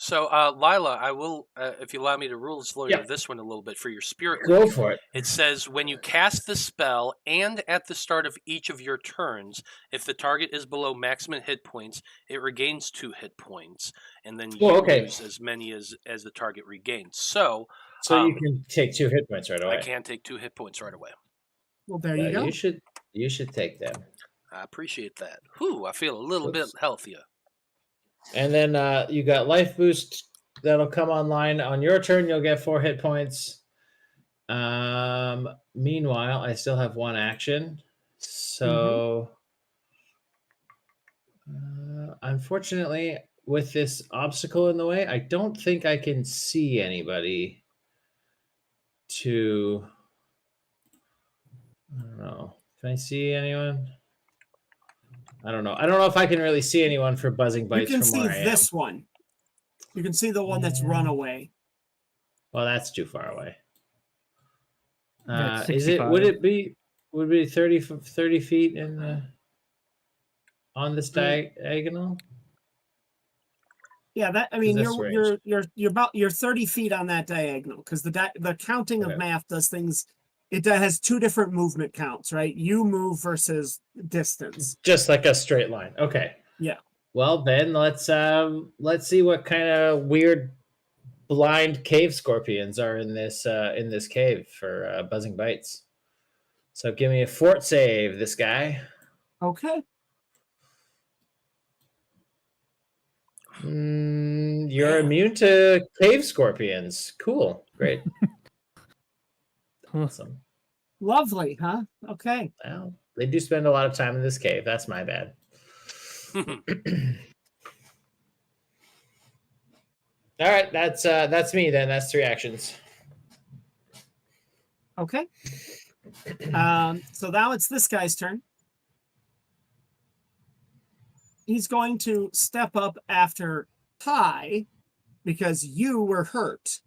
So, Lila, I will, if you allow me to rules lawyer Yeah. this one a little bit for your spirit. Go link. for it. It says when you cast the spell and at the start of each of your turns, if the target is below maximum hit points, it regains 2 hit points, and then you okay. lose as many as the target regains. So you can take 2 hit points right away. I can take 2 hit points right away. Well, there you go. You should take them. I appreciate that. Whew, I feel a little bit healthier. And then you got life boost that'll come online on your turn. You'll get 4 hit points. Meanwhile, I still have 1 action. So unfortunately, with this obstacle in the way, I don't think I can see anybody to... I don't know. Can I see anyone? I don't know. I don't know if I can really see anyone for buzzing bites. You can from see where I am. this one. You can see the one that's run away. Well, that's too far away. That's Is it? 65. Would it be 30 feet in the on this diagonal? Yeah, that I mean This you're 30 feet on that diagonal because the counting Okay. of math does things. It has 2 different movement counts, right? You move versus distance. Just like a straight line. Okay. Yeah. Well, then let's see what kind of weird blind cave scorpions are in this cave for buzzing bites. So give me a fort save, this guy. Okay. You're immune to cave scorpions. Cool. Great. Awesome. Lovely, huh? Okay. Well, they do spend a lot of time in this cave. That's my bad. All right, that's me then. That's 3 actions. Okay. So now it's this guy's turn. He's going to step up after Ty because you were hurt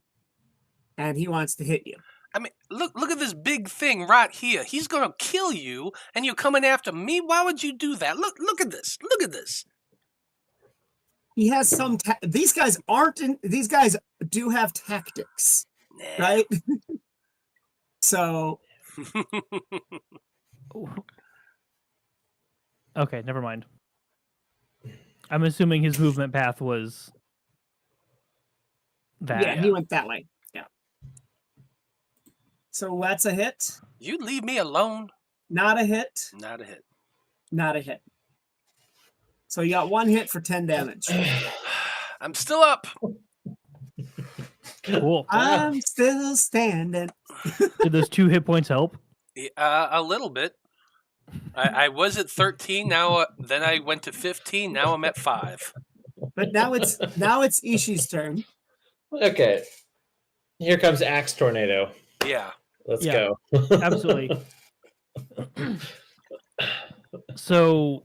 and he wants to hit you. I mean, look at this big thing right here. He's gonna kill you, and you're coming after me. Why would you do that? Look at this. Look at this. He has some. These guys aren't. These guys do have tactics, Nah. right? So Okay, never mind. I'm assuming his movement path was that. yeah, he went that way. Yeah. So that's a hit. You leave me alone. Not a hit. Not a hit. Not a hit. So you got 1 hit for 10 damage. I'm still up. Cool. I'm still standing. Did those 2 hit points help? A little bit. I was at 13. Now, then I went to 15. Now I'm at 5. But now it's Ishi's turn. Okay. Here comes Axe Tornado. Yeah. Let's Yeah. go. Absolutely. So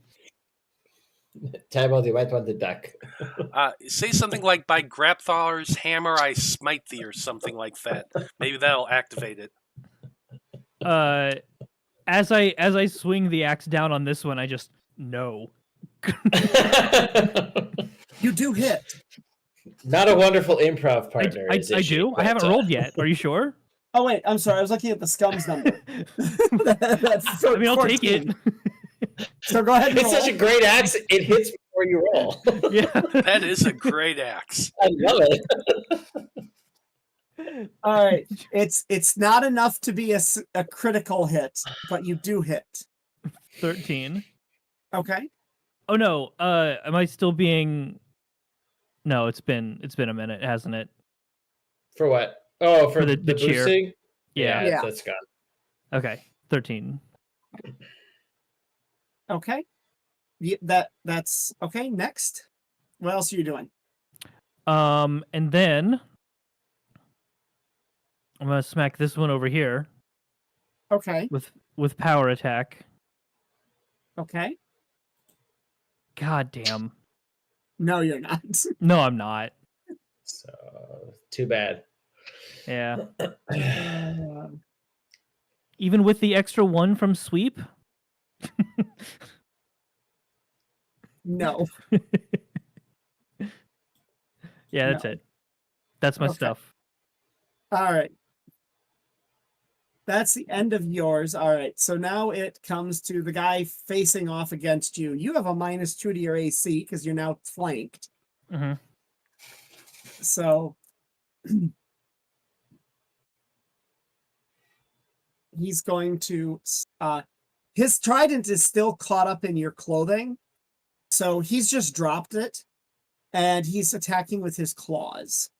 Tybalt, you might want to duck. Say something like, "By Grapthar's hammer, I smite thee," or something like that. Maybe that'll activate it. as I swing the axe down on this one, I just no. You do hit. Not a wonderful improv partner. I is Ishi, do. I but, haven't rolled yet. Are you sure? Oh wait, I'm sorry. I was looking at the scum's number. That's I mean, I'll 14. take it. So go ahead. And It's roll. such a great axe. It hits before you roll. Yeah. That is a great axe. I love it. All right. It's not enough to be a critical hit, but you do hit. 13. Okay. Oh no. Am I still being? No, it's been a minute, hasn't it? For what? Oh, for the cheer. boosting? Yeah. Yeah. That's gone. Okay. 13. Okay. That's okay. Next. What else are you doing? And then I'm gonna smack this one over here Okay. with power attack. Okay. God damn. No, you're not. No, I'm not. So too bad. Yeah. Even with the extra 1 from sweep? No. Yeah, that's No. it. That's my Okay. stuff. All right. That's the end of yours. All right. So now it comes to the guy facing off against you. You have a -2 to your AC because you're now flanked. Hmm. So he's going to his trident is still caught up in your clothing. So he's just dropped it and he's attacking with his claws.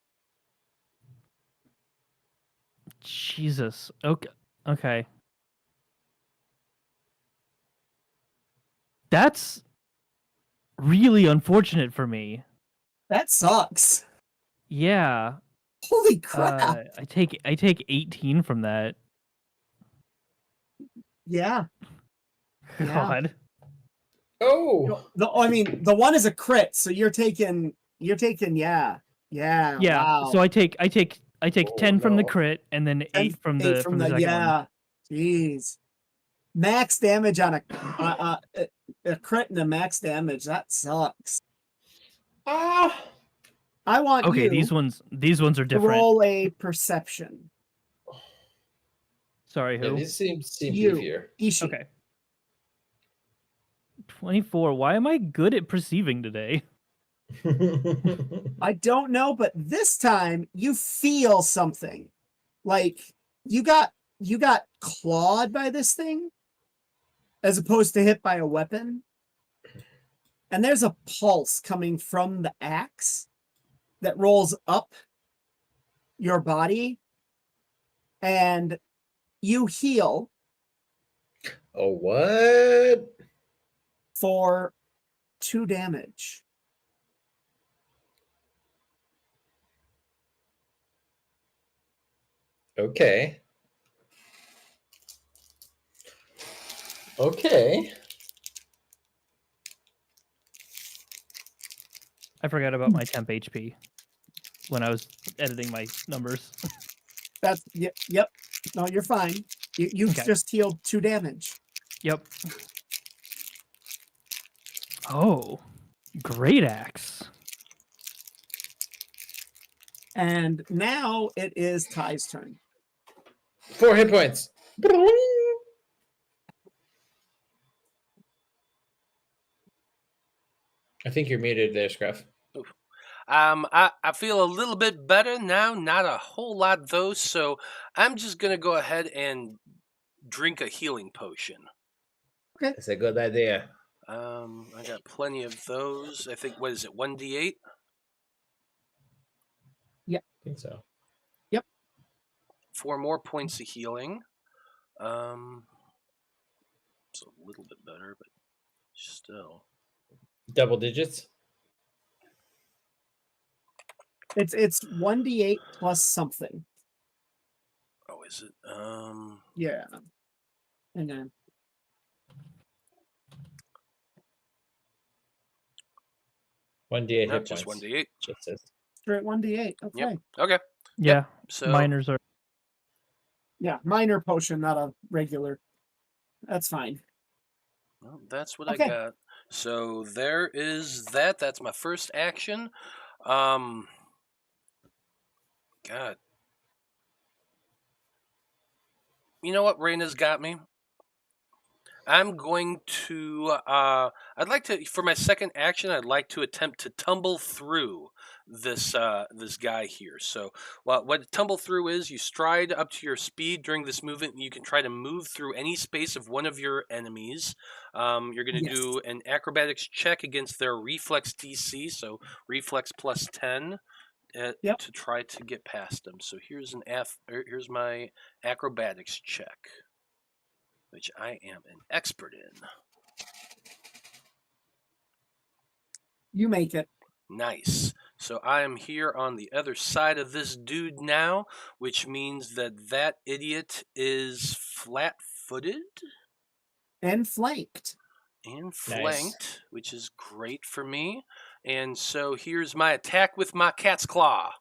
Jesus. Okay. That's really unfortunate for me. That sucks. Yeah. Holy crap. I take 18 from that. Yeah. Yeah. God. Oh, I mean, the one is a crit, so you're taking yeah. Yeah. Wow. So I take 10 from the no. crit and then 8 from the Eight from the second one. yeah. Jeez. Max damage on a crit and a max damage. That sucks. Ah, I want Okay, you these ones are to different. roll a perception. Sorry, yeah, who? these seem You. beefier. Ishi. Okay. 24. Why am I good at perceiving today? I don't know, but this time you feel something. Like you got clawed by this thing as opposed to hit by a weapon. And there's a pulse coming from the axe that rolls up your body and you heal Oh, what? for 2 damage. Okay. Okay. I forgot about my temp HP when I was editing my numbers. That's yep. No, you're fine. You've Okay. just healed 2 damage. Yep. Oh, great axe. And now it is Ty's turn. 4 hit points. I think you're muted there, Scruff. I feel a little bit better now, not a whole lot though, so I'm just gonna go ahead and drink a healing potion. That's a good idea. I got plenty of those. I think, what is it, 1d8? I think so. 4 more points of healing. It's a little bit better, but still. Double digits. It's 1d8 plus something. Oh, is it? Yeah. And then 1d8 Not hit just points. 1d8. Just says. straight 1d8. Okay. Yep. Okay. Yeah, So minors are. Yeah, minor potion, not a regular. That's fine. well, that's what Okay. I got. So there is that. That's my first action. God. You know what? Raina's got me. I'm going to. I'd like to, for my second action, I'd like to attempt to tumble through this this guy here. So, what tumble through is, you stride up to your speed during this movement. And you can try to move through any space of one of your enemies. You're going to Yes. do an acrobatics check against their reflex DC. So reflex plus 10. Yep. To try to get past them. So here's here's my acrobatics check, which I am an expert in. You make it. Nice. So I am here on the other side of this dude now, which means that idiot is flat-footed And flanked. and flanked, which is great for me. And so here's my attack with my cat's claw.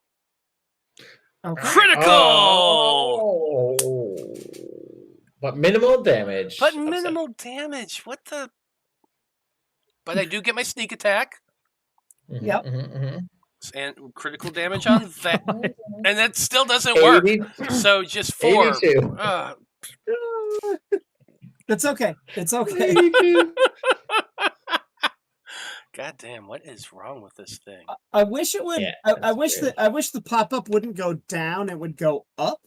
Okay. Critical! Oh, but minimal damage. But Upset. minimal damage. What the? But I do get my sneak attack. Mhm, Yep. mhm, mhm. and critical damage on that, and that still doesn't work. 80, So just 4. 82. It's okay. It's okay. 82. God damn, what is wrong with this thing? I wish it would. Yeah, I that's wish weird. that. I wish the pop up wouldn't go down. It would go up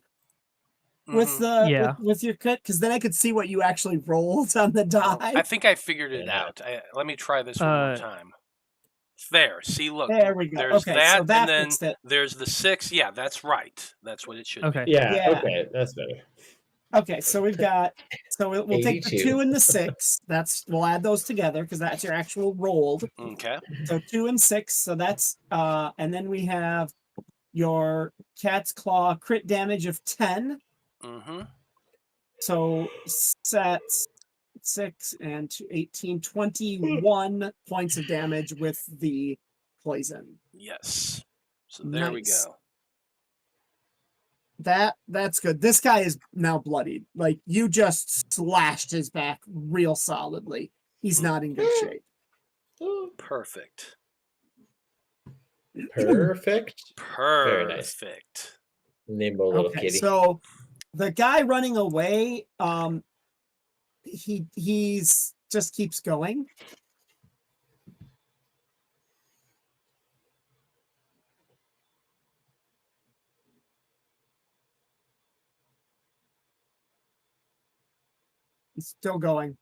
with Mhm. the Yeah. with your crit, because then I could see what you actually rolled on the Oh, die. I think I figured it Yeah. out. Let me try this one more time. There. See, look. There we go. There's Okay, that, so that and then fixed it. there's the 6. Yeah, that's right. That's what it should Okay. Yeah, Yeah. okay, that's better. Okay, so we've got. So we'll take the 82. 2 and the 6. We'll add those together because that's your actual rolled. be. Okay. So 2 and 6. So that's and then we have your cat's claw crit damage of 10. Mm-hmm. So sets 6 and 18, 21 points of damage with the poison. Yes. So there we Nice. go. That's good. This guy is now bloodied. Like, you just slashed his back real solidly. He's not in good shape. Perfect. Perfect. Perfect. nice. Nimble little Okay, kitty. so the guy running away, he's just keeps going. He's still going.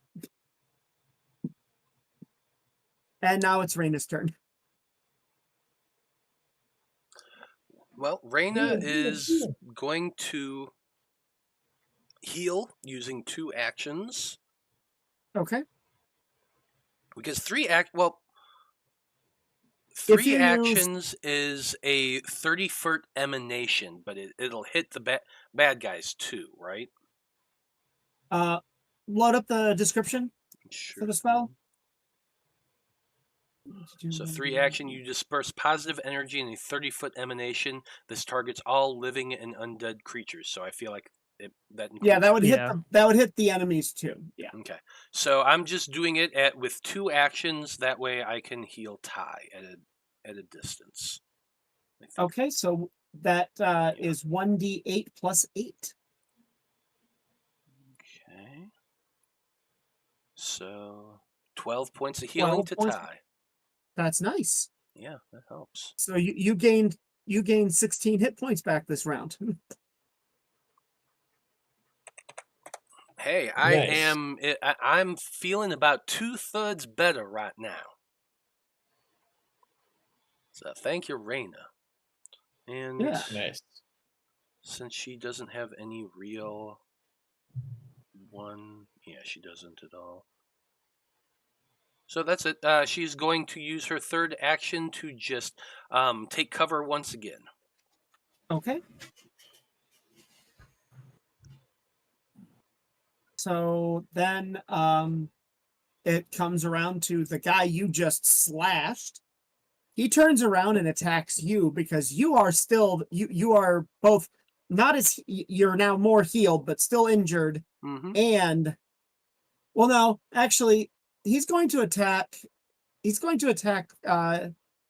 And now it's Raina's turn. Well, Reyna Yeah, is going to heal using 2 actions. Okay. Because 3 well, you 3 use- actions is a 30-foot emanation, but it'll hit the bad guys too, right? Load up the description Sure. for the spell. So 3 action, you disperse positive energy in a 30-foot emanation. This targets all living and undead creatures. So I feel like that includes Yeah, that would hit Yeah. that would hit the enemies too. Yeah. Okay. So I'm just doing it with 2 actions. That way I can heal Ty at a distance. I think. Okay, so that is 1d8 plus 8. Okay. So 12 points of healing 12 to points. Ty. That's nice. Yeah, that helps. So you gained 16 hit points back this round. Hey, Nice. I'm feeling about 2/3 better right now. So thank you, Reyna. And Yeah. Nice. since she doesn't have any real one, yeah, she doesn't at all. So that's it. She's going to use her 3rd action to just take cover once again. Okay. So then it comes around to the guy you just slashed. He turns around and attacks you because you are still you are both not as you're now more healed but still injured, Mm-hmm. and well, no, actually he's going to attack Ishii.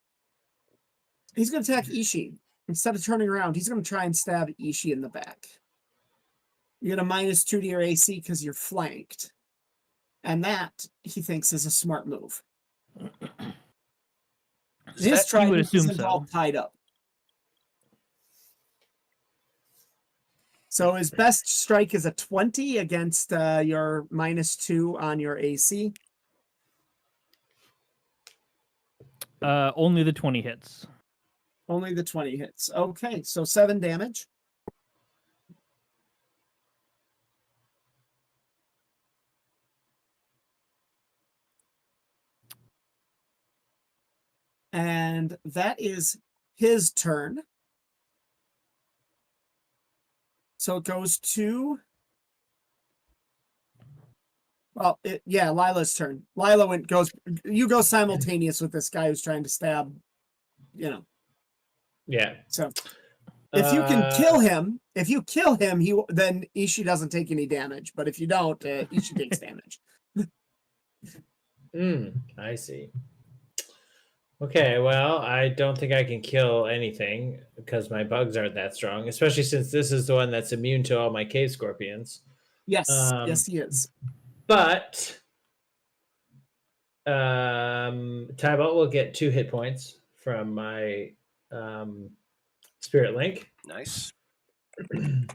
Instead of turning around, he's going to try and stab Ishii in the back. You get a -2 to your AC because you're flanked. And that, he thinks, is a smart move. His You would trident assume isn't all so. tied up. So his best strike is a 20 against your -2 on your AC. Only the 20 hits. Only the 20 hits. Okay, so 7 damage. And that is his turn. So it goes to... Well, Lila's turn. Lila you go simultaneous with this guy who's trying to stab, Yeah. So if you can kill him, then Ishii doesn't take any damage. But if you don't, Ishii takes damage. I see. Okay, well, I don't think I can kill anything because my bugs aren't that strong, especially since this is the one that's immune to all my cave scorpions. Yes, Um, yes, he is. But Tybalt will get 2 hit points from my Spirit Link. Nice.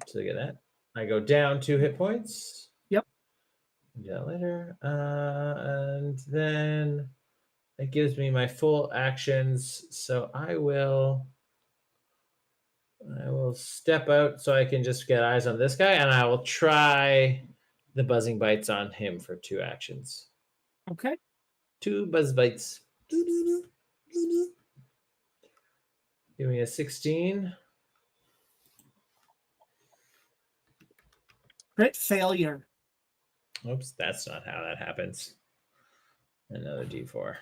So get that. I go down 2 hit points. Yep. Do that later. And then it gives me my full actions. So I will step out so I can just get eyes on this guy, and I will try the buzzing bites on him for 2 actions. Okay. 2 buzz bites. Give me a 16. Crit failure. Oops, that's not how that happens. Another D4.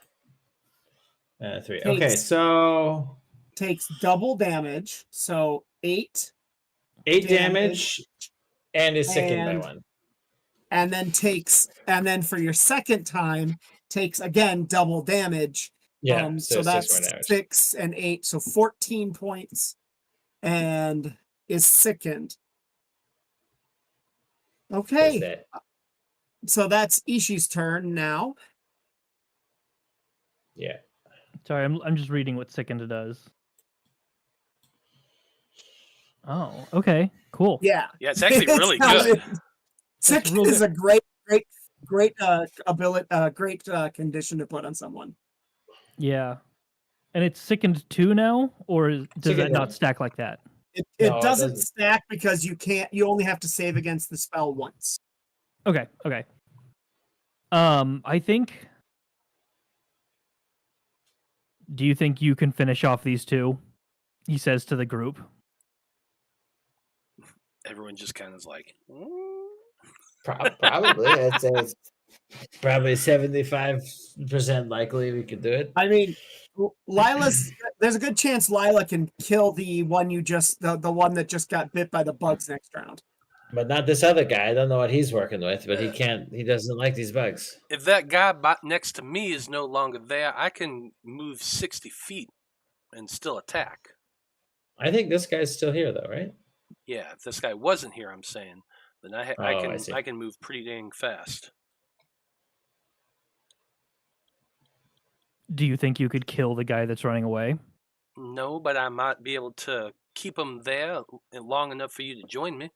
3. Okay, Takes- so Takes double damage. So 8, 8 damage and is sickened by And- 1. and then for your second time, takes again double damage. Yeah, So 6 that's more damage. 6 and 8, so 14 points, and is sickened. That's Okay, it. so that's Ishi's turn now. Yeah. Sorry, I'm just reading what Sickened does. Oh, okay, cool. Yeah, Yeah, it's actually really It's good. Sickened real is a great ability, great condition to put on someone. Yeah, and it's Sickened 2 now, or does Sickened that not one. stack like that? It No, it doesn't doesn't. stack because you only have to save against the spell once. Okay, okay. I think. Do you think you can finish off these 2? He says to the group. Everyone just kind of is like, Probably. I'd say it's probably 75% likely we could do it. I mean, there's a good chance Lila can kill the one the one that just got bit by the bugs next round. But not this other guy. I don't know what he's working with, but he doesn't like these bugs. if that guy next to me is no longer there, I can move 60 feet and still attack. I think this guy's still here though, right? Yeah, if this guy wasn't here, I'm saying, then I I see. can move pretty dang fast. Do you think you could kill the guy that's running away? No, but I might be able to keep him there long enough for you to join me.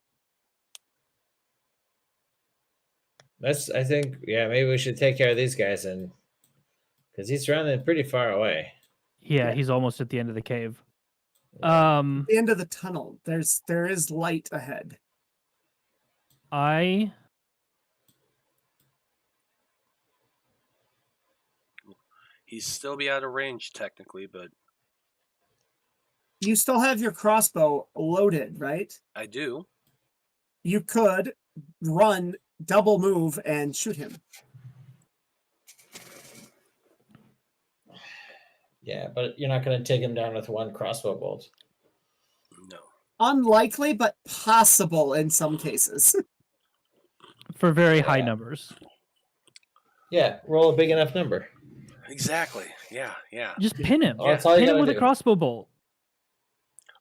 I think, yeah, maybe we should take care of these guys and because he's running pretty far away. Yeah, he's almost at the end of the cave. The end of the tunnel. There is light ahead. He's still be out of range technically, but You still have your crossbow loaded, right? I do. You could run, double move, and shoot him. Yeah, but you're not going to take him down with 1 crossbow bolt. No. Unlikely, but possible in some cases. For very high Yeah. numbers. Yeah, roll a big enough number. Exactly. Yeah. Just pin him. Oh, that's all you Pin him gotta with a do. crossbow bolt.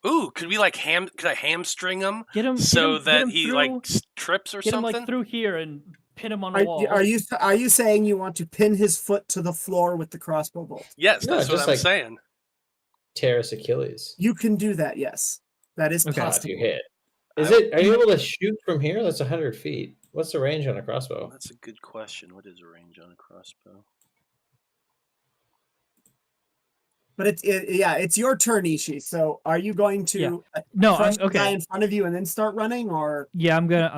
Ooh, could we could I hamstring him Get him so get that him he through, trips or get him something? like through here and pin him on a wall. Are you saying you want to pin his foot to the floor with the crossbow bolt? Yes, No, that's what just I'm like- saying. Tear his Achilles. You can do that, yes. That is Okay. If possible. you hit. I- Are you able to shoot from here? That's 100 feet. What's the range on a crossbow? That's a good question. What is a range on a crossbow? But it's your turn, Ishi. So are you going to No, crush I'm the guy okay. in front of you and then start running, or Yeah, I'm gonna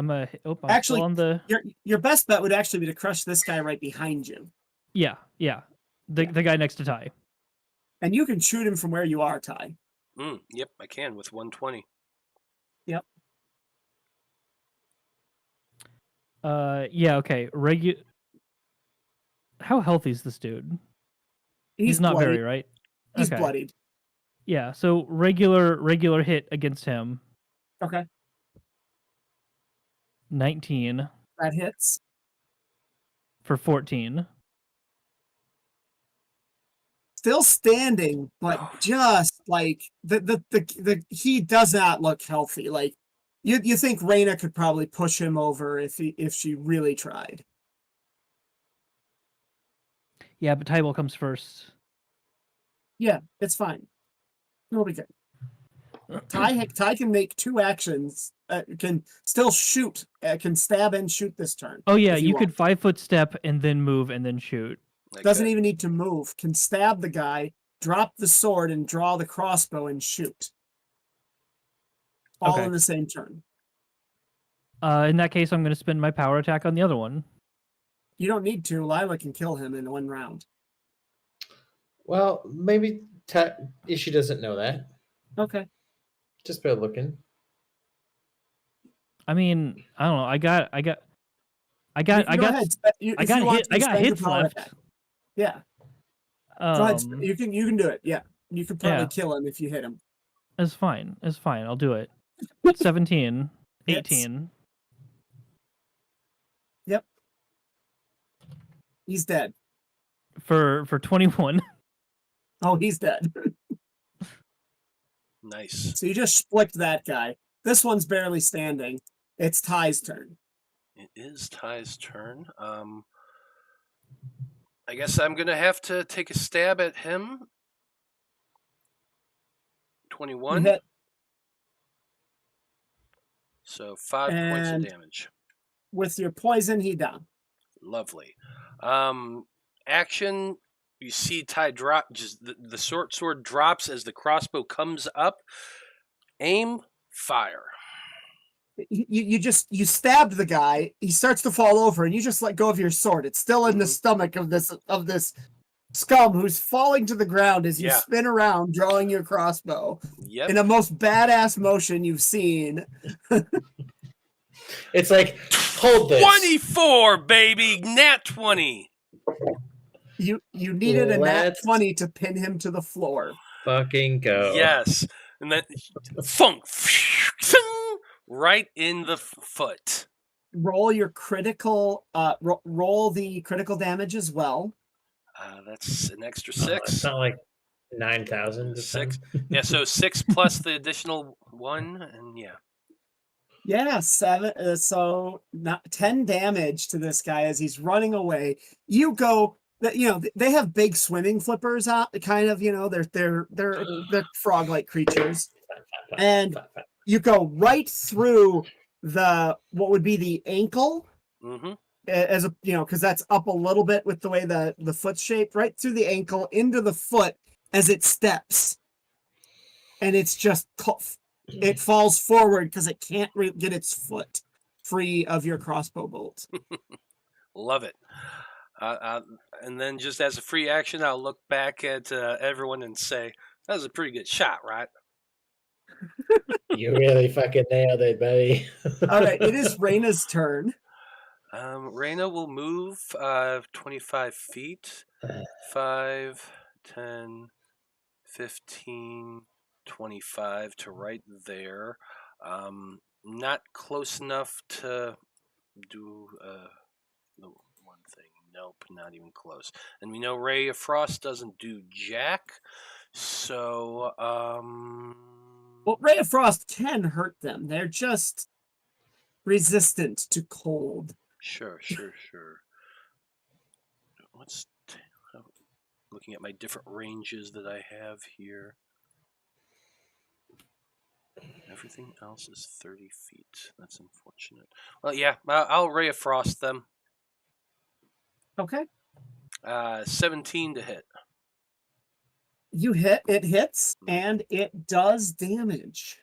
oh, I'm Actually, still on the your best bet would actually be to crush this guy right behind you, yeah. The guy next to Ty. and you can shoot him from where you are, Ty. Yep, I can with 120. Yeah, okay. How healthy is this dude? He's not bloodied. very, right? He's Okay. bloodied. Yeah, so regular hit against him. Okay, 19 that hits. for 14. Still standing, but just like the he does not look healthy. Like you think Reyna could probably push him over if she really tried. Yeah, but Tybalt comes first. Yeah, it's fine. Nobody can. Ty can make 2 actions. Can still shoot. Can stab and shoot this turn. Oh yeah, if you want. could 5-foot step and then move and then shoot. Doesn't even need to move. Can stab the guy, drop the sword, and draw the crossbow and shoot. All Okay. in the same turn. In that case, I'm going to spend my power attack on the other one. You don't need to. Lila can kill him in 1 round. Well, maybe Ishi doesn't know that. Okay. Just by looking. I mean, I don't know. I got Go ahead. I got hits left. Attack. Yeah. Go ahead. Um, You can do it. Yeah. You could probably Yeah. kill him if you hit him. It's fine. It's fine. I'll do it. 17, Hits. 18. Yep. He's dead. For 21. Oh, he's dead. Nice. So you just split that guy. This one's barely standing. It's Ty's turn. It is Ty's turn. I guess I'm gonna have to take a stab at him. 21. You hit. So 5 points of And- damage. With your poison, he down. Lovely. Action. You see Ty drop. Just the short sword drops as the crossbow comes up. Aim. Fire. You stabbed the guy. He starts to fall over, and you just let go of your sword. It's still in the stomach of this scum who's falling to the ground as you Yeah. spin around, drawing your crossbow Yep. in a most badass motion you've seen. It's like, hold this. 24, baby. Nat 20. You needed a nat Let's- 20 to pin him to the floor. Fucking go. Yes. And then funk. Right in the foot. Roll your critical. Roll the critical damage as well. That's an extra Oh, 6. it's not like 9,000. this 6. time. Yeah, so 6 plus the additional 1, and yeah. Yeah, 7. So not 10 damage to this guy as he's running away. You go. They have big swimming flippers out. Kind of, they're frog-like creatures, and you go right through what would be the ankle. Mm-hmm. As a because that's up a little bit with the way the foot's shaped, right through the ankle into the foot as it steps, and it's just it falls forward because it can't get its foot free of your crossbow bolt. Love it. And then just as a free action, I'll look back at everyone and say, that was a pretty good shot, right? You really fucking nailed it, buddy. All right, it is Reyna's turn. Reyna will move 25 feet. 5, 10, 15, 25 to right there. Not close enough to do the one thing. Nope, not even close. And we know Ray of Frost doesn't do jack. So, Well, Ray of Frost can hurt them. They're just resistant to cold. Sure. Looking at my different ranges that I have here. Everything else is 30 feet. That's unfortunate. Well, yeah, I'll Ray of Frost them. Okay. 17 to hit. You hit, it hits, and it does damage.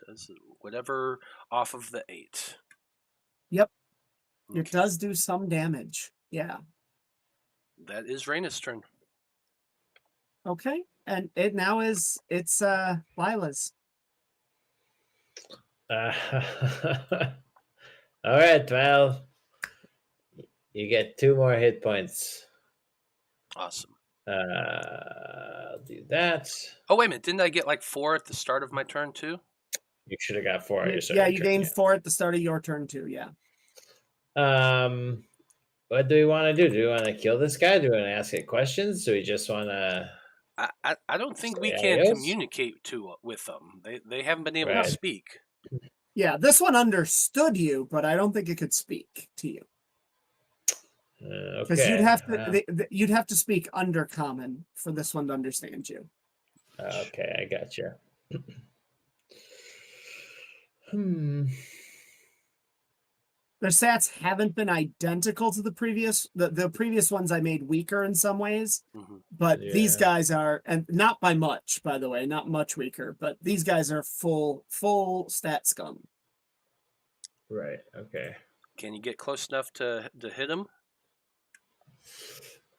Does whatever off of the 8. Yep. It Okay. does do some damage. Yeah. That is Reyna's turn. Okay. And it's Lila's. All right, well, you get 2 more hit points. Awesome. I'll do that. Oh, wait a minute. Didn't I get like 4 at the start of my turn, too? You should have got 4 at your Yeah, you turn, gained 4 at the start of your turn too. Yeah. What do we want to do? Do we want to kill this guy? Do we want to ask it questions? Do we just want to I don't think we Yeah, can yes. communicate with them. They haven't been able to Right. speak. Yeah, this one understood you, but I don't think it could speak to you because Okay. you'd have to you'd have to speak undercommon for this one to understand you. Okay, I got you. Hmm. Their stats haven't been identical to the previous. The previous ones I made weaker in some ways, Mhm. but these Yeah. guys are, and not by much, by the way, not much weaker. But these guys are full stat scum. Right. Okay. Can you get close enough to hit them?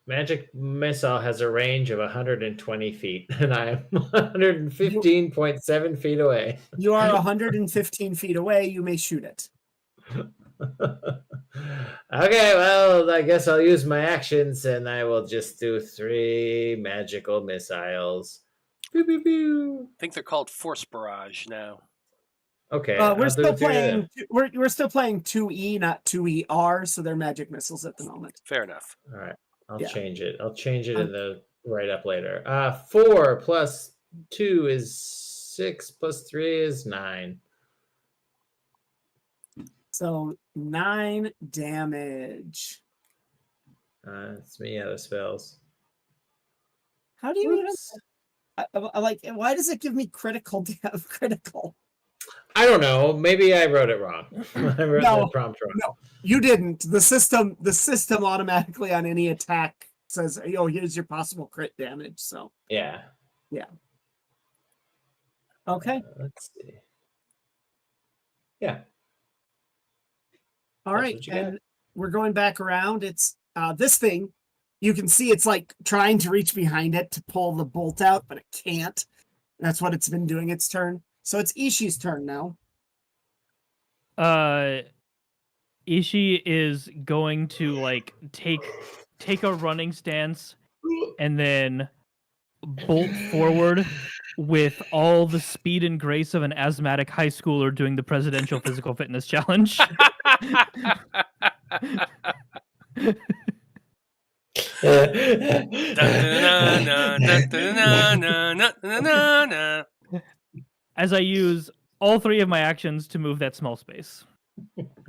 Magic missile has a range of 120 feet, and I am 115.7 feet away. You are 115 feet away. You may shoot it. Okay, well, I guess I'll use my actions, and I will just do 3 magical missiles. Pew, pew, pew. I think they're called Force Barrage now. Okay, We're I'll still do 3 of them. playing. We're still playing 2E, not 2ER. So they're magic missiles at the moment. Fair enough. All right, I'll Yeah. change it. I'll change it in the write up later. 4 plus 2 is 6 plus 3 is 9. So 9 damage. It's me out of spells. How do you even? Whoops. I like. Why does it give me critical? Critical. I don't know. Maybe I wrote it wrong. I wrote No, the prompt wrong. no. You didn't. The system automatically on any attack says, "Oh, here's your possible crit damage." So Yeah. okay, Let's see. Yeah. all that's right, what you got. and we're going back around. It's this thing. You can see it's like trying to reach behind it to pull the bolt out, but it can't. That's what it's been doing its turn. So it's Ishi's turn now. Ishi is going to like take a running stance and then bolt forward with all the speed and grace of an asthmatic high schooler doing the presidential physical fitness challenge. As I use all 3 of my actions to move that small space.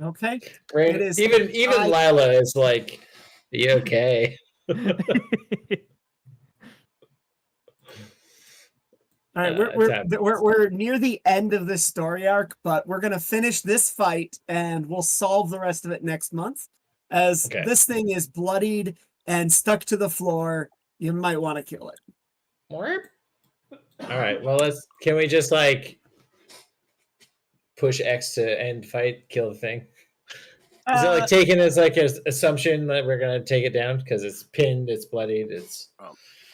Okay. Right. It is Even Lila is like, "You okay?" All right, we're near the end of this story arc, but we're gonna finish this fight and we'll solve the rest of it next month. As Okay. this thing is bloodied and stuck to the floor, you might want to kill it. All right. Well, can we just like push X to end fight, kill the thing? Is it like taken as like an assumption that we're gonna take it down because it's pinned, it's bloodied, it's?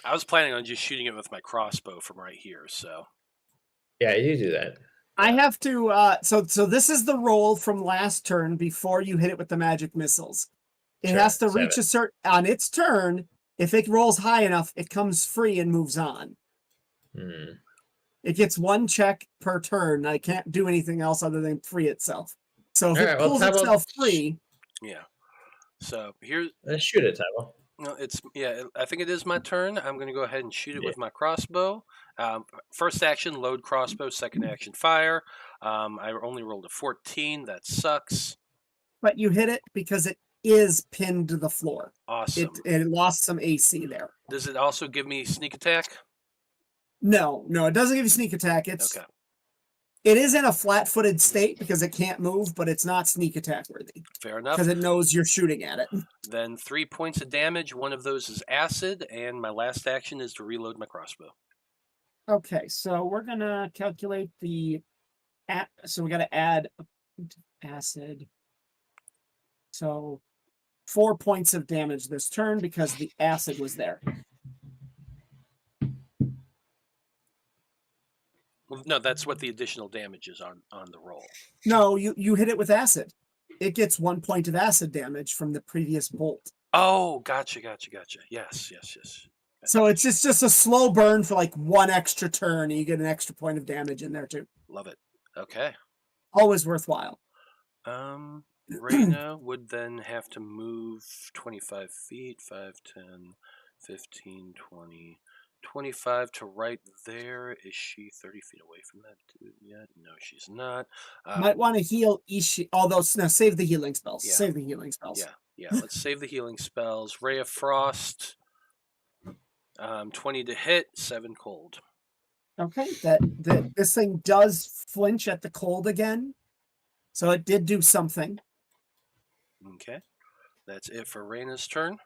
I was planning on just shooting it with my crossbow from right here. So Yeah, you do that. I have to. So this is the roll from last turn before you hit it with the magic missiles. It Sure, has to 7. reach a certain on its turn. If it rolls high enough, it comes free and moves on. It gets 1 check per turn. I can't do anything else other than free itself. So if it pulls itself free, yeah. So here's Let's shoot it, Tyrell. no, I think it is my turn. I'm going to go ahead and shoot it with my crossbow. First action, load crossbow. Second action, fire. I only rolled a 14. That sucks. but you hit it because it is pinned to the floor. Awesome. It lost some AC there. Does it also give me sneak attack? No, it doesn't give you sneak attack. It is in a flat-footed state because it can't move, but it's not sneak attack worthy. Fair enough. Because it knows you're shooting at it. Then 3 points of damage. One of those is acid, and my last action is to reload my crossbow. Okay, so we're gonna calculate the. So we got to add acid. So 4 points of damage this turn because the acid was there. Well, no, that's what the additional damage is on the roll. No, you hit it with acid. It gets 1 point of acid damage from the previous bolt. Oh, gotcha. Yes. So it's just a slow burn for like 1 extra turn, and you get an extra point of damage in there too. Love it. Okay. Always worthwhile. Reyna would then have to move 25 feet, 5, 10, 15, 20, 25 to right there. Is she 30 feet away from that dude yet? No, she's not. Might want to heal Ishi. Although, no, save the healing spells. Yeah. Save the healing spells. Yeah. Let's save the healing spells. Ray of Frost. 20 to hit, 7 cold. Okay, this thing does flinch at the cold again, so it did do something. Okay, that's it for Raina's turn.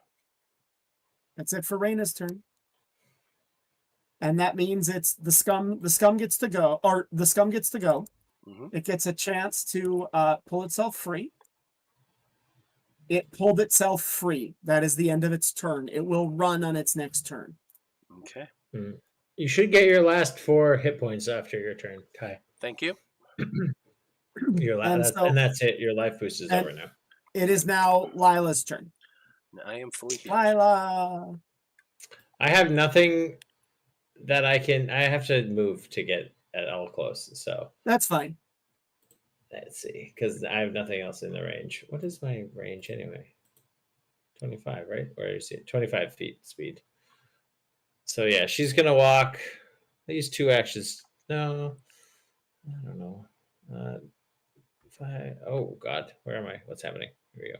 That's it for Raina's turn, and that means it's the scum. The scum gets to go, or the scum gets to go. Mhm. It gets a chance to pull itself free. It pulled itself free. That is the end of its turn. It will run on its next turn. Okay, You should get your last 4 hit points after your turn, Kai. thank you. And so- that's it. Your life boost is and- over now. It is now Lila's turn. I am fully healed. Lila. I have nothing that I have to move to get at all close. So That's fine. let's see, because I have nothing else in the range. What is my range anyway? 25, right? Where you see it? 25 feet speed. So yeah, she's gonna walk these 2 actions. No, I don't know. 5. Oh God, where am I? What's happening? Here we go.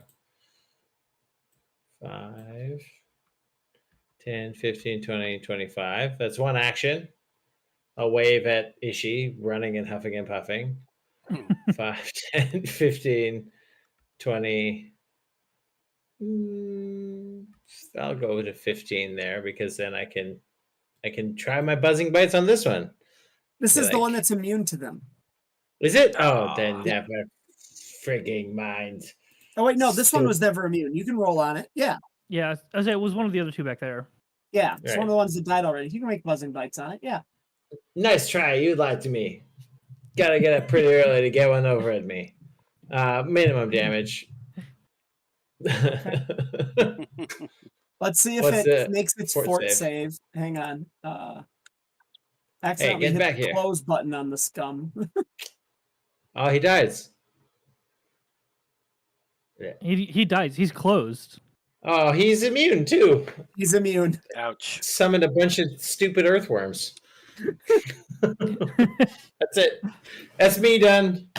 5, 10, 15, 20, 25. That's 1 action. A wave at Ishi, running and huffing and puffing. 5, 10, 15, 20. I'll go to 15 there because then I can try my buzzing bites on this one. This is the Like- one that's immune to them. Is it? Oh, Aw. then never frigging mind. Oh wait, no, this one So- was never immune. You can roll on it. Yeah, Yeah, as it was one of the other 2 back there. yeah. It's one Right. of the ones that died already. You can make buzzing bites on it. Yeah. Nice try. You lied to me. Gotta get up pretty early to get one over at me. Minimum damage. Let's see if What's it the makes its fort fort save? save. Hang on. Accidentally get hit back the here. close button on the scum. Oh, he dies. He dies. He's closed. Oh, he's immune too. He's immune. Ouch. Summoned a bunch of stupid earthworms. That's it. That's me done.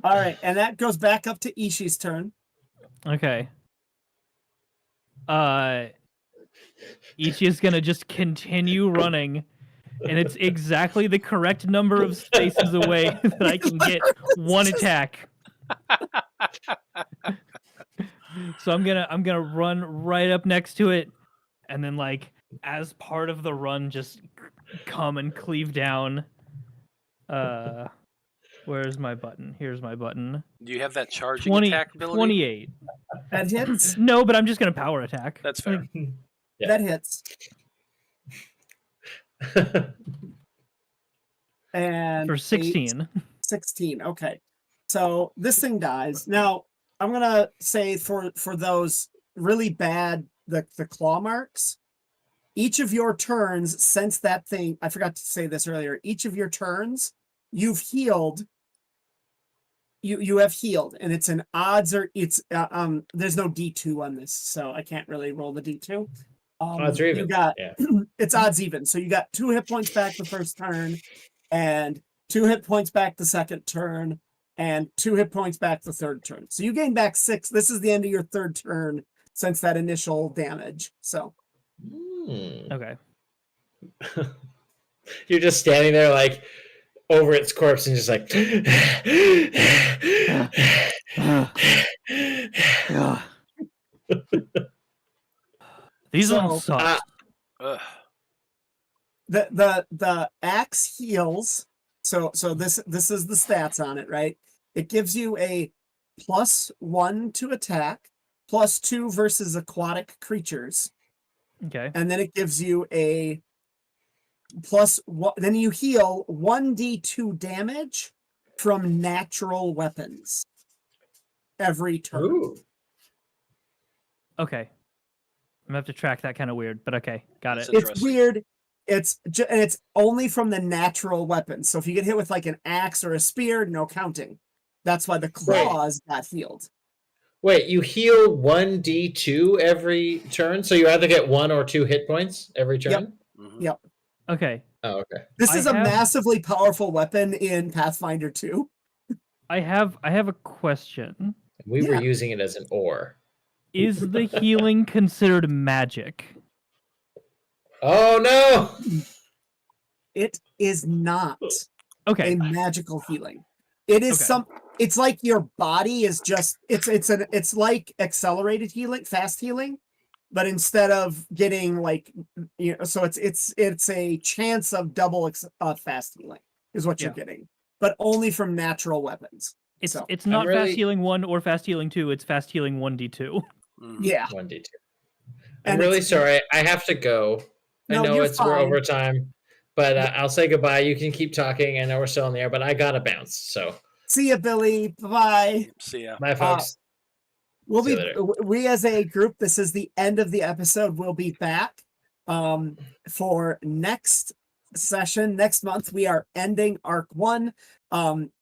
All right, and that goes back up to Ishi's turn. Okay. Ichi is gonna just continue running, and it's exactly the correct number of spaces away that I can get 1 attack. So I'm gonna run right up next to it, and then like as part of the run, just come and cleave down. Where's my button? Here's my button. Do you have that charging 20, attack ability? 28. That hits. No, but I'm just gonna power attack. That's fair. Yeah. That hits. And For 8, 16. 16. Okay. So this thing dies. Now, I'm going to say for those really bad, the claw marks, each of your turns since that thing, I forgot to say this earlier, each of your turns, you've healed. You have healed, and it's an odds or it's there's no D2 on this, so I can't really roll the D2. Odds or even. You got Yeah. it's odds even. So you got 2 hit points back the first turn, and 2 hit points back the second turn, and 2 hit points back the third turn. So you gain back 6. This is the end of your third turn since that initial damage. So Okay. You're just standing there like over its corpse and just like These So, ones suck. Ugh. the axe heals. So this is the stats on it, right? It gives you a +1 to attack, +2 versus aquatic creatures, Okay. and then it gives you a +1. Then you heal 1d2 damage from natural weapons every turn. Ooh. Okay. I'm gonna have to track that kind of weird, but okay, got it. It's It's Interesting. weird. And it's only from the natural weapons. So if you get hit with like an axe or a spear, no counting. That's why the claws got healed. Wait, you heal 1d2 every turn, so you either get 1 or 2 hit points every turn? Mhm. Yep. Okay. Oh, okay. This I is a have- massively powerful weapon in Pathfinder 2. I have a question. We were Yeah. using it as an ore. Is the healing considered magic? Oh no! It is not Okay. a magical healing. It is Okay. it's like your body is just it's like accelerated healing, fast healing, but instead of getting like so it's a chance of double fast healing is what you're Yeah. getting, but only from natural weapons. It's So, it's not really- fast healing 1 or fast healing 2, it's fast healing 1d2. Mhm. yeah. 1d2. And I'm really it's- sorry. I have to go. I No, know you're we're fine. over time, but I'll say goodbye. You can keep talking. I know we're still in the air, but I gotta bounce. So, See ya, Billy. Bye. See ya. bye, folks. We'll See be you later. we as a group. This is the end of the episode. We'll be back for next session next month. We are ending arc 1.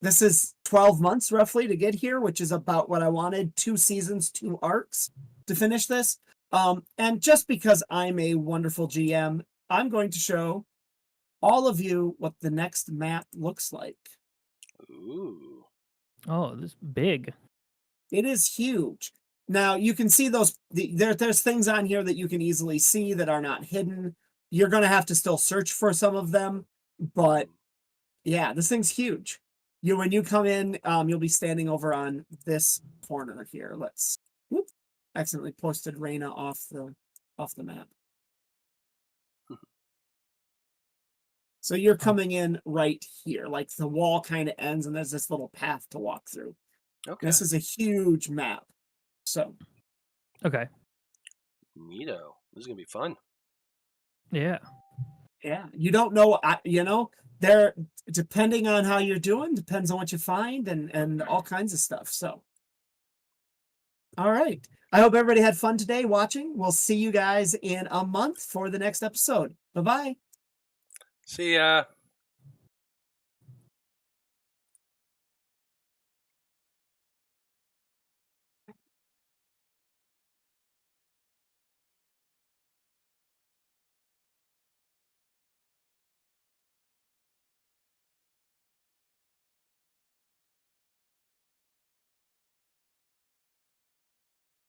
This is 12 months roughly to get here, which is about what I wanted. 2 seasons, 2 arcs to finish this. And just because I'm a wonderful GM, I'm going to show all of you what the next map looks like. Ooh. Oh, this is big. It is huge. Now you can see there's things on here that you can easily see that are not hidden. You're going to have to still search for some of them, but yeah, this thing's huge. When you come in, you'll be standing over on this corner here. Accidentally posted Reyna off the map. So you're coming in right here, like the wall kind of ends and there's this little path to walk through. Okay. This is a huge map. So Okay. Neato. This is gonna be fun. Yeah. yeah, you don't know, there, depending on how you're doing, depends on what you find and all kinds of stuff. So, all right. I hope everybody had fun today watching. We'll see you guys in a month for the next episode. Bye-bye. See ya.